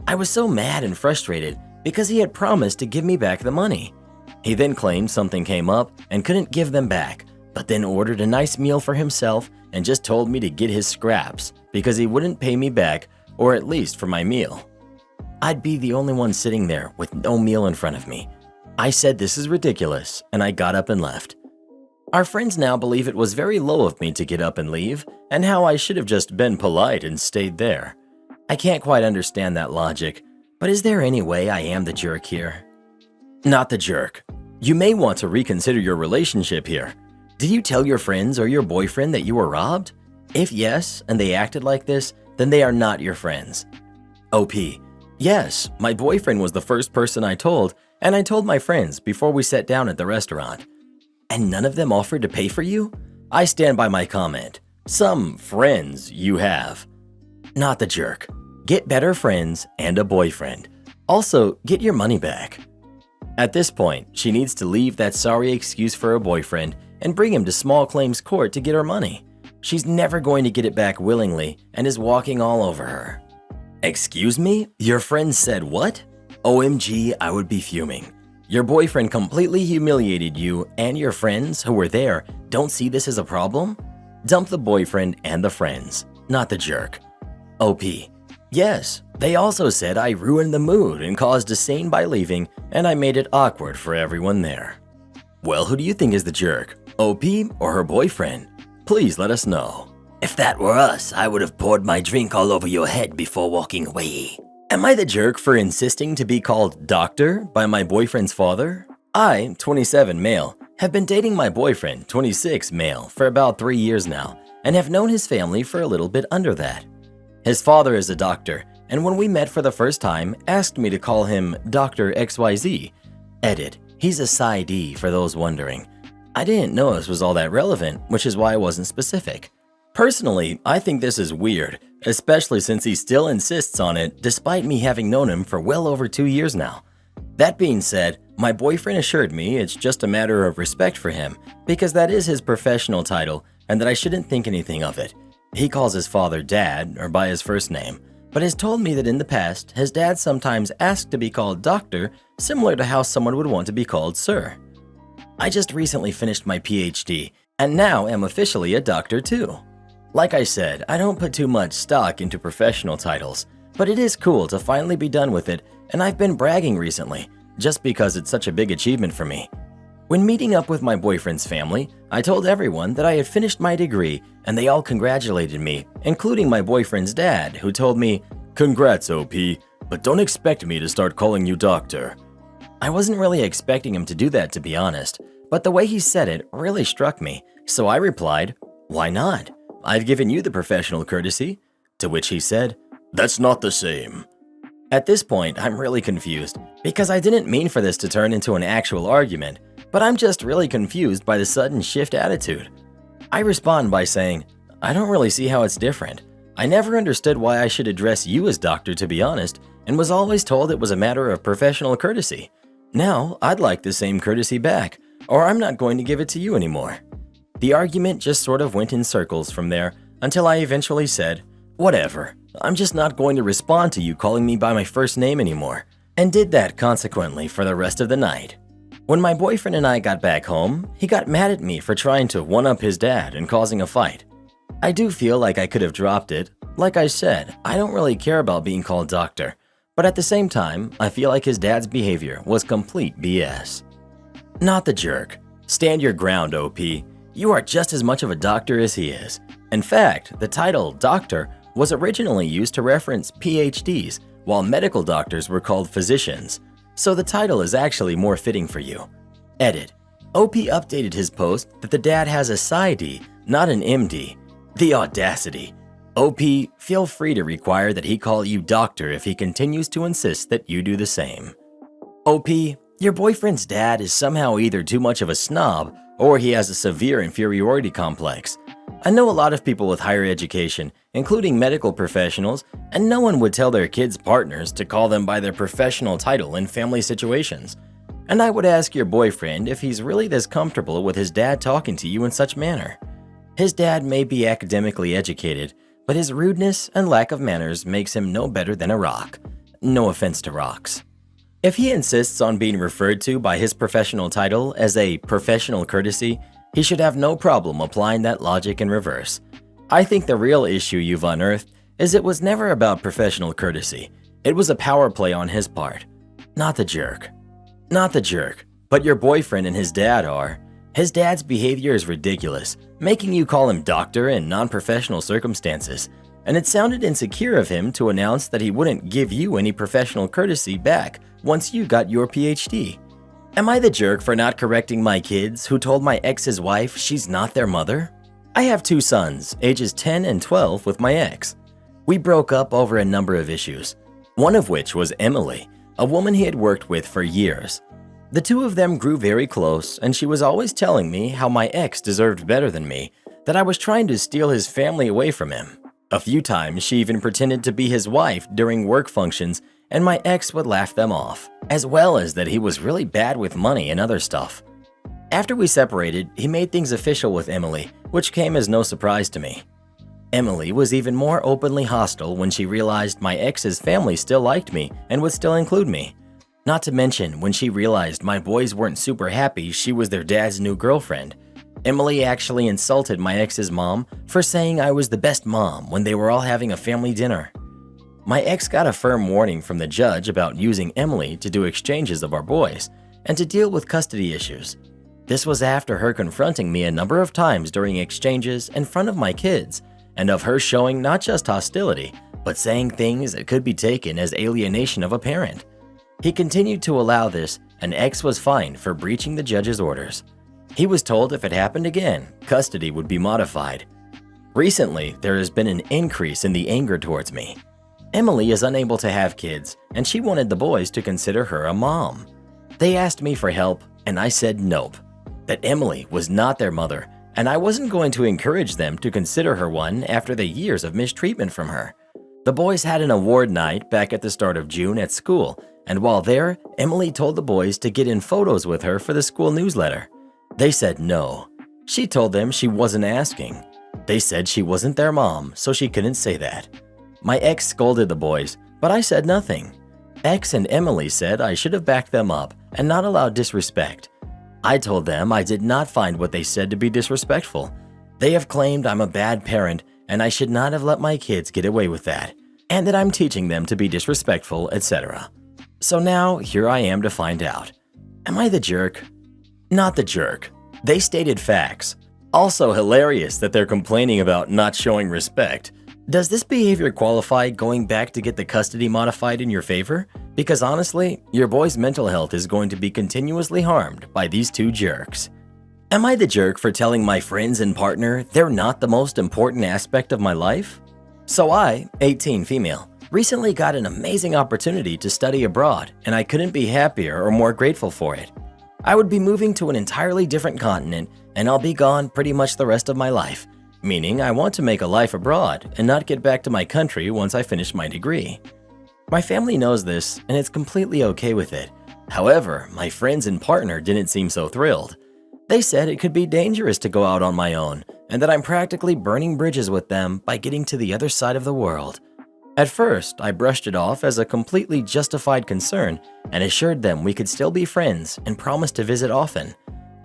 S1: I was so mad and frustrated because he had promised to give me back the money. He then claimed something came up and couldn't give them back, but then ordered a nice meal for himself and just told me to get his scraps because he wouldn't pay me back, or at least for my meal. I'd be the only one sitting there with no meal in front of me. I said this is ridiculous, and I got up and left. Our friends now believe it was very low of me to get up and leave, and how I should have just been polite and stayed there. I can't quite understand that logic, but is there any way I am the jerk here? Not the jerk. You may want to reconsider your relationship here. Did you tell your friends or your boyfriend that you were robbed? If yes, and they acted like this, then they are not your friends. OP. Yes, my boyfriend was the first person I told, and I told my friends before we sat down at the restaurant. And none of them offered to pay for you? I stand by my comment. Some friends you have. Not the jerk. Get better friends and a boyfriend. Also, get your money back. At this point, she needs to leave that sorry excuse for her boyfriend and bring him to small claims court to get her money. She's never going to get it back willingly and is walking all over her. Excuse me? Your friend said what? OMG, I would be fuming. Your boyfriend completely humiliated you, and your friends who were there don't see this as a problem? Dump the boyfriend and the friends, not the jerk. OP. Yes, they also said I ruined the mood and caused a scene by leaving, and I made it awkward for everyone there. Well, who do you think is the jerk? OP or her boyfriend? Please let us know. If that were us, I would have poured my drink all over your head before walking away. Am I the jerk for insisting to be called doctor by my boyfriend's father? I, 27 male, have been dating my boyfriend, 26 male, for about 3 years now, and have known his family for a little bit under that. His father is a doctor, and when we met for the first time, asked me to call him Dr. XYZ. Edit, he's a PsyD for those wondering. I didn't know this was all that relevant, which is why I wasn't specific. Personally, I think this is weird, especially since he still insists on it despite me having known him for well over 2 years now. That being said, my boyfriend assured me it's just a matter of respect for him because that is his professional title and that I shouldn't think anything of it. He calls his father Dad or by his first name, but has told me that in the past, his dad sometimes asked to be called Doctor, similar to how someone would want to be called Sir. I just recently finished my PhD and now am officially a doctor too. Like I said, I don't put too much stock into professional titles, but it is cool to finally be done with it, and I've been bragging recently, just because it's such a big achievement for me. When meeting up with my boyfriend's family, I told everyone that I had finished my degree and they all congratulated me, including my boyfriend's dad, who told me, "Congrats, OP, but don't expect me to start calling you doctor." I wasn't really expecting him to do that, to be honest, but the way he said it really struck me, so I replied, "Why not? I've given you the professional courtesy." To which he said, "That's not the same." At this point, I'm really confused, because I didn't mean for this to turn into an actual argument, but I'm just really confused by the sudden shift attitude. I respond by saying, "I don't really see how it's different. I never understood why I should address you as doctor, to be honest, and was always told it was a matter of professional courtesy. Now, I'd like the same courtesy back, or I'm not going to give it to you anymore." The argument just sort of went in circles from there until I eventually said, "Whatever, I'm just not going to respond to you calling me by my first name anymore," and did that consequently for the rest of the night. When my boyfriend and I got back home, he got mad at me for trying to one-up his dad and causing a fight. I do feel like I could have dropped it. Like I said, I don't really care about being called doctor, but at the same time, I feel like his dad's behavior was complete BS. Not the jerk. Stand your ground, OP. You are just as much of a doctor as he is. In fact, the title doctor was originally used to reference PhDs, while medical doctors were called physicians, so the title is actually more fitting for you. Edit. OP updated his post that the dad has a PsyD, not an MD. The audacity. OP, feel free to require that he call you doctor if he continues to insist that you do the same. OP, your boyfriend's dad is somehow either too much of a snob or he has a severe inferiority complex. I know a lot of people with higher education, including medical professionals, and no one would tell their kids' partners to call them by their professional title in family situations. And I would ask your boyfriend if he's really this comfortable with his dad talking to you in such manner. His dad may be academically educated, but his rudeness and lack of manners makes him no better than a rock. No offense to rocks. If he insists on being referred to by his professional title as a professional courtesy, he should have no problem applying that logic in reverse. I think the real issue you've unearthed is it was never about professional courtesy. It was a power play on his part. Not the jerk. Not the jerk, but your boyfriend and his dad are. His dad's behavior is ridiculous, making you call him doctor in non-professional circumstances, and it sounded insecure of him to announce that he wouldn't give you any professional courtesy back once you got your PhD. Am I the jerk for not correcting my kids who told my ex's wife she's not their mother? I have 2 sons, ages 10 and 12, with my ex. We broke up over a number of issues, one of which was Emily, a woman he had worked with for years. The 2 of them grew very close, and she was always telling me how my ex deserved better than me, that I was trying to steal his family away from him. A few times, she even pretended to be his wife during work functions, and my ex would laugh them off, as well as that he was really bad with money and other stuff. After we separated, he made things official with Emily, which came as no surprise to me. Emily was even more openly hostile when she realized my ex's family still liked me and would still include me. Not to mention when she realized my boys weren't super happy she was their dad's new girlfriend. Emily actually insulted my ex's mom for saying I was the best mom when they were all having a family dinner. My ex got a firm warning from the judge about using Emily to do exchanges of our boys and to deal with custody issues. This was after her confronting me a number of times during exchanges in front of my kids, and of her showing not just hostility, but saying things that could be taken as alienation of a parent. He continued to allow this, and X was fined for breaching the judge's orders. He was told if it happened again, custody would be modified. Recently, there has been an increase in the anger towards me. Emily is unable to have kids, and she wanted the boys to consider her a mom. They asked me for help, and I said nope, that Emily was not their mother, and I wasn't going to encourage them to consider her one after the years of mistreatment from her. The boys had an award night back at the start of June at school, and while there, Emily told the boys to get in photos with her for the school newsletter. They said no. She told them she wasn't asking. They said she wasn't their mom, so she couldn't say that. My ex scolded the boys, but I said nothing. X and Emily said I should have backed them up and not allowed disrespect. I told them I did not find what they said to be disrespectful. They have claimed I'm a bad parent and I should not have let my kids get away with that, and that I'm teaching them to be disrespectful, etc. So now, here I am to find out. Am I the jerk? Not the jerk. They stated facts. Also hilarious that they're complaining about not showing respect. Does this behavior qualify going back to get the custody modified in your favor? Because honestly, your boy's mental health is going to be continuously harmed by these two jerks. Am I the jerk for telling my friends and partner they're not the most important aspect of my life? So I, 18 female, recently got an amazing opportunity to study abroad, and I couldn't be happier or more grateful for it. I would be moving to an entirely different continent, and I'll be gone pretty much the rest of my life, meaning I want to make a life abroad and not get back to my country once I finish my degree. My family knows this, and it's completely okay with it. However, my friends and partner didn't seem so thrilled. They said it could be dangerous to go out on my own, and that I'm practically burning bridges with them by getting to the other side of the world. At first, I brushed it off as a completely justified concern and assured them we could still be friends and promised to visit often.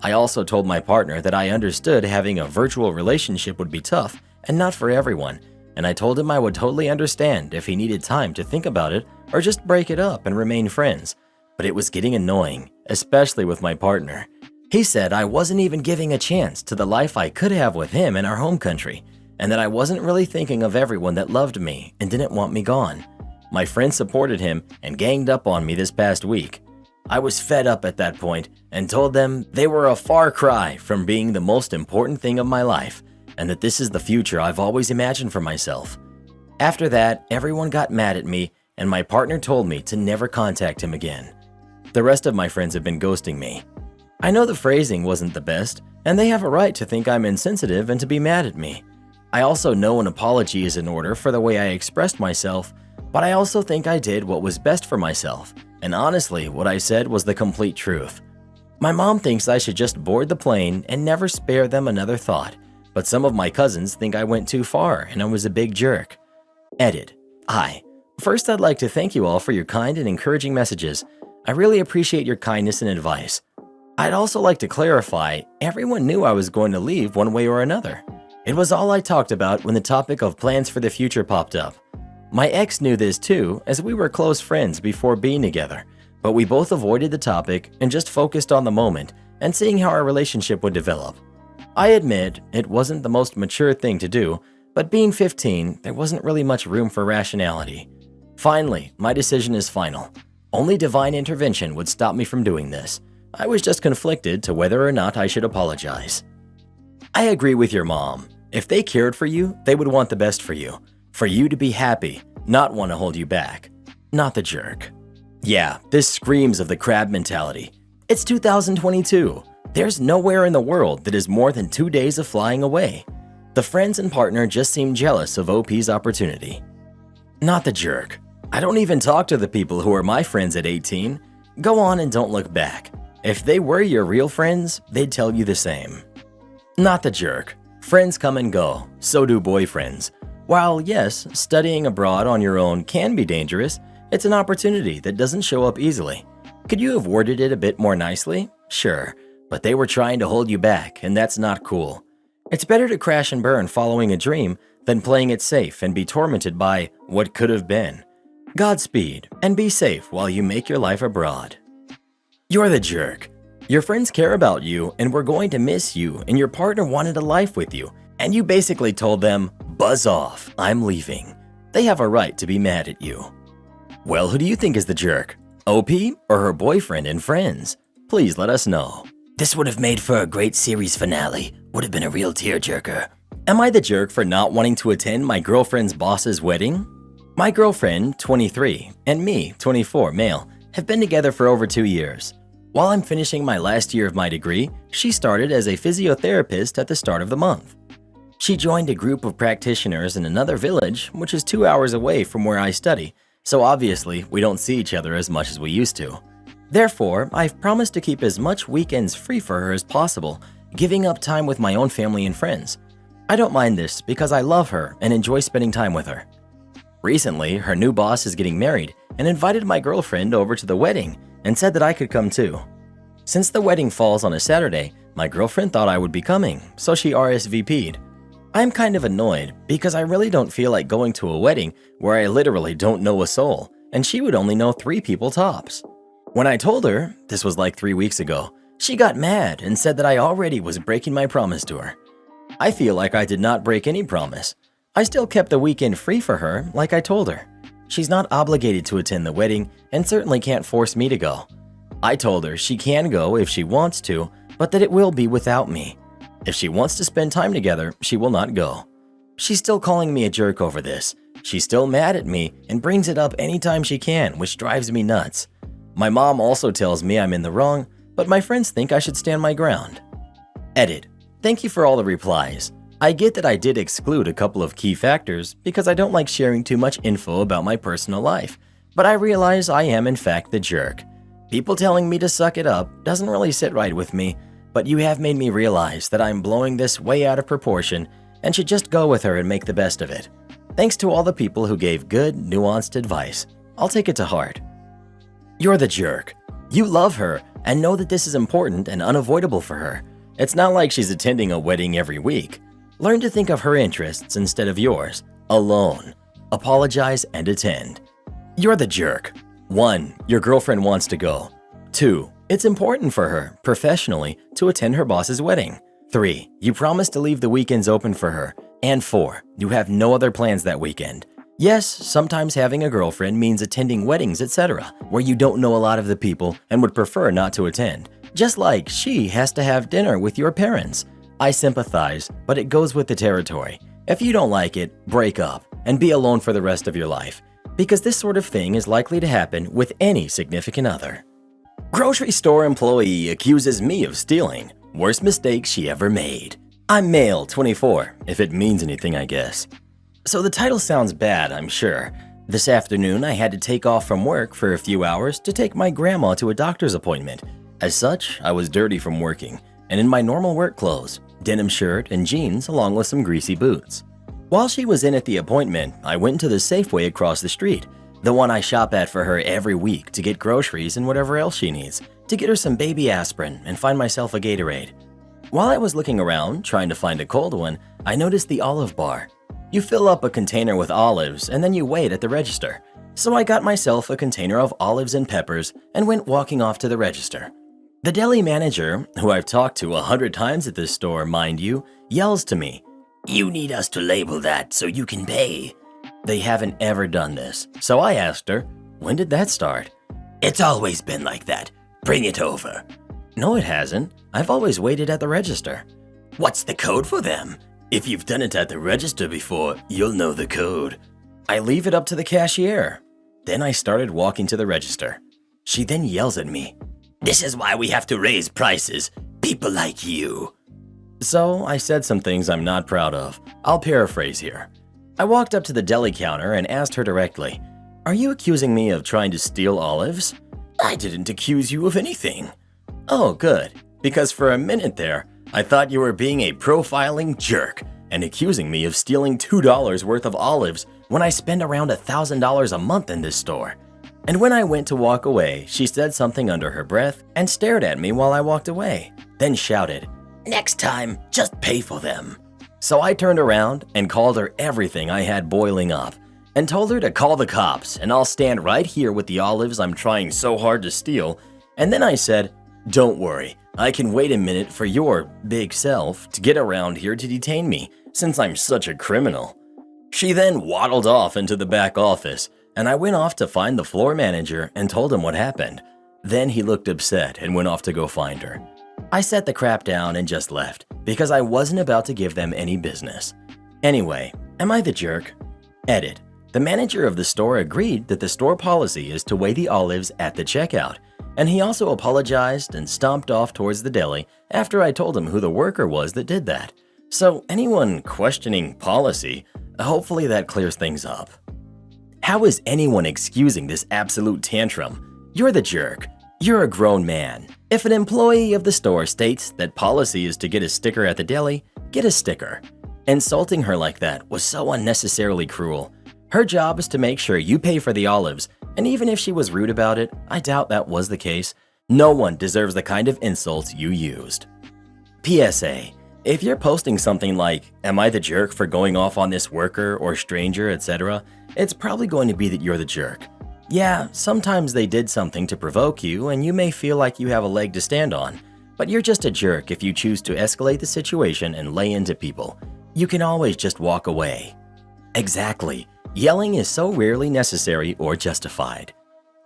S1: I also told my partner that I understood having a virtual relationship would be tough and not for everyone, and I told him I would totally understand if he needed time to think about it or just break it up and remain friends. But it was getting annoying, especially with my partner. He said I wasn't even giving a chance to the life I could have with him in our home country, and that I wasn't really thinking of everyone that loved me and didn't want me gone. My friends supported him and ganged up on me this past week. I was fed up at that point and told them they were a far cry from being the most important thing of my life, and that this is the future I've always imagined for myself. After that, everyone got mad at me, and my partner told me to never contact him again. The rest of my friends have been ghosting me. I know the phrasing wasn't the best, and they have a right to think I'm insensitive and to be mad at me. I also know an apology is in order for the way I expressed myself, but I also think I did what was best for myself, and honestly, what I said was the complete truth. My mom thinks I should just board the plane and never spare them another thought, but some of my cousins think I went too far and I was a big jerk. Edit. Hi. First, I'd like to thank you all for your kind and encouraging messages. I really appreciate your kindness and advice. I'd also like to clarify, everyone knew I was going to leave one way or another. It was all I talked about when the topic of plans for the future popped up. My ex knew this too, as we were close friends before being together, but we both avoided the topic and just focused on the moment and seeing how our relationship would develop. I admit it wasn't the most mature thing to do, but being 15, there wasn't really much room for rationality. Finally, my decision is final. Only divine intervention would stop me from doing this. I was just conflicted to whether or not I should apologize. I agree with your mom. If they cared for you, they would want the best for you to be happy, not want to hold you back. Not the jerk. Yeah, this screams of the crab mentality. It's 2022. There's nowhere in the world that is more than 2 days of flying away. The friends and partner just seem jealous of OP's opportunity. Not the jerk. I don't even talk to the people who are my friends at 18. Go on and don't look back. If they were your real friends, they'd tell you the same. Not the jerk. Friends come and go, so do boyfriends. While yes, studying abroad on your own can be dangerous, it's an opportunity that doesn't show up easily. Could you have worded it a bit more nicely? Sure, but they were trying to hold you back, and that's not cool. It's better to crash and burn following a dream than playing it safe and be tormented by what could have been. Godspeed, and be safe while you make your life abroad. You're the jerk. Your friends care about you and were going to miss you, and your partner wanted a life with you, and you basically told them, buzz off, I'm leaving. They have a right to be mad at you. Well, who do you think is the jerk? OP or her boyfriend and friends? Please let us know. This would have made for a great series finale. Would have been a real tearjerker. Am I the jerk for not wanting to attend my girlfriend's boss's wedding? My girlfriend, 23, and me, 24, male, have been together for over 2 years. While I'm finishing my last year of my degree, she started as a physiotherapist at the start of the month. She joined a group of practitioners in another village, which is 2 hours away from where I study, so obviously we don't see each other as much as we used to. Therefore, I've promised to keep as much weekends free for her as possible, giving up time with my own family and friends. I don't mind this because I love her and enjoy spending time with her. Recently, her new boss is getting married and invited my girlfriend over to the wedding and said that I could come too. Since the wedding falls on a Saturday, my girlfriend thought I would be coming, so she RSVP'd. I'm kind of annoyed because I really don't feel like going to a wedding where I literally don't know a soul, and she would only know 3 people tops. When I told her, this was like 3 weeks ago, she got mad and said that I already was breaking my promise to her. I feel like I did not break any promise. I still kept the weekend free for her like I told her. She's not obligated to attend the wedding and certainly can't force me to go. I told her she can go if she wants to, but that it will be without me. If she wants to spend time together, she will not go. She's still calling me a jerk over this. She's still mad at me and brings it up anytime she can, which drives me nuts. My mom also tells me I'm in the wrong, but my friends think I should stand my ground. Edit. Thank you for all the replies. I get that I did exclude a couple of key factors because I don't like sharing too much info about my personal life, but I realize I am in fact the jerk. People telling me to suck it up doesn't really sit right with me, but you have made me realize that I'm blowing this way out of proportion and should just go with her and make the best of it. Thanks to all the people who gave good, nuanced advice. I'll take it to heart. You're the jerk. You love her and know that this is important and unavoidable for her. It's not like she's attending a wedding every week. Learn to think of her interests instead of yours. Alone. Apologize and attend. You're the jerk. 1. Your girlfriend wants to go. 2. It's important for her, professionally, to attend her boss's wedding. 3. You promise to leave the weekends open for her. And 4. You have no other plans that weekend. Yes, sometimes having a girlfriend means attending weddings, etc., where you don't know a lot of the people and would prefer not to attend. Just like she has to have dinner with your parents. I sympathize, but it goes with the territory. If you don't like it, break up and be alone for the rest of your life, because this sort of thing is likely to happen with any significant other. Grocery store employee accuses me of stealing. Worst mistake she ever made. I'm male, 24, if it means anything, I guess. So the title sounds bad, I'm sure. This afternoon, I had to take off from work for a few hours to take my grandma to a doctor's appointment. As such, I was dirty from working and in my normal work clothes, denim shirt and jeans along with some greasy boots. While she was in at the appointment, I went to the Safeway across the street, the one I shop at for her every week to get groceries and whatever else she needs, to get her some baby aspirin and find myself a Gatorade. While I was looking around, trying to find a cold one, I noticed the olive bar. You fill up a container with olives and then you wait at the register. So I got myself a container of olives and peppers and went walking off to the register. The deli manager, who I've talked to 100 times at this store, mind you, yells to me, "You need us to label that so you can pay." They haven't ever done this, so I asked her, "When did that start?" "It's always been like that. Bring it over." "No, it hasn't. I've always waited at the register." "What's the code for them? If you've done it at the register before, you'll know the code." "I leave it up to the cashier." Then I started walking to the register. She then yells at me, "This is why we have to raise prices. People like you." So I said some things I'm not proud of. I'll paraphrase here. I walked up to the deli counter and asked her directly, "Are you accusing me of trying to steal olives?" "I didn't accuse you of anything." "Oh, good. Because for a minute there, I thought you were being a profiling jerk and accusing me of stealing $2 worth of olives when I spend around $1,000 a month in this store." And when I went to walk away, she said something under her breath and stared at me while I walked away, then shouted, "Next time, just pay for them." So I turned around and called her everything I had boiling up and told her to call the cops and I'll stand right here with the olives I'm trying so hard to steal. And then I said, "Don't worry, I can wait a minute for your big self to get around here to detain me since I'm such a criminal." She then waddled off into the back office and I went off to find the floor manager and told him what happened. Then he looked upset and went off to go find her. I set the crap down and just left because I wasn't about to give them any business. Anyway, am I the jerk? Edit. The manager of the store agreed that the store policy is to weigh the olives at the checkout, and he also apologized and stomped off towards the deli after I told him who the worker was that did that. So anyone questioning policy, hopefully that clears things up. How is anyone excusing this absolute tantrum? You're the jerk. You're a grown man. If an employee of the store states that policy is to get a sticker at the deli, get a sticker. Insulting her like that was so unnecessarily cruel. Her job is to make sure you pay for the olives, and even if she was rude about it, I doubt that was the case. No one deserves the kind of insults you used. PSA. If you're posting something like, "Am I the jerk for going off on this worker or stranger, etc., it's probably going to be that you're the jerk. Yeah, sometimes they did something to provoke you and you may feel like you have a leg to stand on, But you're just a jerk if you choose to escalate the situation and lay into people. You can always just walk away. Exactly. Yelling is so rarely necessary or justified.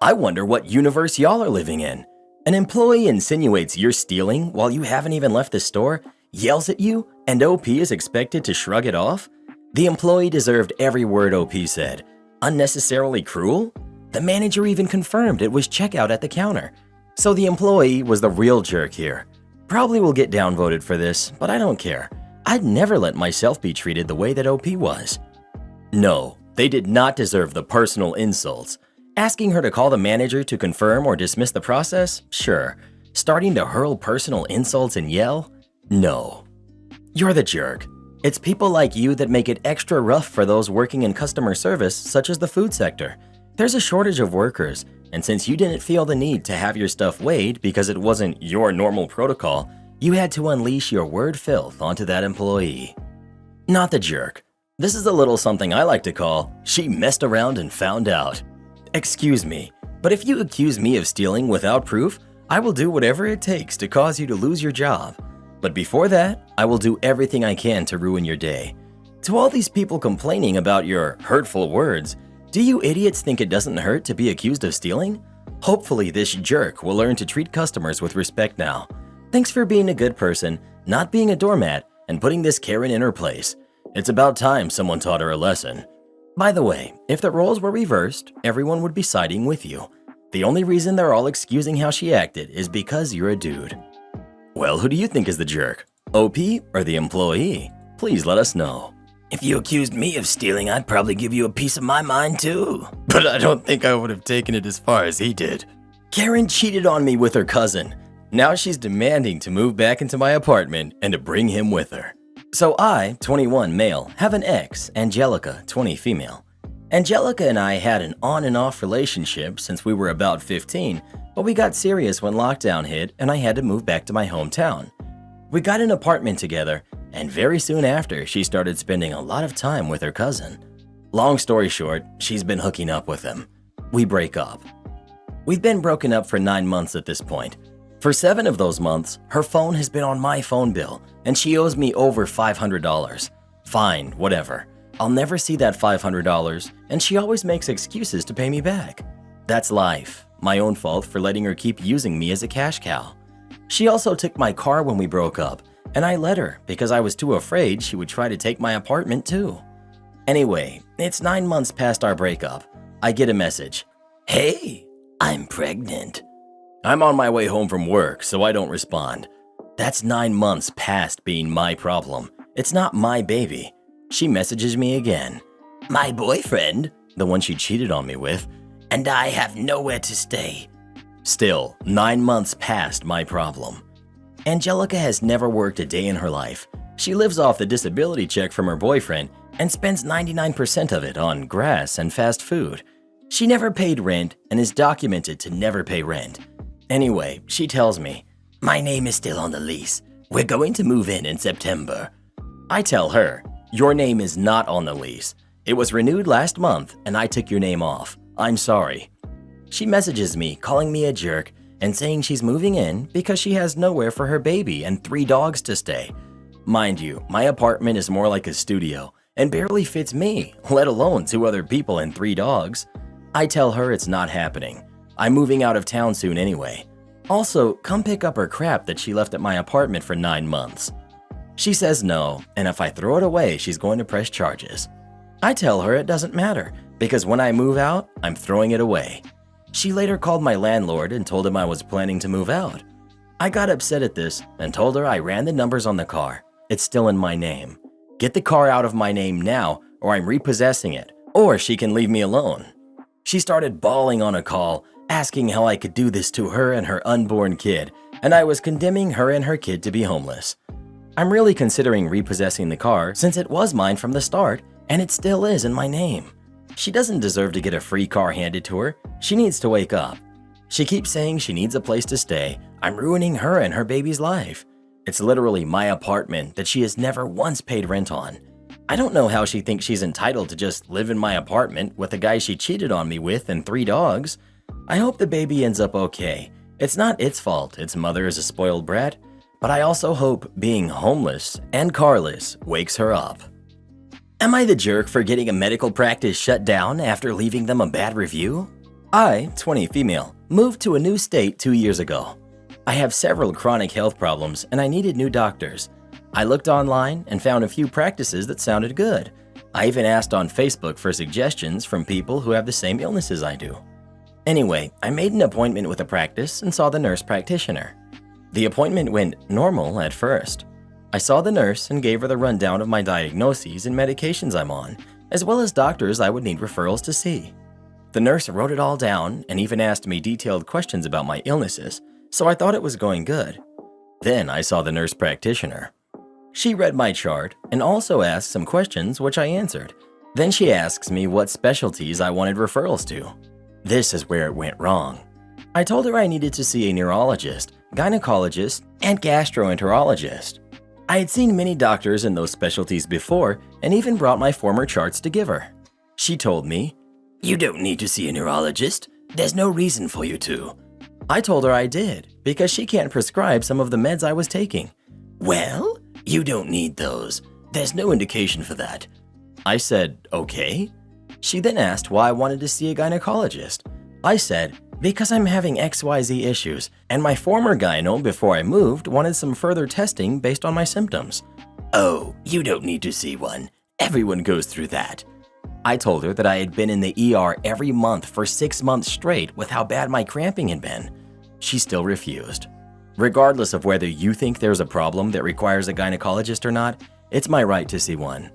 S1: I wonder what universe y'all are living in. An employee insinuates you're stealing while you haven't even left the store, yells at you, and OP is expected to shrug it off? The employee deserved every word OP said. Unnecessarily cruel? The manager even confirmed it was checkout at the counter. So the employee was the real jerk here. Probably will get downvoted for this, but I don't care. I'd never let myself be treated the way that OP was. No, they did not deserve the personal insults. Asking her to call the manager to confirm or dismiss the process? Sure. Starting to hurl personal insults and yell? No. You're the jerk. It's people like you that make it extra rough for those working in customer service, such as the food sector. There's a shortage of workers, and since you didn't feel the need to have your stuff weighed because it wasn't your normal protocol, you had to unleash your word filth onto that employee. Not the jerk. This is a little something I like to call, she messed around and found out. Excuse me, but if you accuse me of stealing without proof, I will do whatever it takes to cause you to lose your job. But before that, I will do everything I can to ruin your day. To all these people complaining about your hurtful words, do you idiots think it doesn't hurt to be accused of stealing? Hopefully this jerk will learn to treat customers with respect now. Thanks for being a good person, not being a doormat, and putting this Karen in her place. It's about time someone taught her a lesson. By the way, if the roles were reversed, everyone would be siding with you. The only reason they're all excusing how she acted is because you're a dude. Well, who do you think is the jerk? OP or the employee? Please let us know. If you accused me of stealing, I'd probably give you a piece of my mind too. But I don't think I would have taken it as far as he did. Karen cheated on me with her cousin. Now she's demanding to move back into my apartment and to bring him with her. So I, 21 male, have an ex, Angelica, 20 female. Angelica and I had an on and off relationship since we were about 15, but we got serious when lockdown hit and I had to move back to my hometown. We got an apartment together, and very soon after, she started spending a lot of time with her cousin. Long story short, she's been hooking up with him. We break up. We've been broken up for 9 months at this point. For 7 of those months, her phone has been on my phone bill, and she owes me over $500. Fine, whatever. I'll never see that $500, and she always makes excuses to pay me back. That's life. My own fault for letting her keep using me as a cash cow. She also took my car when we broke up, and I let her because I was too afraid she would try to take my apartment too. Anyway, it's 9 months past our breakup. I get a message. Hey, I'm pregnant. I'm on my way home from work, so I don't respond. That's 9 months past being my problem. It's not my baby. She messages me again. My boyfriend, the one she cheated on me with, and I have nowhere to stay. Still, 9 months past my problem. Angelica has never worked a day in her life. She lives off the disability check from her boyfriend and spends 99% of it on grass and fast food. She never paid rent and is documented to never pay rent. Anyway, she tells me, my name is still on the lease. We're going to move in September. I tell her, your name is not on the lease. It was renewed last month and I took your name off. I'm sorry. She messages me calling me a jerk and saying she's moving in because she has nowhere for her baby and 3 dogs to stay. Mind you, my apartment is more like a studio and barely fits me, let alone 2 other people and 3 dogs. I tell her it's not happening. I'm moving out of town soon anyway. Also, come pick up her crap that she left at my apartment for 9 months. She says no, and if I throw it away, she's going to press charges. I tell her it doesn't matter, because when I move out, I'm throwing it away. She later called my landlord and told him I was planning to move out. I got upset at this and told her I ran the numbers on the car. It's still in my name. Get the car out of my name now, or I'm repossessing it, or she can leave me alone. She started bawling on a call, asking how I could do this to her and her unborn kid, and I was condemning her and her kid to be homeless. I'm really considering repossessing the car since it was mine from the start, and it still is in my name. She doesn't deserve to get a free car handed to her. She needs to wake up. She keeps saying she needs a place to stay. I'm ruining her and her baby's life. It's literally my apartment that she has never once paid rent on. I don't know how she thinks she's entitled to just live in my apartment with a guy she cheated on me with and 3 dogs. I hope the baby ends up okay, It's not its fault its mother is a spoiled brat, but I also hope being homeless and carless wakes her up. Am I the jerk for getting a medical practice shut down after leaving them a bad review? I, 20 female, moved to a new state 2 years ago. I have several chronic health problems and I needed new doctors. I looked online and found a few practices that sounded good. I even asked on Facebook for suggestions from people who have the same illnesses I do. Anyway, I made an appointment with a practice and saw the nurse practitioner. The appointment went normal at first. I saw the nurse and gave her the rundown of my diagnoses and medications I'm on, as well as doctors I would need referrals to see. The nurse wrote it all down and even asked me detailed questions about my illnesses, so I thought it was going good. Then I saw the nurse practitioner. She read my chart and also asked some questions which I answered. Then she asks me what specialties I wanted referrals to. This is where it went wrong. I told her I needed to see a neurologist, gynecologist, and gastroenterologist. I had seen many doctors in those specialties before and even brought my former charts to give her. She told me, "You don't need to see a neurologist. There's no reason for you to." I told her I did because she can't prescribe some of the meds I was taking. "Well, you don't need those. There's no indication for that." I said, "Okay." She then asked why I wanted to see a gynecologist. I said, "Because I'm having XYZ issues, and my former gyno before I moved wanted some further testing based on my symptoms." "Oh, you don't need to see one. Everyone goes through that." I told her that I had been in the ER every month for 6 months straight with how bad my cramping had been. She still refused. Regardless of whether you think there's a problem that requires a gynecologist or not, it's my right to see one.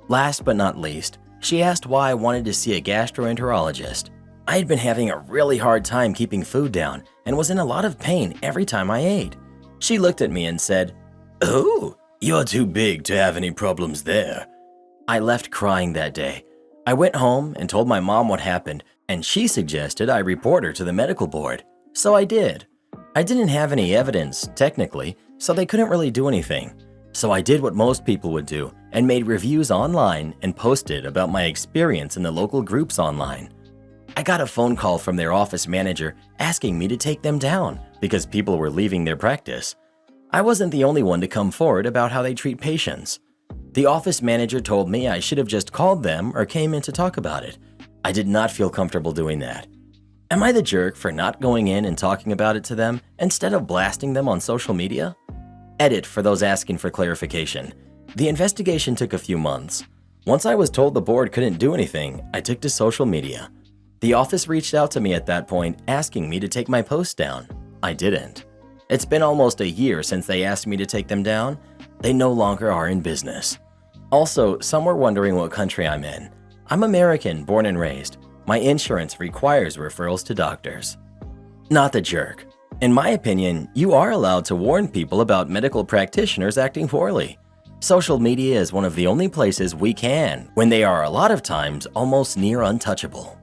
S1: Last but not least, she asked why I wanted to see a gastroenterologist. I had been having a really hard time keeping food down and was in a lot of pain every time I ate. She looked at me and said, "Oh, you're too big to have any problems there." I left crying that day. I went home and told my mom what happened, and she suggested I report her to the medical board. So I did. I didn't have any evidence, technically, so they couldn't really do anything. So I did what most people would do and made reviews online and posted about my experience in the local groups online. I got a phone call from their office manager asking me to take them down because people were leaving their practice. I wasn't the only one to come forward about how they treat patients. The office manager told me I should have just called them or came in to talk about it. I did not feel comfortable doing that. Am I the jerk for not going in and talking about it to them instead of blasting them on social media? Edit for those asking for clarification. The investigation took a few months. Once I was told the board couldn't do anything, I took to social media. The office reached out to me at that point asking me to take my posts down. I didn't. It's been almost a year since they asked me to take them down. They no longer are in business. Also, some were wondering what country I'm in. I'm American, born and raised. My insurance requires referrals to doctors. Not the jerk. In my opinion, you are allowed to warn people about medical practitioners acting poorly. Social media is one of the only places we can, when they are a lot of times almost near untouchable.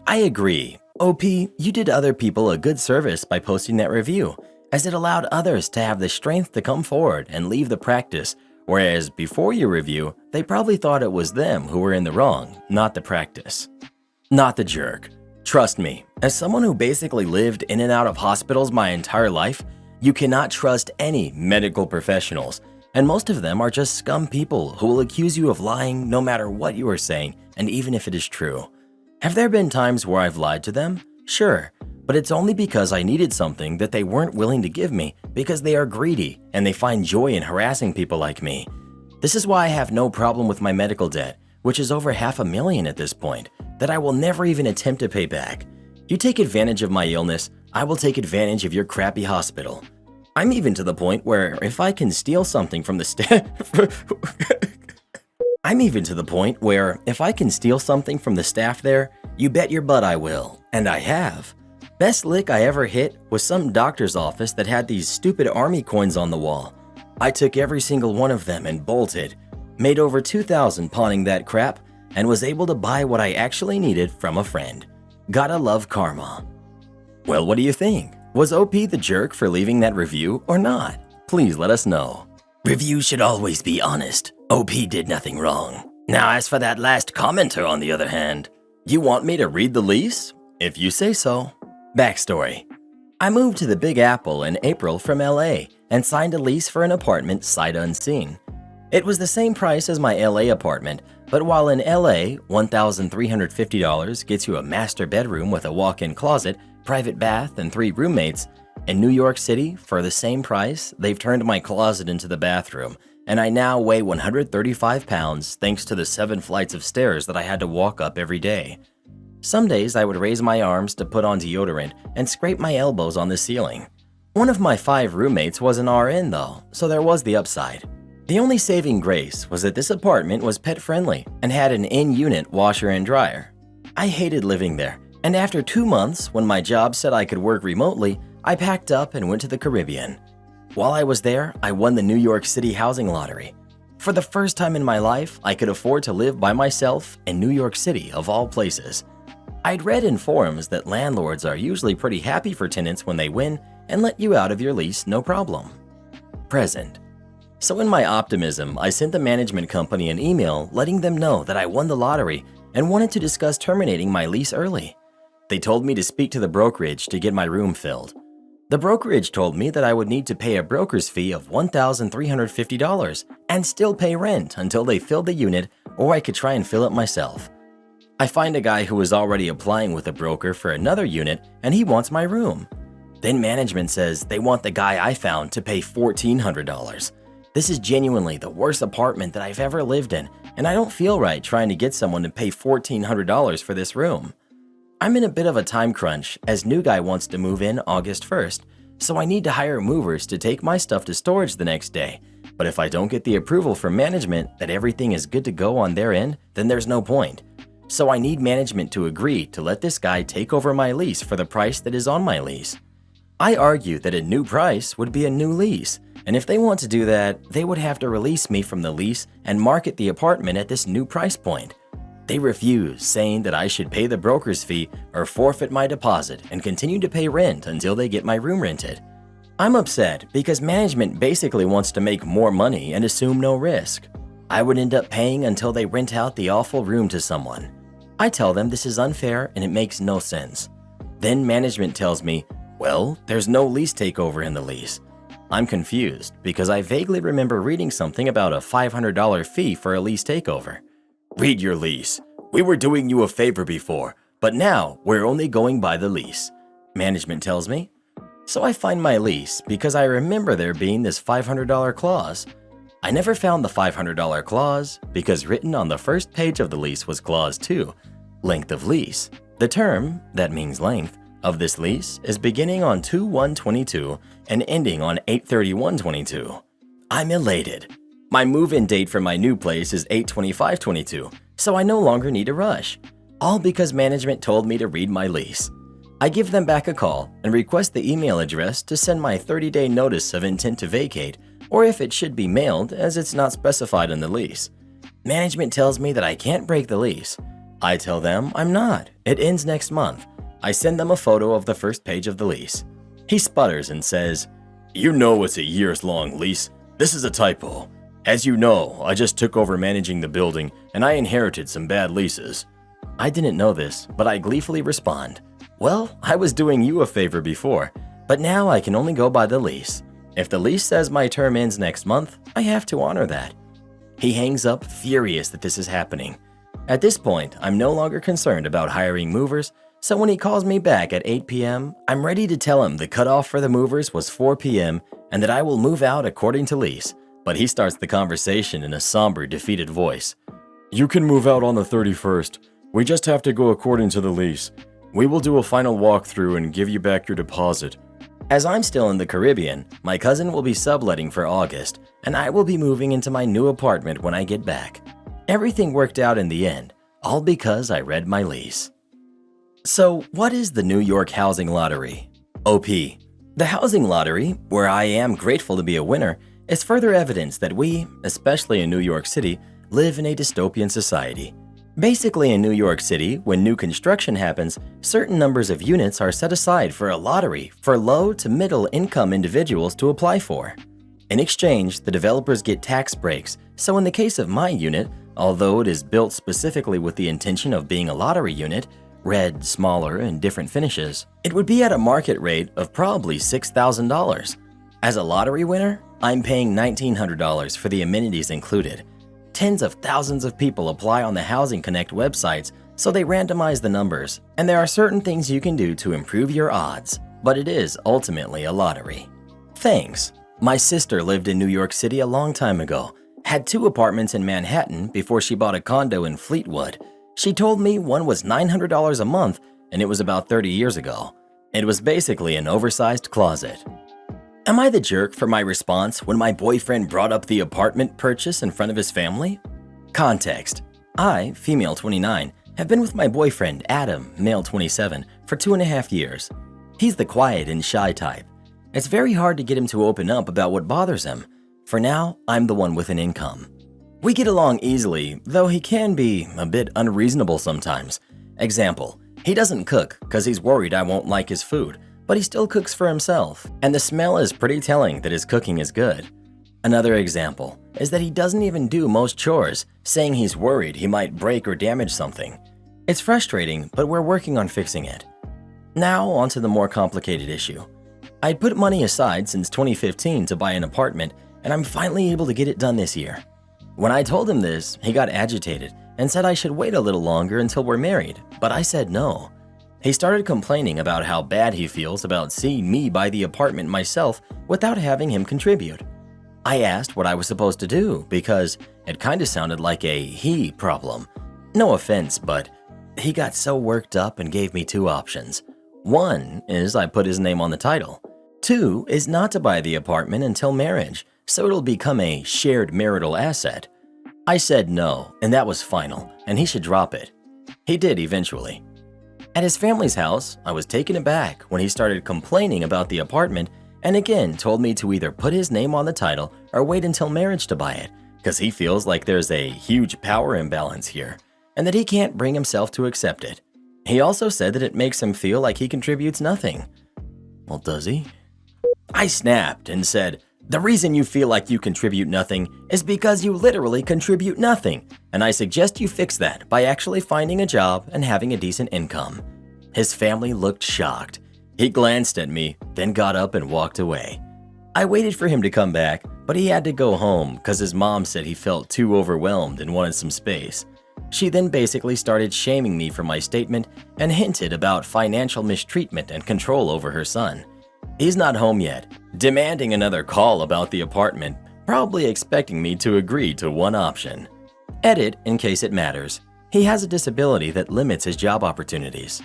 S1: I agree. OP, you did other people a good service by posting that review, as it allowed others to have the strength to come forward and leave the practice, whereas before your review, they probably thought it was them who were in the wrong, not the practice. Not the jerk. Trust me, as someone who basically lived in and out of hospitals my entire life, you cannot trust any medical professionals, and most of them are just scum people who will accuse you of lying no matter what you are saying, and even if it is true. Have there been times where I've lied to them? Sure, but it's only because I needed something that they weren't willing to give me because they are greedy and they find joy in harassing people like me. This is why I have no problem with my medical debt, which is over $500,000 at this point, that I will never even attempt to pay back. You take advantage of my illness, I will take advantage of your crappy hospital. I'm even to the point where if I can steal something from the staff there, you bet your butt I will, and I have. Best lick I ever hit was some doctor's office that had these stupid army coins on the wall. I took every single one of them and bolted, made over $2,000 pawning that crap, and was able to buy what I actually needed from a friend. Gotta love karma. Well, what do you think? Was OP the jerk for leaving that review or not? Please let us know. Reviews should always be honest. OP did nothing wrong. Now, as for that last commenter, on the other hand, you want me to read the lease? If you say so. Backstory. I moved to the Big Apple in April from LA and signed a lease for an apartment sight unseen. It was the same price as my LA apartment, but while in LA, $1,350 gets you a master bedroom with a walk-in closet, private bath, and 3 roommates, in New York City, for the same price, they've turned my closet into the bathroom, and I now weigh 135 pounds thanks to the 7 flights of stairs that I had to walk up every day. Some days I would raise my arms to put on deodorant and scrape my elbows on the ceiling. One of my 5 roommates was an RN though, so there was the upside. The only saving grace was that this apartment was pet-friendly and had an in-unit washer and dryer. I hated living there, and after 2 months, when my job said I could work remotely, I packed up and went to the Caribbean. While I was there, I won the New York City housing lottery. For the first time in my life, I could afford to live by myself in New York City, of all places. I'd read in forums that landlords are usually pretty happy for tenants when they win and let you out of your lease no problem. Present. So in my optimism, I sent the management company an email letting them know that I won the lottery and wanted to discuss terminating my lease early. They told me to speak to the brokerage to get my room filled. The brokerage told me that I would need to pay a broker's fee of $1,350 and still pay rent until they filled the unit, or I could try and fill it myself. I find a guy who is already applying with a broker for another unit and he wants my room. Then management says they want the guy I found to pay $1,400. This is genuinely the worst apartment that I've ever lived in, and I don't feel right trying to get someone to pay $1,400 for this room. I'm in a bit of a time crunch as new guy wants to move in August 1st, so I need to hire movers to take my stuff to storage the next day. But if I don't get the approval from management that everything is good to go on their end, then there's no point. So I need management to agree to let this guy take over my lease for the price that is on my lease. I argue that a new price would be a new lease, and if they want to do that, they would have to release me from the lease and market the apartment at this new price point. They refuse, saying that I should pay the broker's fee or forfeit my deposit and continue to pay rent until they get my room rented. I'm upset because management basically wants to make more money and assume no risk. I would end up paying until they rent out the awful room to someone. I tell them this is unfair and it makes no sense. Then management tells me, well, there's no lease takeover in the lease. I'm confused because I vaguely remember reading something about a $500 fee for a lease takeover. Read your lease. We were doing you a favor before, but now we're only going by the lease, management tells me. So I find my lease because I remember there being this $500 clause. I never found the $500 clause because written on the first page of the lease was clause 2, length of lease. The term, that means length, of this lease is beginning on 2/1/22 and ending on 8/31/22. I'm elated. My move-in date for my new place is 8/25/22, so I no longer need to rush. All because management told me to read my lease. I give them back a call and request the email address to send my 30-day notice of intent to vacate, or if it should be mailed as it's not specified in the lease. Management tells me that I can't break the lease. I tell them I'm not. It ends next month. I send them a photo of the first page of the lease. He sputters and says, "You know it's a years-long lease. This is a typo. As you know, I just took over managing the building and I inherited some bad leases." I didn't know this, but I gleefully respond, "Well, I was doing you a favor before, but now I can only go by the lease. If the lease says my term ends next month, I have to honor that." He hangs up, furious that this is happening. At this point, I'm no longer concerned about hiring movers, so when he calls me back at 8 p.m., I'm ready to tell him the cutoff for the movers was 4 p.m. and that I will move out according to lease, but he starts the conversation in a somber, defeated voice. "You can move out on the 31st. We just have to go according to the lease. We will do a final walkthrough and give you back your deposit." As I'm still in the Caribbean, my cousin will be subletting for August, and I will be moving into my new apartment when I get back. Everything worked out in the end, all because I read my lease. So, what is the New York Housing Lottery? OP. The Housing Lottery, where I am grateful to be a winner, is further evidence that we, especially in New York City, live in a dystopian society. Basically, in New York City, when new construction happens, certain numbers of units are set aside for a lottery for low to middle income individuals to apply for. In exchange, the developers get tax breaks, so in the case of my unit, although it is built specifically with the intention of being a lottery unit, red, smaller, and different finishes, it would be at a market rate of probably $6,000. As a lottery winner, I'm paying $1,900 for the amenities included. Tens of thousands of people apply on the Housing Connect websites, so they randomize the numbers, and there are certain things you can do to improve your odds, but it is ultimately a lottery. Thanks. My sister lived in New York City a long time ago, had 2 apartments in Manhattan before she bought a condo in Fleetwood. She told me one was $900 a month, and it was about 30 years ago. It was basically an oversized closet. Am I the jerk for my response when my boyfriend brought up the apartment purchase in front of his family? Context. I, female 29, have been with my boyfriend, Adam, male 27, for 2.5 years. He's the quiet and shy type. It's very hard to get him to open up about what bothers him. For now, I'm the one with an income. We get along easily, though he can be a bit unreasonable sometimes. Example, he doesn't cook because he's worried I won't like his food, but he still cooks for himself, and the smell is pretty telling that his cooking is good. Another example is that he doesn't even do most chores, saying he's worried he might break or damage something. It's frustrating, but we're working on fixing it. Now, onto the more complicated issue. I'd put money aside since 2015 to buy an apartment, and I'm finally able to get it done this year. When I told him this, he got agitated and said I should wait a little longer until we're married, but I said no. He started complaining about how bad he feels about seeing me buy the apartment myself without having him contribute. I asked what I was supposed to do because it kind of sounded like a he problem. No offense, but he got so worked up and gave me 2 options. 1 is I put his name on the title. 2 is not to buy the apartment until marriage, so it'll become a shared marital asset. I said no, and that was final, and he should drop it. He did eventually. At his family's house, I was taken aback when he started complaining about the apartment and again told me to either put his name on the title or wait until marriage to buy it, because he feels like there's a huge power imbalance here and that he can't bring himself to accept it. He also said that it makes him feel like he contributes nothing. Well, does he? I snapped and said, the reason you feel like you contribute nothing is because you literally contribute nothing, and I suggest you fix that by actually finding a job and having a decent income. His family looked shocked. He glanced at me, then got up and walked away. I waited for him to come back, but he had to go home because his mom said he felt too overwhelmed and wanted some space. She then basically started shaming me for my statement and hinted about financial mistreatment and control over her son. He's not home yet, demanding another call about the apartment, probably expecting me to agree to one option. Edit in case it matters. He has a disability that limits his job opportunities.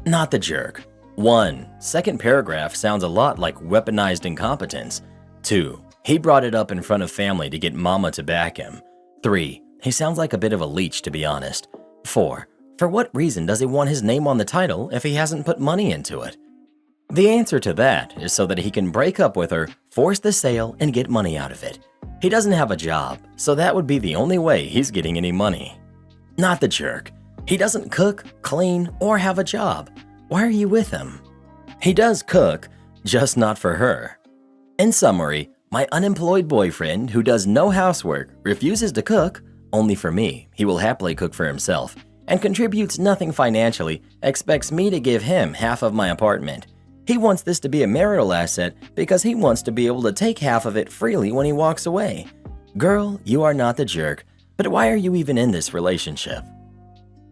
S1: Not the jerk. 1. Second paragraph sounds a lot like weaponized incompetence. 2. He brought it up in front of family to get mama to back him. 3. He sounds like a bit of a leech, to be honest. 4. For what reason does he want his name on the title if he hasn't put money into it? The answer to that is so that he can break up with her, force the sale, and get money out of it. He doesn't have a job, so that would be the only way he's getting any money. Not the jerk. He doesn't cook, clean, or have a job. Why are you with him? He does cook, just not for her. In summary, my unemployed boyfriend who does no housework, refuses to cook, only for me, he will happily cook for himself, and contributes nothing financially, expects me to give him half of my apartment. He wants this to be a marital asset because he wants to be able to take half of it freely when he walks away. Girl, you are not the jerk, but why are you even in this relationship?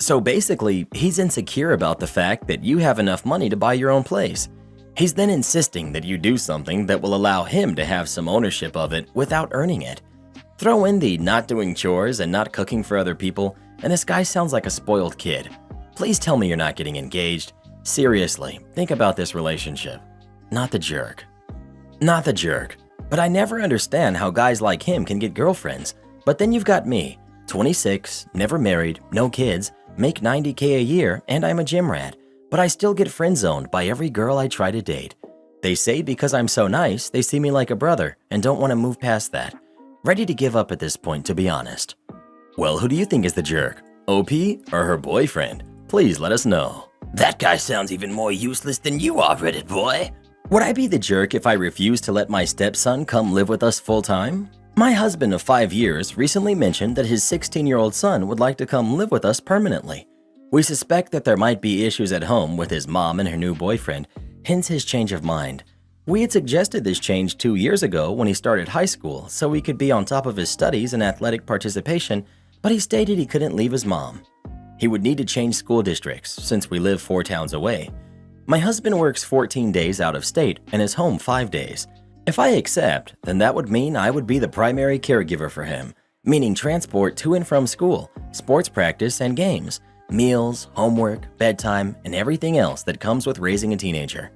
S1: So basically, he's insecure about the fact that you have enough money to buy your own place. He's then insisting that you do something that will allow him to have some ownership of it without earning it. Throw in the not doing chores and not cooking for other people, and this guy sounds like a spoiled kid. Please tell me you're not getting engaged. Seriously, think about this relationship. Not the jerk. Not the jerk. But I never understand how guys like him can get girlfriends. But then you've got me, 26, never married, no kids, make $90K a year, and I'm a gym rat. But I still get friend-zoned by every girl I try to date. They say because I'm so nice, they see me like a brother and don't want to move past that. Ready to give up at this point, to be honest. Well, who do you think is the jerk? OP or her boyfriend? Please let us know. That guy sounds even more useless than you are, Reddit boy. Would I be the jerk if I refused to let my stepson come live with us full-time? My husband of 5 years recently mentioned that his 16-year-old son would like to come live with us permanently. We suspect that there might be issues at home with his mom and her new boyfriend, hence his change of mind. We had suggested this change 2 years ago when he started high school so he could be on top of his studies and athletic participation, but he stated he couldn't leave his mom. He would need to change school districts since we live 4 towns away. My husband works 14 days out of state and is home 5 days. If I accept, then that would mean I would be the primary caregiver for him, meaning transport to and from school, sports practice and games, meals, homework, bedtime, and everything else that comes with raising a teenager.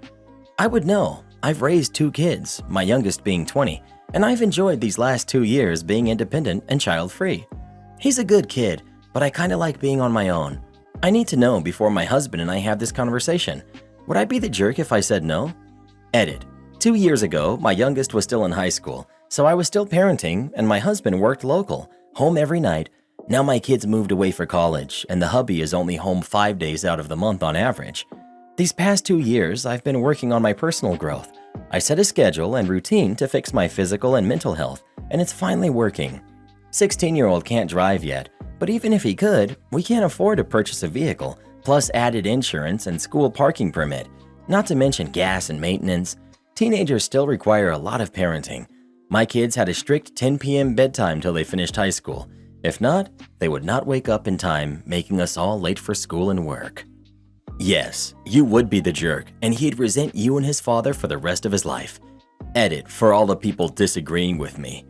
S1: I would know. I've raised 2 kids, my youngest being 20, and I've enjoyed these last 2 years being independent and child-free. He's a good kid, but I kinda like being on my own. I need to know before my husband and I have this conversation. Would I be the jerk if I said no? Edit. 2 years ago, my youngest was still in high school, so I was still parenting and my husband worked local, home every night. Now my kids moved away for college and the hubby is only home 5 days out of the month on average. These past 2 years, I've been working on my personal growth. I set a schedule and routine to fix my physical and mental health, and it's finally working. 16-year-old can't drive yet, but even if he could, we can't afford to purchase a vehicle, plus added insurance and school parking permit, not to mention gas and maintenance. Teenagers still require a lot of parenting. My kids had a strict 10 p.m. bedtime till they finished high school. If not, they would not wake up in time, making us all late for school and work. Yes, you would be the jerk, and he'd resent you and his father for the rest of his life. Edit for all the people disagreeing with me.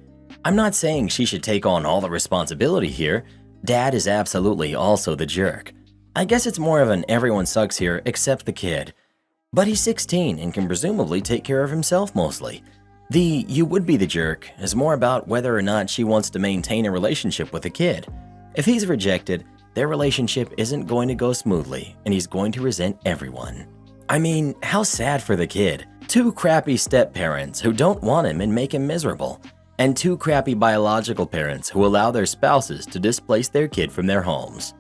S1: I'm not saying she should take on all the responsibility here. Dad is absolutely also the jerk. I guess it's more of an everyone sucks here except the kid. But he's 16 and can presumably take care of himself mostly. The you would be the jerk is more about whether or not she wants to maintain a relationship with the kid. If he's rejected, their relationship isn't going to go smoothly and he's going to resent everyone. I mean, how sad for the kid. 2 crappy step-parents who don't want him and make him miserable. And 2 crappy biological parents who allow their spouses to displace their kid from their homes.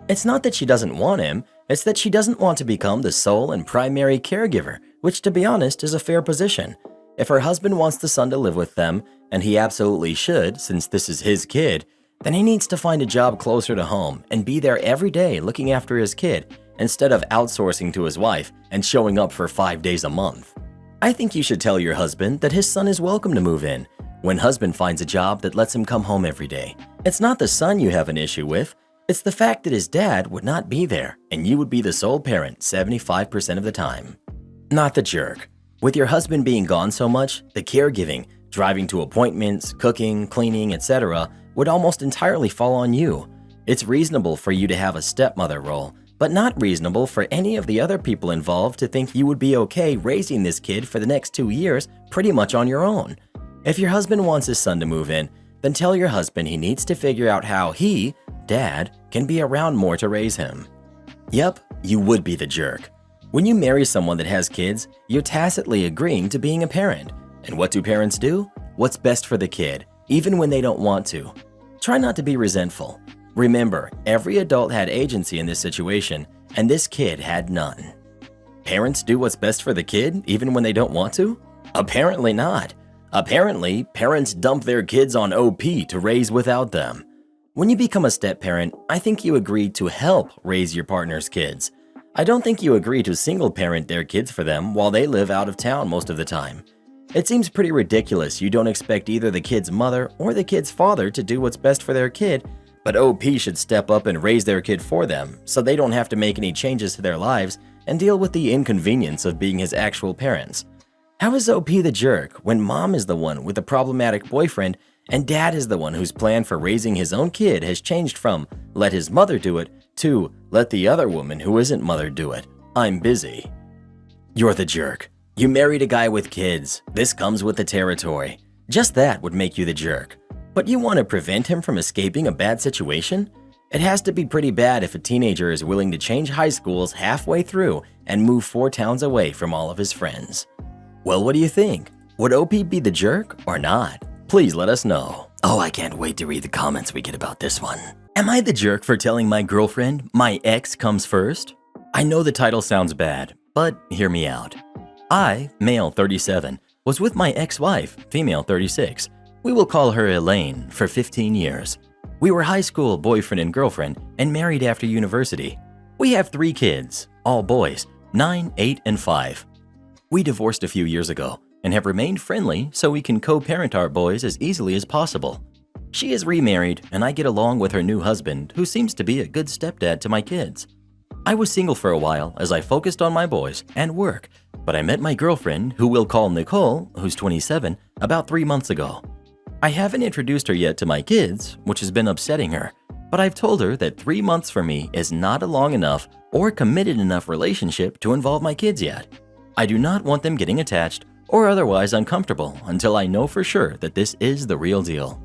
S1: It's not that she doesn't want him, it's that she doesn't want to become the sole and primary caregiver, which to be honest is a fair position. If her husband wants the son to live with them, and he absolutely should since this is his kid, then he needs to find a job closer to home and be there every day looking after his kid instead of outsourcing to his wife and showing up for 5 days a month. I think you should tell your husband that his son is welcome to move in when husband finds a job that lets him come home every day. It's not the son you have an issue with. It's the fact that his dad would not be there and you would be the sole parent 75% of the time. Not the jerk. With your husband being gone so much, the caregiving, driving to appointments, cooking, cleaning, etc. would almost entirely fall on you. It's reasonable for you to have a stepmother role, but not reasonable for any of the other people involved to think you would be okay raising this kid for the next 2 years pretty much on your own. If your husband wants his son to move in, then tell your husband he needs to figure out how he, Dad, can be around more to raise him. Yep, you would be the jerk. When you marry someone that has kids, you're tacitly agreeing to being a parent. And what do parents do? What's best for the kid, even when they don't want to. Try not to be resentful. Remember, every adult had agency in this situation, and this kid had none. Parents do what's best for the kid, even when they don't want to? Apparently not. Apparently, parents dump their kids on OP to raise without them. When you become a step-parent, I think you agree to help raise your partner's kids. I don't think you agree to single-parent their kids for them while they live out of town most of the time. It seems pretty ridiculous you don't expect either the kid's mother or the kid's father to do what's best for their kid, but OP should step up and raise their kid for them so they don't have to make any changes to their lives and deal with the inconvenience of being his actual parents. How is OP the jerk when mom is the one with the problematic boyfriend and dad is the one whose plan for raising his own kid has changed from let his mother do it to let the other woman who isn't mother do it? I'm busy. You're the jerk. You married a guy with kids. This comes with the territory. Just that would make you the jerk. But you want to prevent him from escaping a bad situation? It has to be pretty bad if a teenager is willing to change high schools halfway through and move 4 towns away from all of his friends. Well, what do you think? Would OP be the jerk or not? Please let us know. Oh, I can't wait to read the comments we get about this one. Am I the jerk for telling my girlfriend my ex comes first? I know the title sounds bad, but hear me out. I, male 37, was with my ex-wife, female 36. We will call her Elaine, for 15 years. We were high school boyfriend and girlfriend and married after university. We have 3 kids, all boys, 9, 8, and 5. We divorced a few years ago and have remained friendly so we can co-parent our boys as easily as possible. She is remarried and I get along with her new husband, who seems to be a good stepdad to my kids. I was single for a while as I focused on my boys and work, but I met my girlfriend, who we'll call Nicole, who's 27, about 3 months ago. I haven't introduced her yet to my kids, which has been upsetting her, but I've told her that 3 months for me is not a long enough or committed enough relationship to involve my kids yet. I do not want them getting attached or otherwise uncomfortable until I know for sure that this is the real deal.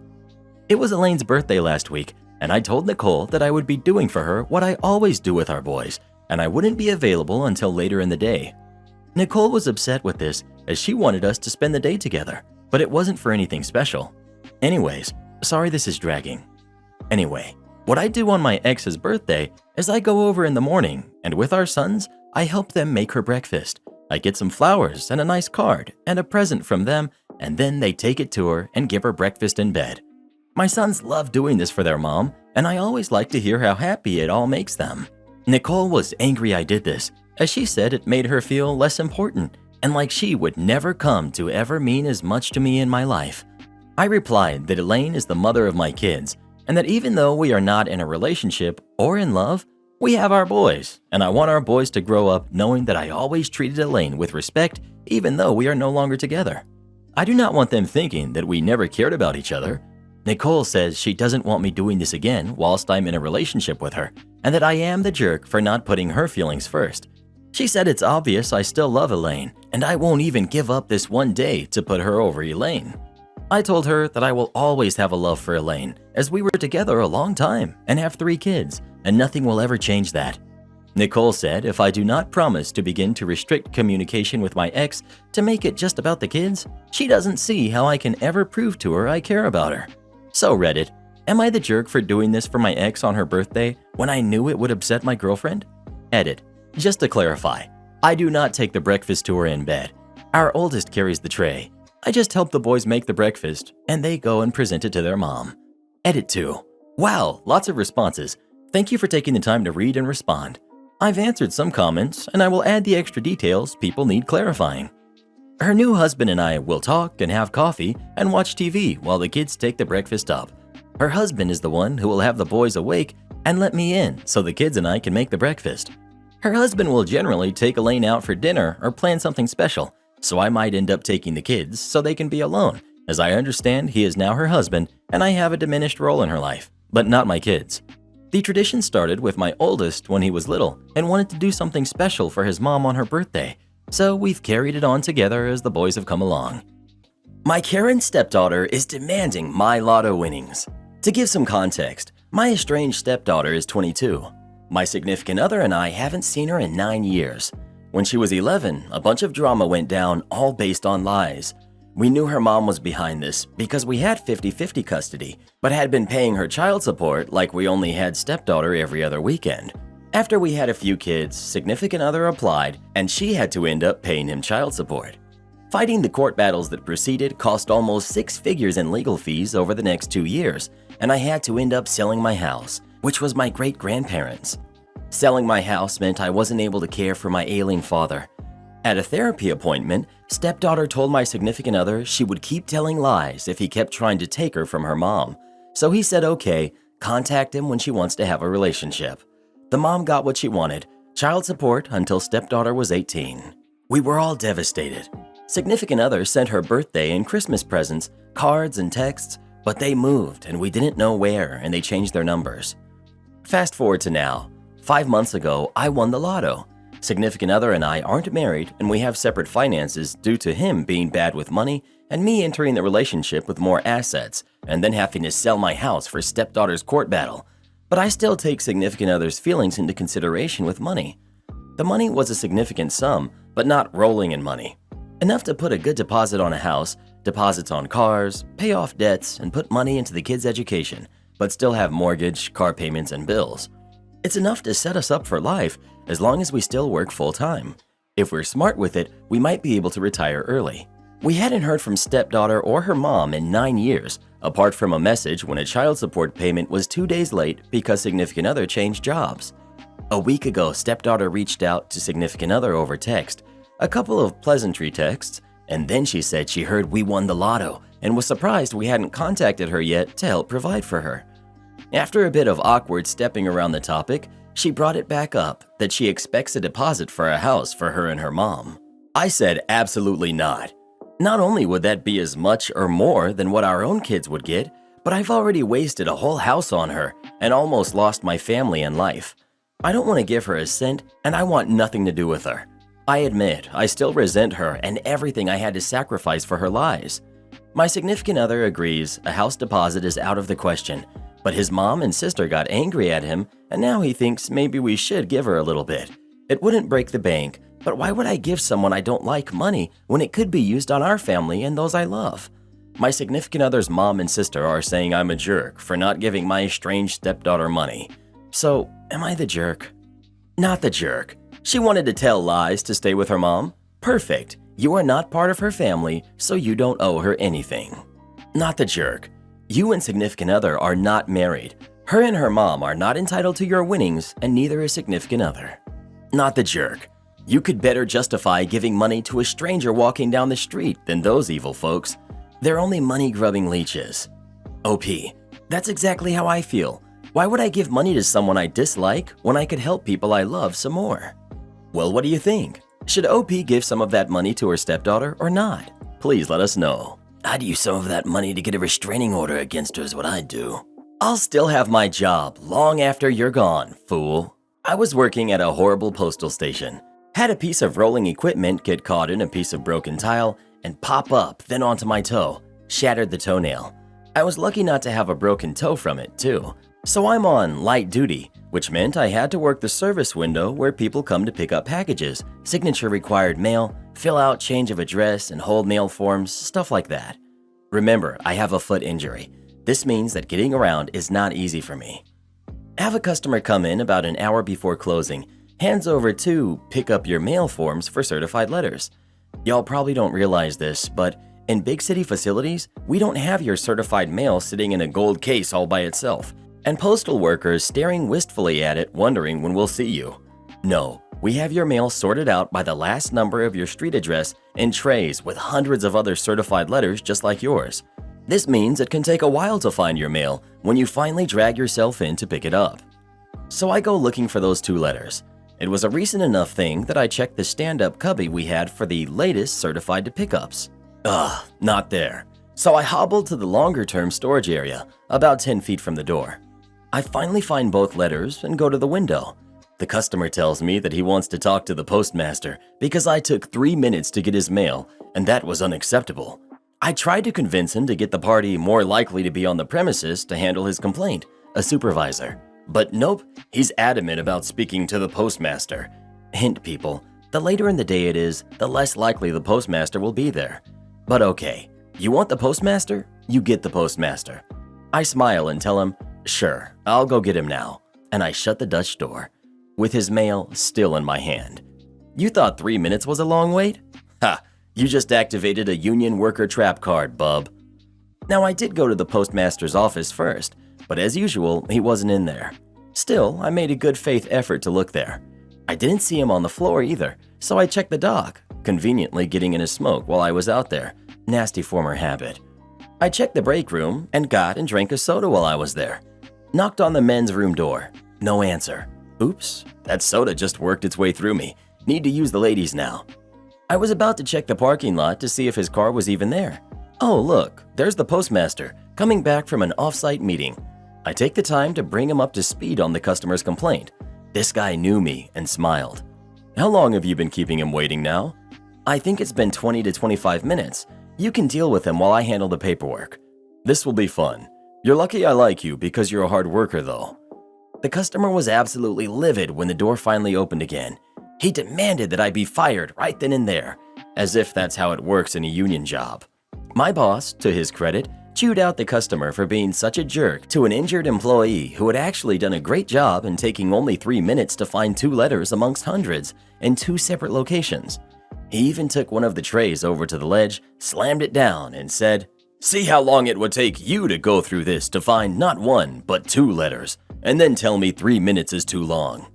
S1: It was Elaine's birthday last week, and I told Nicole that I would be doing for her what I always do with our boys, and I wouldn't be available until later in the day. Nicole was upset with this as she wanted us to spend the day together, but it wasn't for anything special. Anyways, sorry this is dragging. Anyway, what I do on my ex's birthday is I go over in the morning, and with our sons, I help them make her breakfast. I get some flowers and a nice card and a present from them, and then they take it to her and give her breakfast in bed. My sons love doing this for their mom, and I always like to hear how happy it all makes them. Nicole was angry I did this, as she said it made her feel less important and like she would never come to ever mean as much to me in my life. I replied that Elaine is the mother of my kids, and that even though we are not in a relationship or in love, we have our boys, and I want our boys to grow up knowing that I always treated Elaine with respect even though we are no longer together. I do not want them thinking that we never cared about each other. Nicole says she doesn't want me doing this again whilst I'm in a relationship with her, and that I am the jerk for not putting her feelings first. She said it's obvious I still love Elaine, and I won't even give up this one day to put her over Elaine. I told her that I will always have a love for Elaine, as we were together a long time and have 3 kids, and nothing will ever change that. Nicole said if I do not promise to begin to restrict communication with my ex to make it just about the kids, she doesn't see how I can ever prove to her I care about her. So Reddit, am I the jerk for doing this for my ex on her birthday when I knew it would upset my girlfriend? Edit. Just to clarify, I do not take the breakfast to her in bed. Our oldest carries the tray. I just help the boys make the breakfast, and they go and present it to their mom. Edit 2. Wow, lots of responses. Thank you for taking the time to read and respond. I've answered some comments, and I will add the extra details people need clarifying. Her new husband and I will talk and have coffee and watch TV while the kids take the breakfast up. Her husband is the one who will have the boys awake and let me in so the kids and I can make the breakfast. Her husband will generally take Elaine out for dinner or plan something special, so I might end up taking the kids so they can be alone, as I understand he is now her husband and I have a diminished role in her life, but not my kids. The tradition started with my oldest when he was little and wanted to do something special for his mom on her birthday, so we've carried it on together as the boys have come along. My Karen stepdaughter is demanding my lotto winnings. To give some context, my estranged stepdaughter is 22. My significant other and I haven't seen her in 9 years. When she was 11, a bunch of drama went down, all based on lies. We knew her mom was behind this because we had 50-50 custody, but had been paying her child support like we only had stepdaughter every other weekend. After we had a few kids, significant other applied, and she had to end up paying him child support. Fighting the court battles that proceeded cost almost 6 figures in legal fees over the next 2 years, and I had to end up selling my house, which was my great-grandparents'. Selling my house meant I wasn't able to care for my ailing father. At a therapy appointment, stepdaughter told my significant other she would keep telling lies if he kept trying to take her from her mom. So he said, okay, contact him when she wants to have a relationship. The mom got what she wanted, child support until stepdaughter was 18. We were all devastated. Significant other sent her birthday and Christmas presents, cards and texts, but they moved and we didn't know where and they changed their numbers. Fast forward to now. 5 months ago, I won the lotto. Significant other and I aren't married and we have separate finances due to him being bad with money and me entering the relationship with more assets and then having to sell my house for stepdaughter's court battle. But I still take significant other's feelings into consideration with money. The money was a significant sum, but not rolling in money. Enough to put a good deposit on a house, deposits on cars, pay off debts, and put money into the kids' education, but still have mortgage, car payments, and bills. It's enough to set us up for life as long as we still work full-time. If we're smart with it, we might be able to retire early. We hadn't heard from stepdaughter or her mom in 9 years, apart from a message when a child support payment was 2 days late because significant other changed jobs. A week ago, stepdaughter reached out to significant other over text, a couple of pleasantry texts, and then she said she heard we won the lotto and was surprised we hadn't contacted her yet to help provide for her. After a bit of awkward stepping around the topic, she brought it back up that she expects a deposit for a house for her and her mom. I said absolutely not. Not only would that be as much or more than what our own kids would get, but I've already wasted a whole house on her and almost lost my family and life. I don't want to give her a cent, and I want nothing to do with her. I admit I still resent her and everything I had to sacrifice for her lies. My significant other agrees a house deposit is out of the question, but his mom and sister got angry at him, and now he thinks maybe we should give her a little bit. It wouldn't break the bank, but why would I give someone I don't like money when it could be used on our family and those I love? My significant other's mom and sister are saying I'm a jerk for not giving my estranged stepdaughter money. So, am I the jerk? Not the jerk. She wanted to tell lies to stay with her mom? Perfect. You are not part of her family, so you don't owe her anything. Not the jerk. You and significant other are not married. Her and her mom are not entitled to your winnings, and neither is significant other. Not the jerk. You could better justify giving money to a stranger walking down the street than those evil folks. They're only money-grubbing leeches. OP. That's exactly how I feel. Why would I give money to someone I dislike when I could help people I love some more? Well, what do you think? Should OP give some of that money to her stepdaughter or not? Please let us know. I'd use some of that money to get a restraining order against her is what I'd do. I'll still have my job long after you're gone, fool. I was working at a horrible postal station. Had a piece of rolling equipment get caught in a piece of broken tile and pop up, then onto my toe. Shattered the toenail. I was lucky not to have a broken toe from it, too. So I'm on light duty, which meant I had to work the service window where people come to pick up packages, signature required mail, fill out change of address and hold mail forms, stuff like that. Remember, I have a foot injury. This means that getting around is not easy for me. Have a customer come in about an hour before closing, hands over 2 pick up your mail forms for certified letters. Y'all probably don't realize this, but in big city facilities, we don't have your certified mail sitting in a gold case all by itself, and postal workers staring wistfully at it wondering when we'll see you. No, we have your mail sorted out by the last number of your street address in trays with hundreds of other certified letters just like yours. This means it can take a while to find your mail when you finally drag yourself in to pick it up. So I go looking for those 2 letters. It was a recent enough thing that I checked the stand-up cubby we had for the latest certified to pickups. Not there. So I hobbled to the longer-term storage area, about 10 feet from the door. I finally find both letters and go to the window. The customer tells me that he wants to talk to the postmaster because I took 3 minutes to get his mail, and that was unacceptable. I tried to convince him to get the party more likely to be on the premises to handle his complaint, a supervisor. But nope, he's adamant about speaking to the postmaster. Hint, people, the later in the day it is, the less likely the postmaster will be there. But okay, you want the postmaster? You get the postmaster. I smile and tell him, sure, I'll go get him now. And I shut the Dutch door, with his mail still in my hand. You thought 3 minutes was a long wait? Ha, you just activated a union worker trap card, bub. Now I did go to the postmaster's office first, but as usual, he wasn't in there. Still, I made a good faith effort to look there. I didn't see him on the floor either, so I checked the dock, conveniently getting in a smoke while I was out there. Nasty former habit. I checked the break room and got and drank a soda while I was there. Knocked on the men's room door. No answer. Oops, that soda just worked its way through me. Need to use the ladies now. I was about to check the parking lot to see if his car was even there. Oh look, there's the postmaster, coming back from an off-site meeting. I take the time to bring him up to speed on the customer's complaint. This guy knew me and smiled. How long have you been keeping him waiting now? I think it's been 20 to 25 minutes. You can deal with him while I handle the paperwork. This will be fun. You're lucky I like you because you're a hard worker though. The customer was absolutely livid when the door finally opened again. He demanded that I be fired right then and there, as if that's how it works in a union job. My boss, to his credit, chewed out the customer for being such a jerk to an injured employee who had actually done a great job in taking only 3 minutes to find 2 letters amongst hundreds in 2 separate locations. He even took one of the trays over to the ledge, slammed it down, and said, "See how long it would take you to go through this to find not 1, but 2 letters, and then tell me 3 minutes is too long."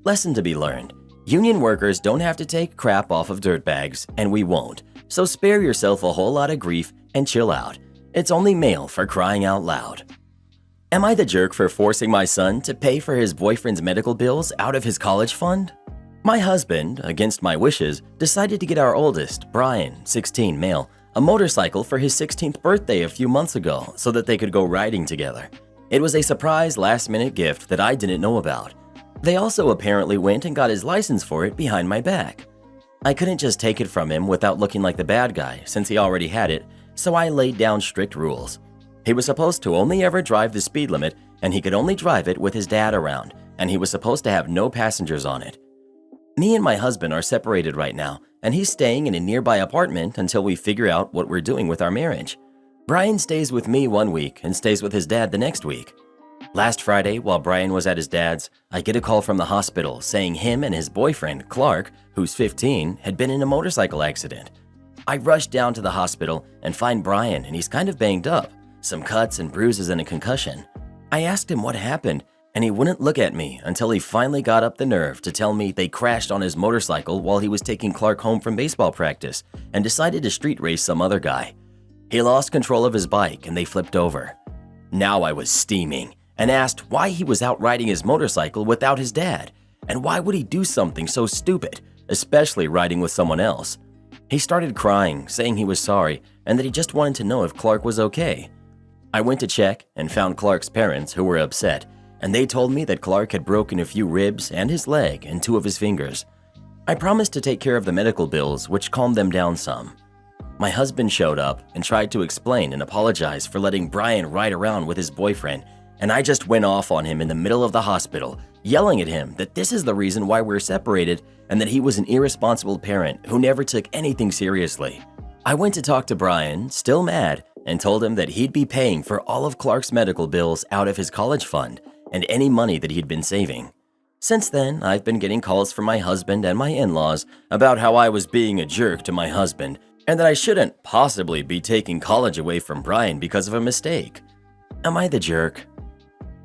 S1: Lesson to be learned. Union workers don't have to take crap off of dirtbags, and we won't. So spare yourself a whole lot of grief and chill out. It's only mail for crying out loud. Am I the jerk for forcing my son to pay for his boyfriend's medical bills out of his college fund? My husband, against my wishes, decided to get our oldest, Brian, 16 male, a motorcycle for his 16th birthday a few months ago so that they could go riding together. It was a surprise last-minute gift that I didn't know about. They also apparently went and got his license for it behind my back. I couldn't just take it from him without looking like the bad guy since he already had it, so I laid down strict rules. He was supposed to only ever drive the speed limit, and he could only drive it with his dad around, and he was supposed to have no passengers on it. Me and my husband are separated right now, and he's staying in a nearby apartment until we figure out what we're doing with our marriage. Brian stays with me one week and stays with his dad the next week. Last Friday, while Brian was at his dad's, I get a call from the hospital saying him and his boyfriend, Clark, who's 15, had been in a motorcycle accident. I rush down to the hospital and find Brian, and he's kind of banged up, some cuts and bruises and a concussion. I asked him what happened, and he wouldn't look at me until he finally got up the nerve to tell me they crashed on his motorcycle while he was taking Clark home from baseball practice and decided to street race some other guy. He lost control of his bike and they flipped over. Now I was steaming and asked why he was out riding his motorcycle without his dad, and why would he do something so stupid, especially riding with someone else. He started crying, saying he was sorry and that he just wanted to know if Clark was okay. I went to check and found Clark's parents, who were upset, and they told me that Clark had broken a few ribs and his leg and 2 of his fingers. I promised to take care of the medical bills, which calmed them down some. My husband showed up and tried to explain and apologize for letting Brian ride around with his boyfriend, and I just went off on him in the middle of the hospital, yelling at him that this is the reason why we're separated and that he was an irresponsible parent who never took anything seriously. I went to talk to Brian, still mad, and told him that he'd be paying for all of Clark's medical bills out of his college fund and any money that he'd been saving. Since then, I've been getting calls from my husband and my in-laws about how I was being a jerk to my husband and that I shouldn't possibly be taking college away from Brian because of a mistake. Am I the jerk?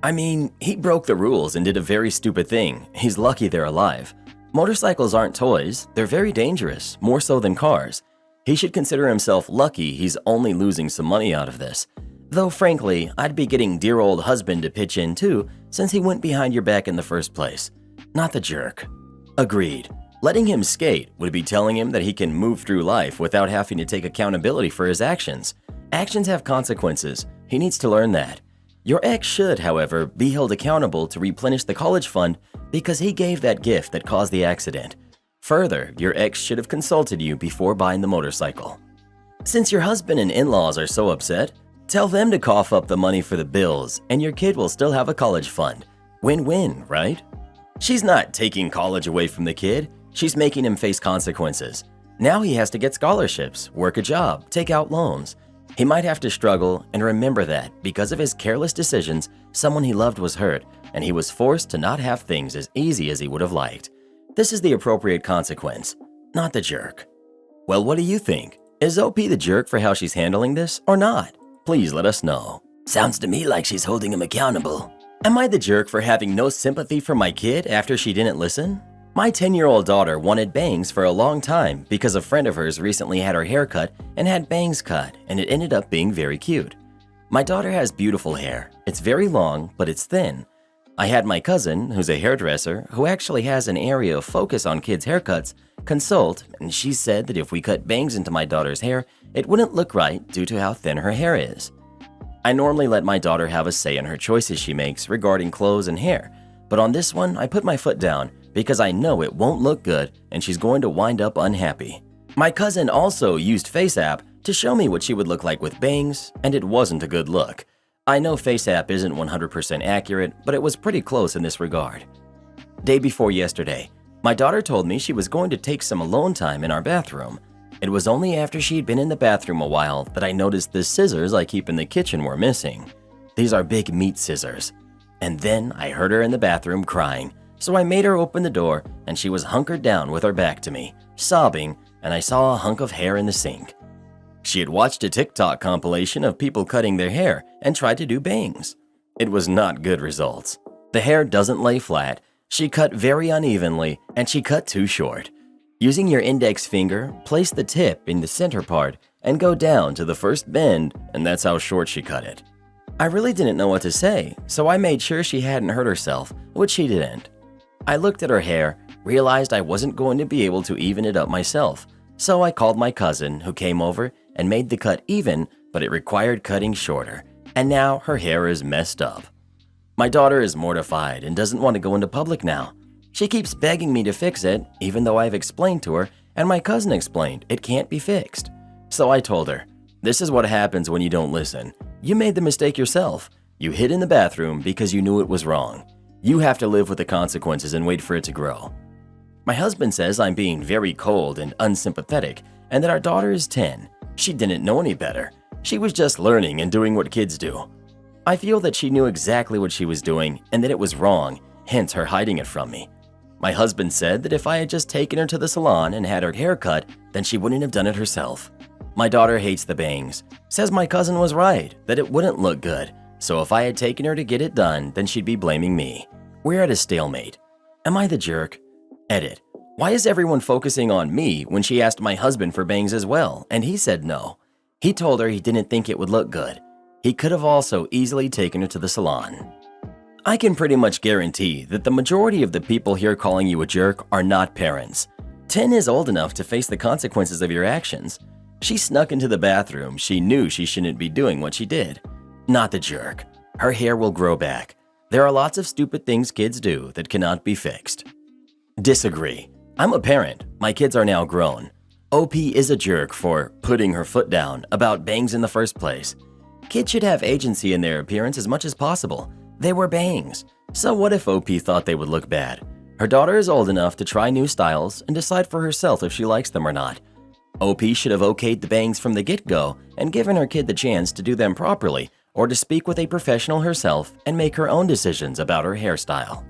S1: I mean, he broke the rules and did a very stupid thing. He's lucky they're alive. Motorcycles aren't toys. They're very dangerous, more so than cars. He should consider himself lucky he's only losing some money out of this. Though frankly, I'd be getting dear old husband to pitch in too, since he went behind your back in the first place. Not the jerk. Agreed. Letting him skate would be telling him that he can move through life without having to take accountability for his actions. Actions have consequences. He needs to learn that. Your ex should, however, be held accountable to replenish the college fund because he gave that gift that caused the accident. Further, your ex should have consulted you before buying the motorcycle. Since your husband and in-laws are so upset, tell them to cough up the money for the bills and your kid will still have a college fund. Win-win, right? She's not taking college away from the kid. She's making him face consequences. Now he has to get scholarships, work a job, take out loans. He might have to struggle, and remember that because of his careless decisions, someone he loved was hurt, and he was forced to not have things as easy as he would have liked. This is the appropriate consequence, not the jerk. Well, what do you think? Is OP the jerk for how she's handling this or not? Please let us know. Sounds to me like she's holding him accountable. Am I the jerk for having no sympathy for my kid after she didn't listen? My 10-year-old daughter wanted bangs for a long time because a friend of hers recently had her hair cut and had bangs cut, and it ended up being very cute. My daughter has beautiful hair. It's very long, but it's thin. I had my cousin, who's a hairdresser, who actually has an area of focus on kids' haircuts, consult, and she said that if we cut bangs into my daughter's hair, it wouldn't look right due to how thin her hair is. I normally let my daughter have a say in her choices she makes regarding clothes and hair, but on this one, I put my foot down because I know it won't look good and she's going to wind up unhappy. My cousin also used FaceApp to show me what she would look like with bangs, and it wasn't a good look. I know FaceApp isn't 100% accurate, but it was pretty close in this regard. Day before yesterday, my daughter told me she was going to take some alone time in our bathroom. It was only after she'd been in the bathroom a while that I noticed the scissors I keep in the kitchen were missing. These are big meat scissors. And then I heard her in the bathroom crying. So I made her open the door, and she was hunkered down with her back to me, sobbing, and I saw a hunk of hair in the sink. She had watched a TikTok compilation of people cutting their hair and tried to do bangs. It was not good results. The hair doesn't lay flat, She cut very unevenly and she cut too short. Using your index finger, place the tip in the center part and go down to the first bend, and that's how short she cut it. I really didn't know what to say, so I made sure she hadn't hurt herself, which she didn't. I looked at her hair, realized I wasn't going to be able to even it up myself, so I called my cousin who came over and made the cut even, but it required cutting shorter, and now her hair is messed up. My daughter is mortified and doesn't want to go into public now. She keeps begging me to fix it, even though I've explained to her, and my cousin explained it can't be fixed. So I told her, this is what happens when you don't listen. You made the mistake yourself. You hid in the bathroom because you knew it was wrong. You have to live with the consequences and wait for it to grow. My husband says I'm being very cold and unsympathetic, and that our daughter is 10. She didn't know any better. She was just learning and doing what kids do. I feel that she knew exactly what she was doing and that it was wrong, hence her hiding it from me. My husband said that if I had just taken her to the salon and had her hair cut, then she wouldn't have done it herself. My daughter hates the bangs, says my cousin was right, that it wouldn't look good, so if I had taken her to get it done, then she'd be blaming me. We're at a stalemate. Am I the jerk? Edit. Why is everyone focusing on me when she asked my husband for bangs as well, and he said no? He told her he didn't think it would look good. He could have also easily taken her to the salon. I can pretty much guarantee that the majority of the people here calling you a jerk are not parents. 10 is old enough to face the consequences of your actions. She snuck into the bathroom. She knew she shouldn't be doing what she did. Not the jerk. Her hair will grow back. There are lots of stupid things kids do that cannot be fixed. Disagree. I'm a parent. My kids are now grown. OP is a jerk for putting her foot down about bangs in the first place. Kids should have agency in their appearance as much as possible. They were bangs. So what if OP thought they would look bad? Her daughter is old enough to try new styles and decide for herself if she likes them or not. OP should have okayed the bangs from the get-go and given her kid the chance to do them properly or to speak with a professional herself and make her own decisions about her hairstyle.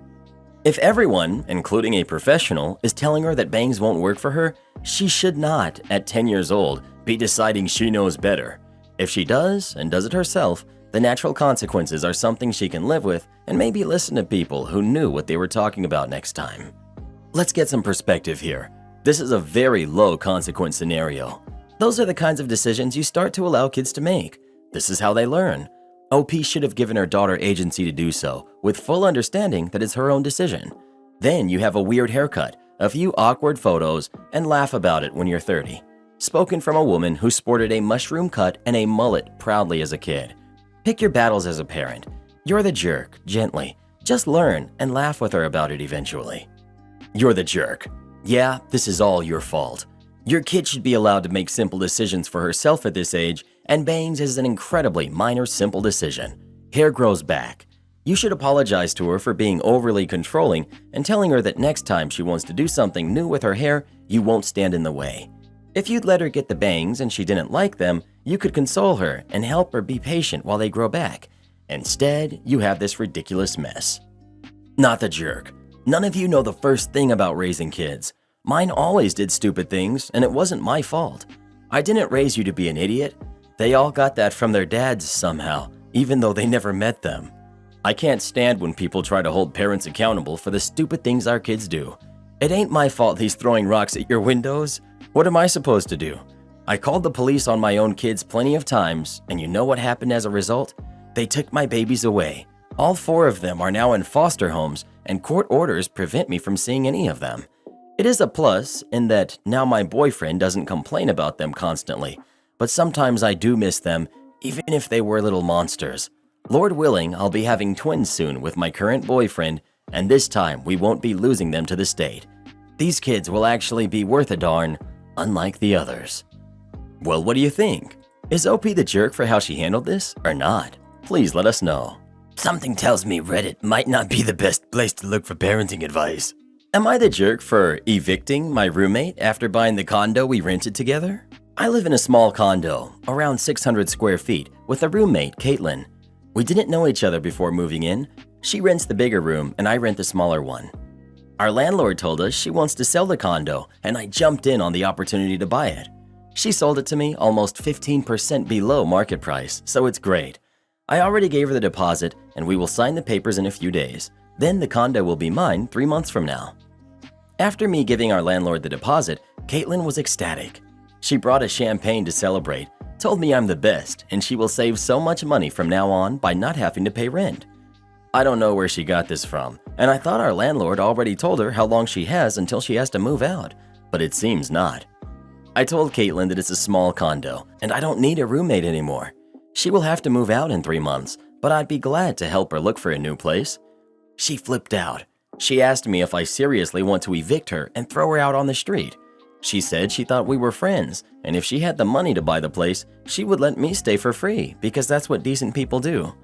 S1: If everyone, including a professional, is telling her that bangs won't work for her, she should not, at 10 years old, be deciding she knows better. If she does, and does it herself, the natural consequences are something she can live with and maybe listen to people who knew what they were talking about next time. Let's get some perspective here. This is a very low consequence scenario. Those are the kinds of decisions you start to allow kids to make. This is how they learn. OP should have given her daughter agency to do so, with full understanding that it's her own decision. Then you have a weird haircut, a few awkward photos, and laugh about it when you're 30. Spoken from a woman who sported a mushroom cut and a mullet proudly as a kid. Pick your battles as a parent. You're the jerk, gently. Just learn and laugh with her about it eventually. You're the jerk. Yeah, this is all your fault. Your kid should be allowed to make simple decisions for herself at this age, and bangs is an incredibly minor, simple decision. Hair grows back. You should apologize to her for being overly controlling and telling her that next time she wants to do something new with her hair, you won't stand in the way. If you'd let her get the bangs and she didn't like them, you could console her and help her be patient while they grow back. Instead, you have this ridiculous mess. Not the jerk. None of you know the first thing about raising kids. Mine always did stupid things, and it wasn't my fault. I didn't raise you to be an idiot. They all got that from their dads somehow, even though they never met them. I can't stand when people try to hold parents accountable for the stupid things our kids do. It ain't my fault he's throwing rocks at your windows. What am I supposed to do? I called the police on my own kids plenty of times, and you know what happened as a result? They took my babies away. All 4 of them are now in foster homes, and court orders prevent me from seeing any of them. It is a plus in that now my boyfriend doesn't complain about them constantly, but sometimes I do miss them, even if they were little monsters. Lord willing, I'll be having twins soon with my current boyfriend, and this time we won't be losing them to the state. These kids will actually be worth a darn, unlike the others. Well, what do you think? Is OP the jerk for how she handled this, or not? Please let us know. Something tells me Reddit might not be the best place to look for parenting advice. Am I the jerk for evicting my roommate after buying the condo we rented together? I live in a small condo, around 600 square feet, with a roommate, Caitlin. We didn't know each other before moving in. She rents the bigger room and I rent the smaller one. Our landlord told us she wants to sell the condo, and I jumped in on the opportunity to buy it. She sold it to me almost 15% below market price, so it's great. I already gave her the deposit, and we will sign the papers in a few days. Then the condo will be mine 3 months from now. After me giving our landlord the deposit, Caitlin was ecstatic. She brought us champagne to celebrate, told me I'm the best, and she will save so much money from now on by not having to pay rent. I don't know where she got this from, and I thought our landlord already told her how long she has until she has to move out, but it seems not. I told Caitlin that it's a small condo, and I don't need a roommate anymore. She will have to move out in 3 months, but I'd be glad to help her look for a new place. She flipped out. She asked me if I seriously want to evict her and throw her out on the street. She said she thought we were friends, and if she had the money to buy the place, she would let me stay for free because that's what decent people do.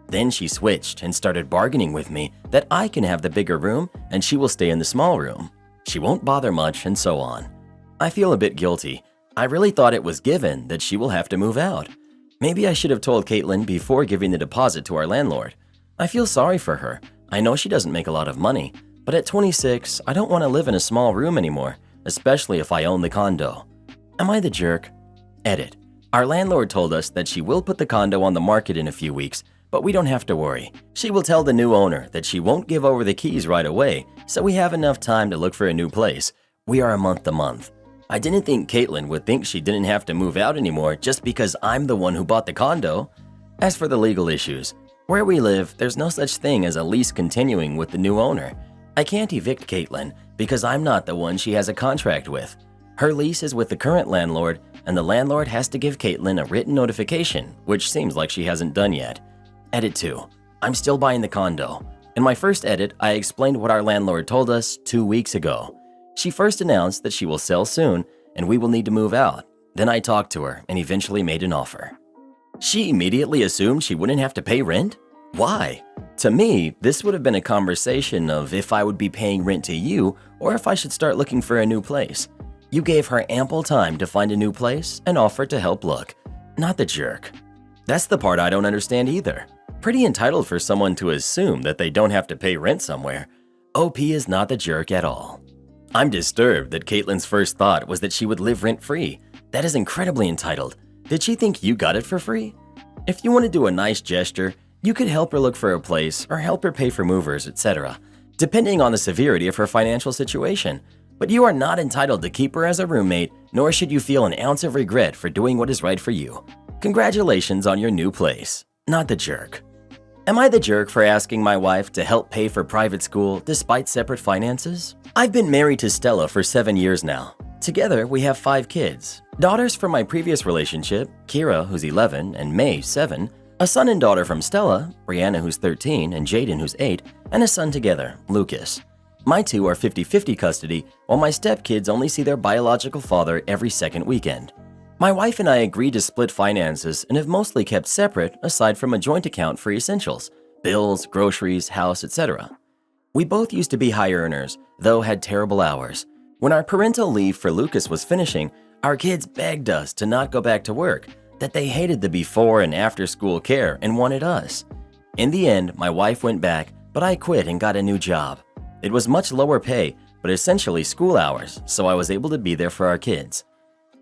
S1: Then she switched and started bargaining with me that I can have the bigger room and she will stay in the small room. She won't bother much and so on. I feel a bit guilty. I really thought it was given that she will have to move out. Maybe I should have told Caitlin before giving the deposit to our landlord. I feel sorry for her. I know she doesn't make a lot of money, but at 26, I don't want to live in a small room anymore, especially if I own the condo. Am I the jerk? Edit. Our landlord told us that she will put the condo on the market in a few weeks, but we don't have to worry. She will tell the new owner that she won't give over the keys right away, so we have enough time to look for a new place. We are a month to month. I didn't think Caitlin would think she didn't have to move out anymore just because I'm the one who bought the condo. As for the legal issues, where we live, there's no such thing as a lease continuing with the new owner. I can't evict Caitlin because I'm not the one she has a contract with. Her lease is with the current landlord, and the landlord has to give Caitlin a written notification, which seems like she hasn't done yet. Edit 2. I'm still buying the condo. In my first edit, I explained what our landlord told us 2 weeks ago. She first announced that she will sell soon and we will need to move out. Then I talked to her and eventually made an offer. She immediately assumed she wouldn't have to pay rent? Why? To me, this would have been a conversation of if I would be paying rent to you or if I should start looking for a new place. You gave her ample time to find a new place and offered to help look. Not the jerk. That's the part I don't understand either. Pretty entitled for someone to assume that they don't have to pay rent somewhere. OP is not the jerk at all. I'm disturbed that Caitlin's first thought was that she would live rent-free. That is incredibly entitled. Did she think you got it for free? If you want to do a nice gesture, you could help her look for a place or help her pay for movers, etc., depending on the severity of her financial situation. But you are not entitled to keep her as a roommate, nor should you feel an ounce of regret for doing what is right for you. Congratulations on your new place. Not the jerk. Am I the jerk for asking my wife to help pay for private school despite separate finances? I've been married to Stella for 7 years now. Together, we have 5 kids. Daughters from my previous relationship, Kira, who's 11, and May, 7, a son and daughter from Stella, Brianna, who's 13, and Jaden, who's 8, and a son together, Lucas. My 2 are 50-50 custody, while my stepkids only see their biological father every second weekend. My wife and I agreed to split finances and have mostly kept separate aside from a joint account for essentials, bills, groceries, house, etc. We both used to be high earners, though had terrible hours. When our parental leave for Lucas was finishing, our kids begged us to not go back to work, that they hated the before and after school care and wanted us. In the end, my wife went back, but I quit and got a new job. It was much lower pay, but essentially school hours, so I was able to be there for our kids.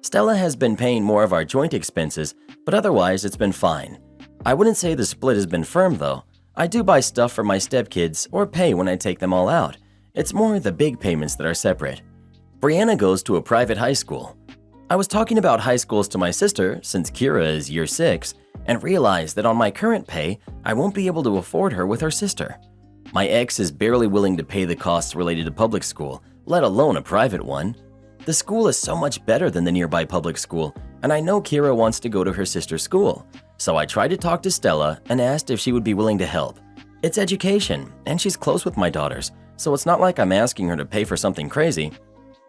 S1: Stella has been paying more of our joint expenses, but otherwise it's been fine. I wouldn't say the split has been firm though. I do buy stuff for my stepkids or pay when I take them all out. It's more the big payments that are separate. Brianna goes to a private high school. I was talking about high schools to my sister, since Kira is year 6, and realized that on my current pay, I won't be able to afford her with her sister. My ex is barely willing to pay the costs related to public school, let alone a private one. The school is so much better than the nearby public school, and I know Kira wants to go to her sister's school. So I tried to talk to Stella and asked if she would be willing to help. It's education, and she's close with my daughters, so it's not like I'm asking her to pay for something crazy.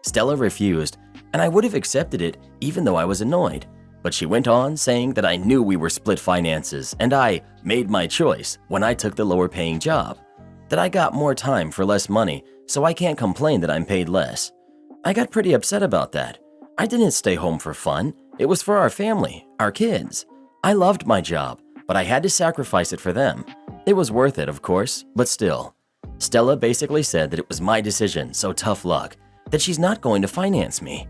S1: Stella refused, and I would have accepted it even though I was annoyed. But she went on saying that I knew we were split finances and I made my choice when I took the lower paying job. That I got more time for less money, so I can't complain that I'm paid less. I got pretty upset about that. I didn't stay home for fun. It was for our family, our kids. I loved my job, but I had to sacrifice it for them. It was worth it, of course, but still. Stella basically said that it was my decision, so tough luck, that she's not going to finance me.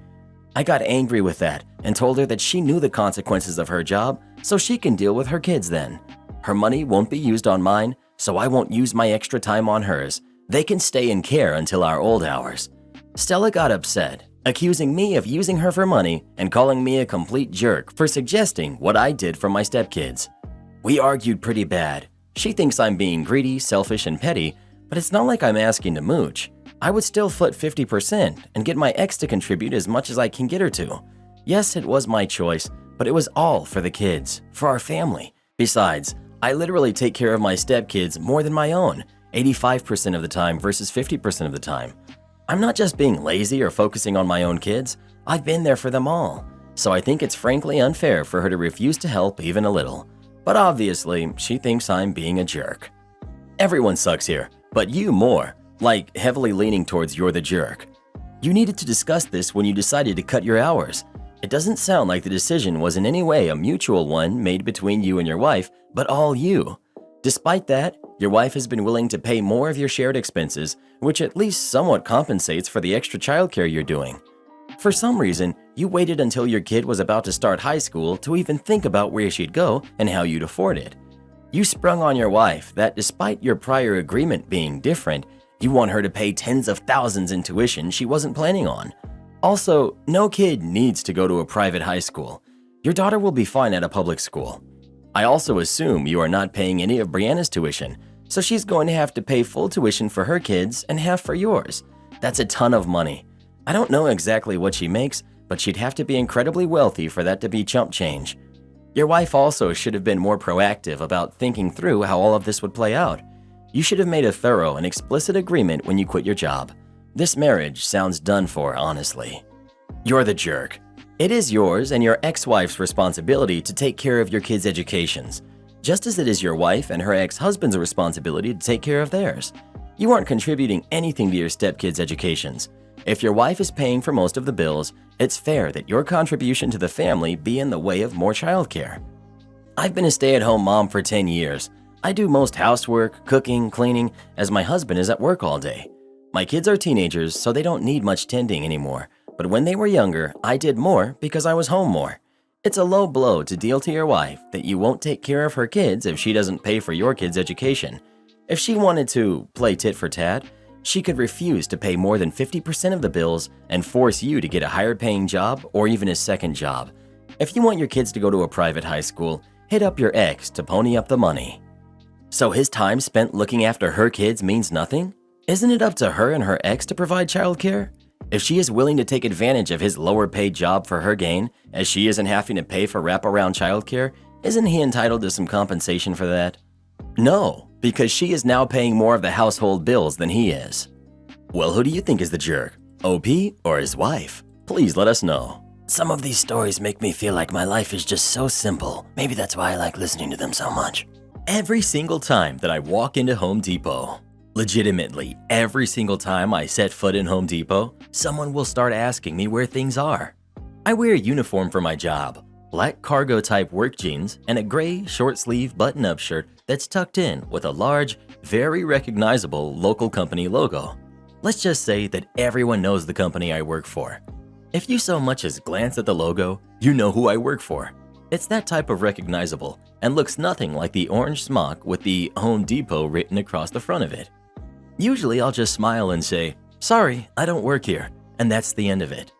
S1: I got angry with that and told her that she knew the consequences of her job, so she can deal with her kids then. Her money won't be used on mine, so I won't use my extra time on hers. They can stay in care until our old hours. Stella got upset, accusing me of using her for money and calling me a complete jerk for suggesting what I did for my stepkids. We argued pretty bad. She thinks I'm being greedy, selfish, and petty, but it's not like I'm asking to mooch. I would still foot 50% and get my ex to contribute as much as I can get her to. Yes, it was my choice, but it was all for the kids, for our family. Besides, I literally take care of my stepkids more than my own, 85% of the time versus 50% of the time. I'm not just being lazy or focusing on my own kids, I've been there for them all. So I think it's frankly unfair for her to refuse to help even a little. But obviously, she thinks I'm being a jerk. Everyone sucks here, but you more, like heavily leaning towards you're the jerk. You needed to discuss this when you decided to cut your hours. It doesn't sound like the decision was in any way a mutual one made between you and your wife, but all you. Despite that, your wife has been willing to pay more of your shared expenses, which at least somewhat compensates for the extra childcare you're doing. For some reason, you waited until your kid was about to start high school to even think about where she'd go and how you'd afford it. You sprung on your wife that despite your prior agreement being different, you want her to pay tens of thousands in tuition she wasn't planning on. Also, no kid needs to go to a private high school. Your daughter will be fine at a public school. I also assume you are not paying any of Brianna's tuition, so she's going to have to pay full tuition for her kids and half for yours. That's a ton of money. I don't know exactly what she makes, but she'd have to be incredibly wealthy for that to be chump change. Your wife also should have been more proactive about thinking through how all of this would play out. You should have made a thorough and explicit agreement when you quit your job. This marriage sounds done for, honestly. You're the jerk. It is yours and your ex-wife's responsibility to take care of your kids' educations, just as it is your wife and her ex-husband's responsibility to take care of theirs. You aren't contributing anything to your stepkids' educations. If your wife is paying for most of the bills, it's fair that your contribution to the family be in the way of more childcare. I've been a stay-at-home mom for 10 years. I do most housework, cooking, cleaning, as my husband is at work all day. My kids are teenagers, so they don't need much tending anymore. But when they were younger, I did more because I was home more. It's a low blow to deal to your wife that you won't take care of her kids if she doesn't pay for your kids' education. If she wanted to play tit for tat, she could refuse to pay more than 50% of the bills and force you to get a higher paying job or even a second job. If you want your kids to go to a private high school, hit up your ex to pony up the money. So his time spent looking after her kids means nothing? Isn't it up to her and her ex to provide childcare? If she is willing to take advantage of his lower paid job for her gain, as she isn't having to pay for wraparound childcare, isn't he entitled to some compensation for that? No, because she is now paying more of the household bills than he is. Well, who do you think is the jerk? OP or his wife? Please let us know. Some of these stories make me feel like my life is just so simple. Maybe that's why I like listening to them so much. Every single time that I walk into Home Depot, legitimately every single time I set foot in Home Depot, someone will start asking me where things are. I wear a uniform for my job, black cargo type work jeans and a gray short sleeve button-up shirt that's tucked in with a large, very recognizable local company logo. Let's just say that everyone knows the company I work for. If you so much as glance at the logo, you know who I work for. It's that type of recognizable and looks nothing like the orange smock with the Home Depot written across the front of it. Usually I'll just smile and say, "Sorry, I don't work here," and that's the end of it.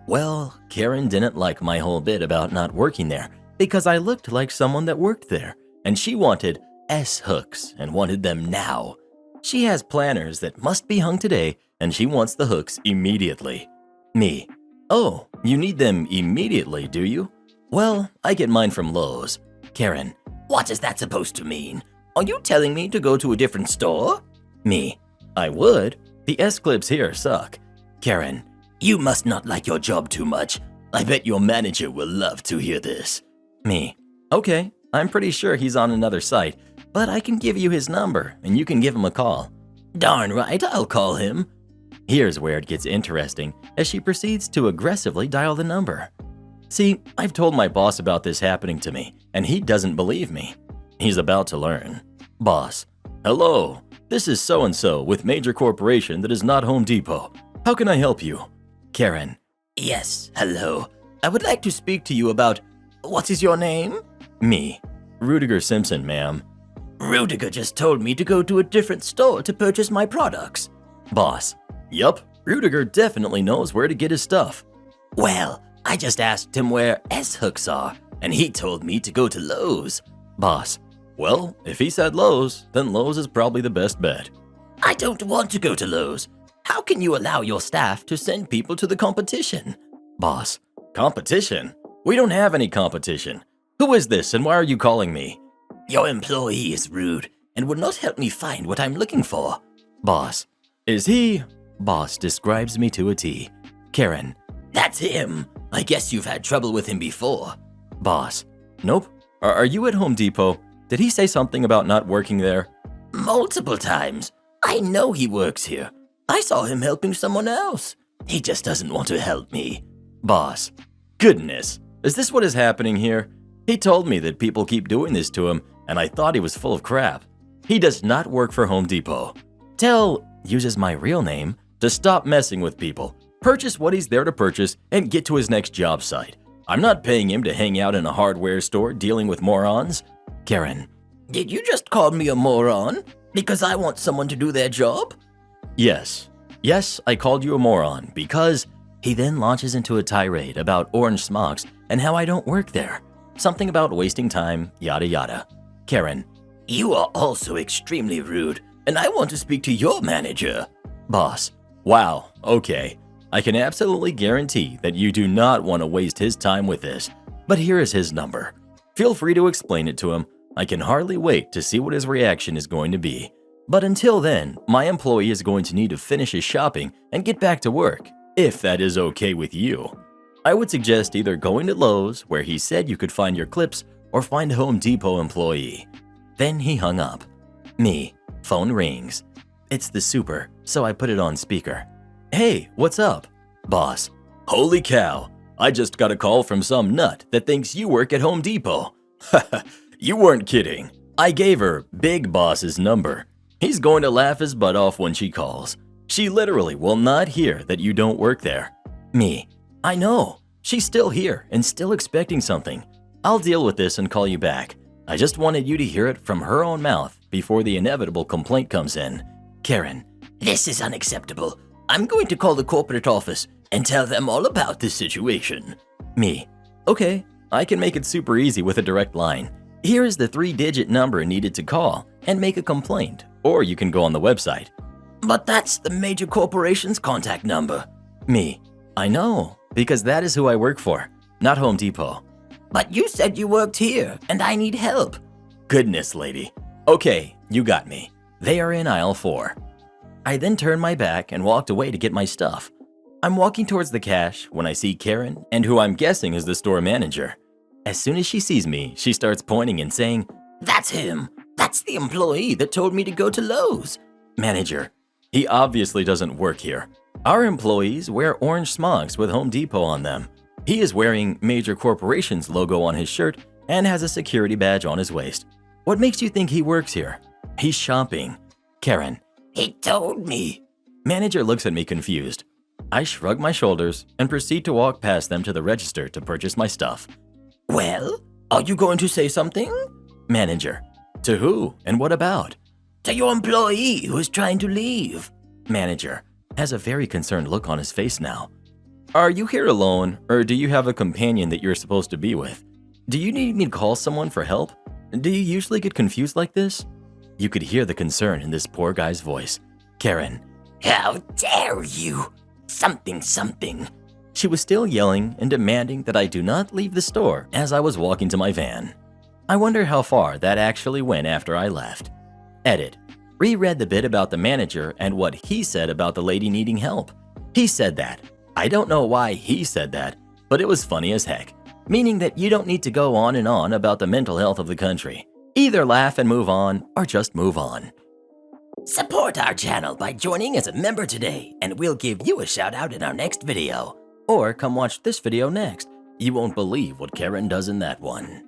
S1: Well, Karen didn't like my whole bit about not working there because I looked like someone that worked there, and she wanted S-hooks and wanted them now. She has planners that must be hung today, and she wants the hooks immediately. Me: "Oh, you need them immediately, do you? Well, I get mine from Lowe's." Karen: "What is that supposed to mean? Are you telling me to go to a different store?" Me: "I would. The S-clips here suck." Karen: "You must not like your job too much. I bet your manager will love to hear this." Me: "Okay, I'm pretty sure he's on another site, but I can give you his number and you can give him a call." "Darn right, I'll call him." Here's where it gets interesting as she proceeds to aggressively dial the number. See, I've told my boss about this happening to me, and he doesn't believe me. He's about to learn. Boss: "Hello, this is so-and-so with major corporation that is not Home Depot. How can I help you?" Karen: "Yes, hello. I would like to speak to you about, what is your name?" Me: "Rudiger Simpson, ma'am." Rudiger just told me to go to a different store to purchase my products. Boss. Yup, Rudiger definitely knows where to get his stuff. Well, I just asked him where S-hooks are, and he told me to go to Lowe's. Boss. Well, if he said Lowe's, then Lowe's is probably the best bet. I don't want to go to Lowe's. How can you allow your staff to send people to the competition? Boss. Competition? We don't have any competition. Who is this and why are you calling me? Your employee is rude and would not help me find what I'm looking for. Boss. Is he? Boss describes me to a T. Karen. That's him. I guess you've had trouble with him before. Boss. Nope. Are you at Home Depot? Did he say something about not working there? Multiple times. I know he works here. I saw him helping someone else. He just doesn't want to help me. Boss. Goodness. Is this what is happening here? He told me that people keep doing this to him, and I thought he was full of crap. He does not work for Home Depot. Tell, uses my real name, to stop messing with people. Purchase what he's there to purchase and get to his next job site. I'm not paying him to hang out in a hardware store dealing with morons. Karen. Did you just call me a moron? Because I want someone to do their job? Yes. Yes, I called you a moron because he then launches into a tirade about orange smocks and how I don't work there. Something about wasting time, yada yada. Karen. You are also extremely rude, and I want to speak to your manager. Boss. Wow, okay. I can absolutely guarantee that you do not want to waste his time with this, but here is his number. Feel free to explain it to him. I can hardly wait to see what his reaction is going to be. But until then, my employee is going to need to finish his shopping and get back to work, if that is okay with you. I would suggest either going to Lowe's, where he said you could find your clips, or find a Home Depot employee. Then he hung up. Me. Phone rings. It's the super, so I put it on speaker. Hey, what's up? Boss. Holy cow, I just got a call from some nut that thinks you work at Home Depot. Haha, you weren't kidding. I gave her Big Boss's number. He's going to laugh his butt off when she calls. She literally will not hear that you don't work there. Me. I know. She's still here and still expecting something. I'll deal with this and call you back. I just wanted you to hear it from her own mouth before the inevitable complaint comes in. Karen. This is unacceptable. I'm going to call the corporate office and tell them all about this situation. Me. Okay, I can make it super easy with a direct line. Here is the 3-digit number needed to call and make a complaint, or you can go on the website. But that's the major corporation's contact number. Me. I know, because that is who I work for, not Home Depot. But you said you worked here, and I need help. Goodness, lady. Okay, you got me. They are in aisle 4. I then turned my back and walked away to get my stuff. I'm walking towards the cash when I see Karen, and who I'm guessing is the store manager. As soon as she sees me, she starts pointing and saying, That's him. That's the employee that told me to go to Lowe's. Manager. He obviously doesn't work here. Our employees wear orange smocks with Home Depot on them. He is wearing Major Corporation's logo on his shirt and has a security badge on his waist. What makes you think he works here? He's shopping. Karen. He told me. Manager looks at me confused. I shrug my shoulders and proceed to walk past them to the register to purchase my stuff. Well, are you going to say something? Manager. To who and what about? To your employee who is trying to leave. Manager has a very concerned look on his face now. Are you here alone, or do you have a companion that you're supposed to be with? Do you need me to call someone for help? Do you usually get confused like this? You could hear the concern in this poor guy's voice. Karen. How dare you? Something. She was still yelling and demanding that I do not leave the store as I was walking to my van. I wonder how far that actually went after I left. Edit. Reread the bit about the manager and what he said about the lady needing help. He said that. I don't know why he said that, but it was funny as heck. Meaning that you don't need to go on and on about the mental health of the country. Either laugh and move on, or just move on. Support our channel by joining as a member today, and we'll give you a shout out in our next video. Or come watch this video next. You won't believe what Karen does in that one.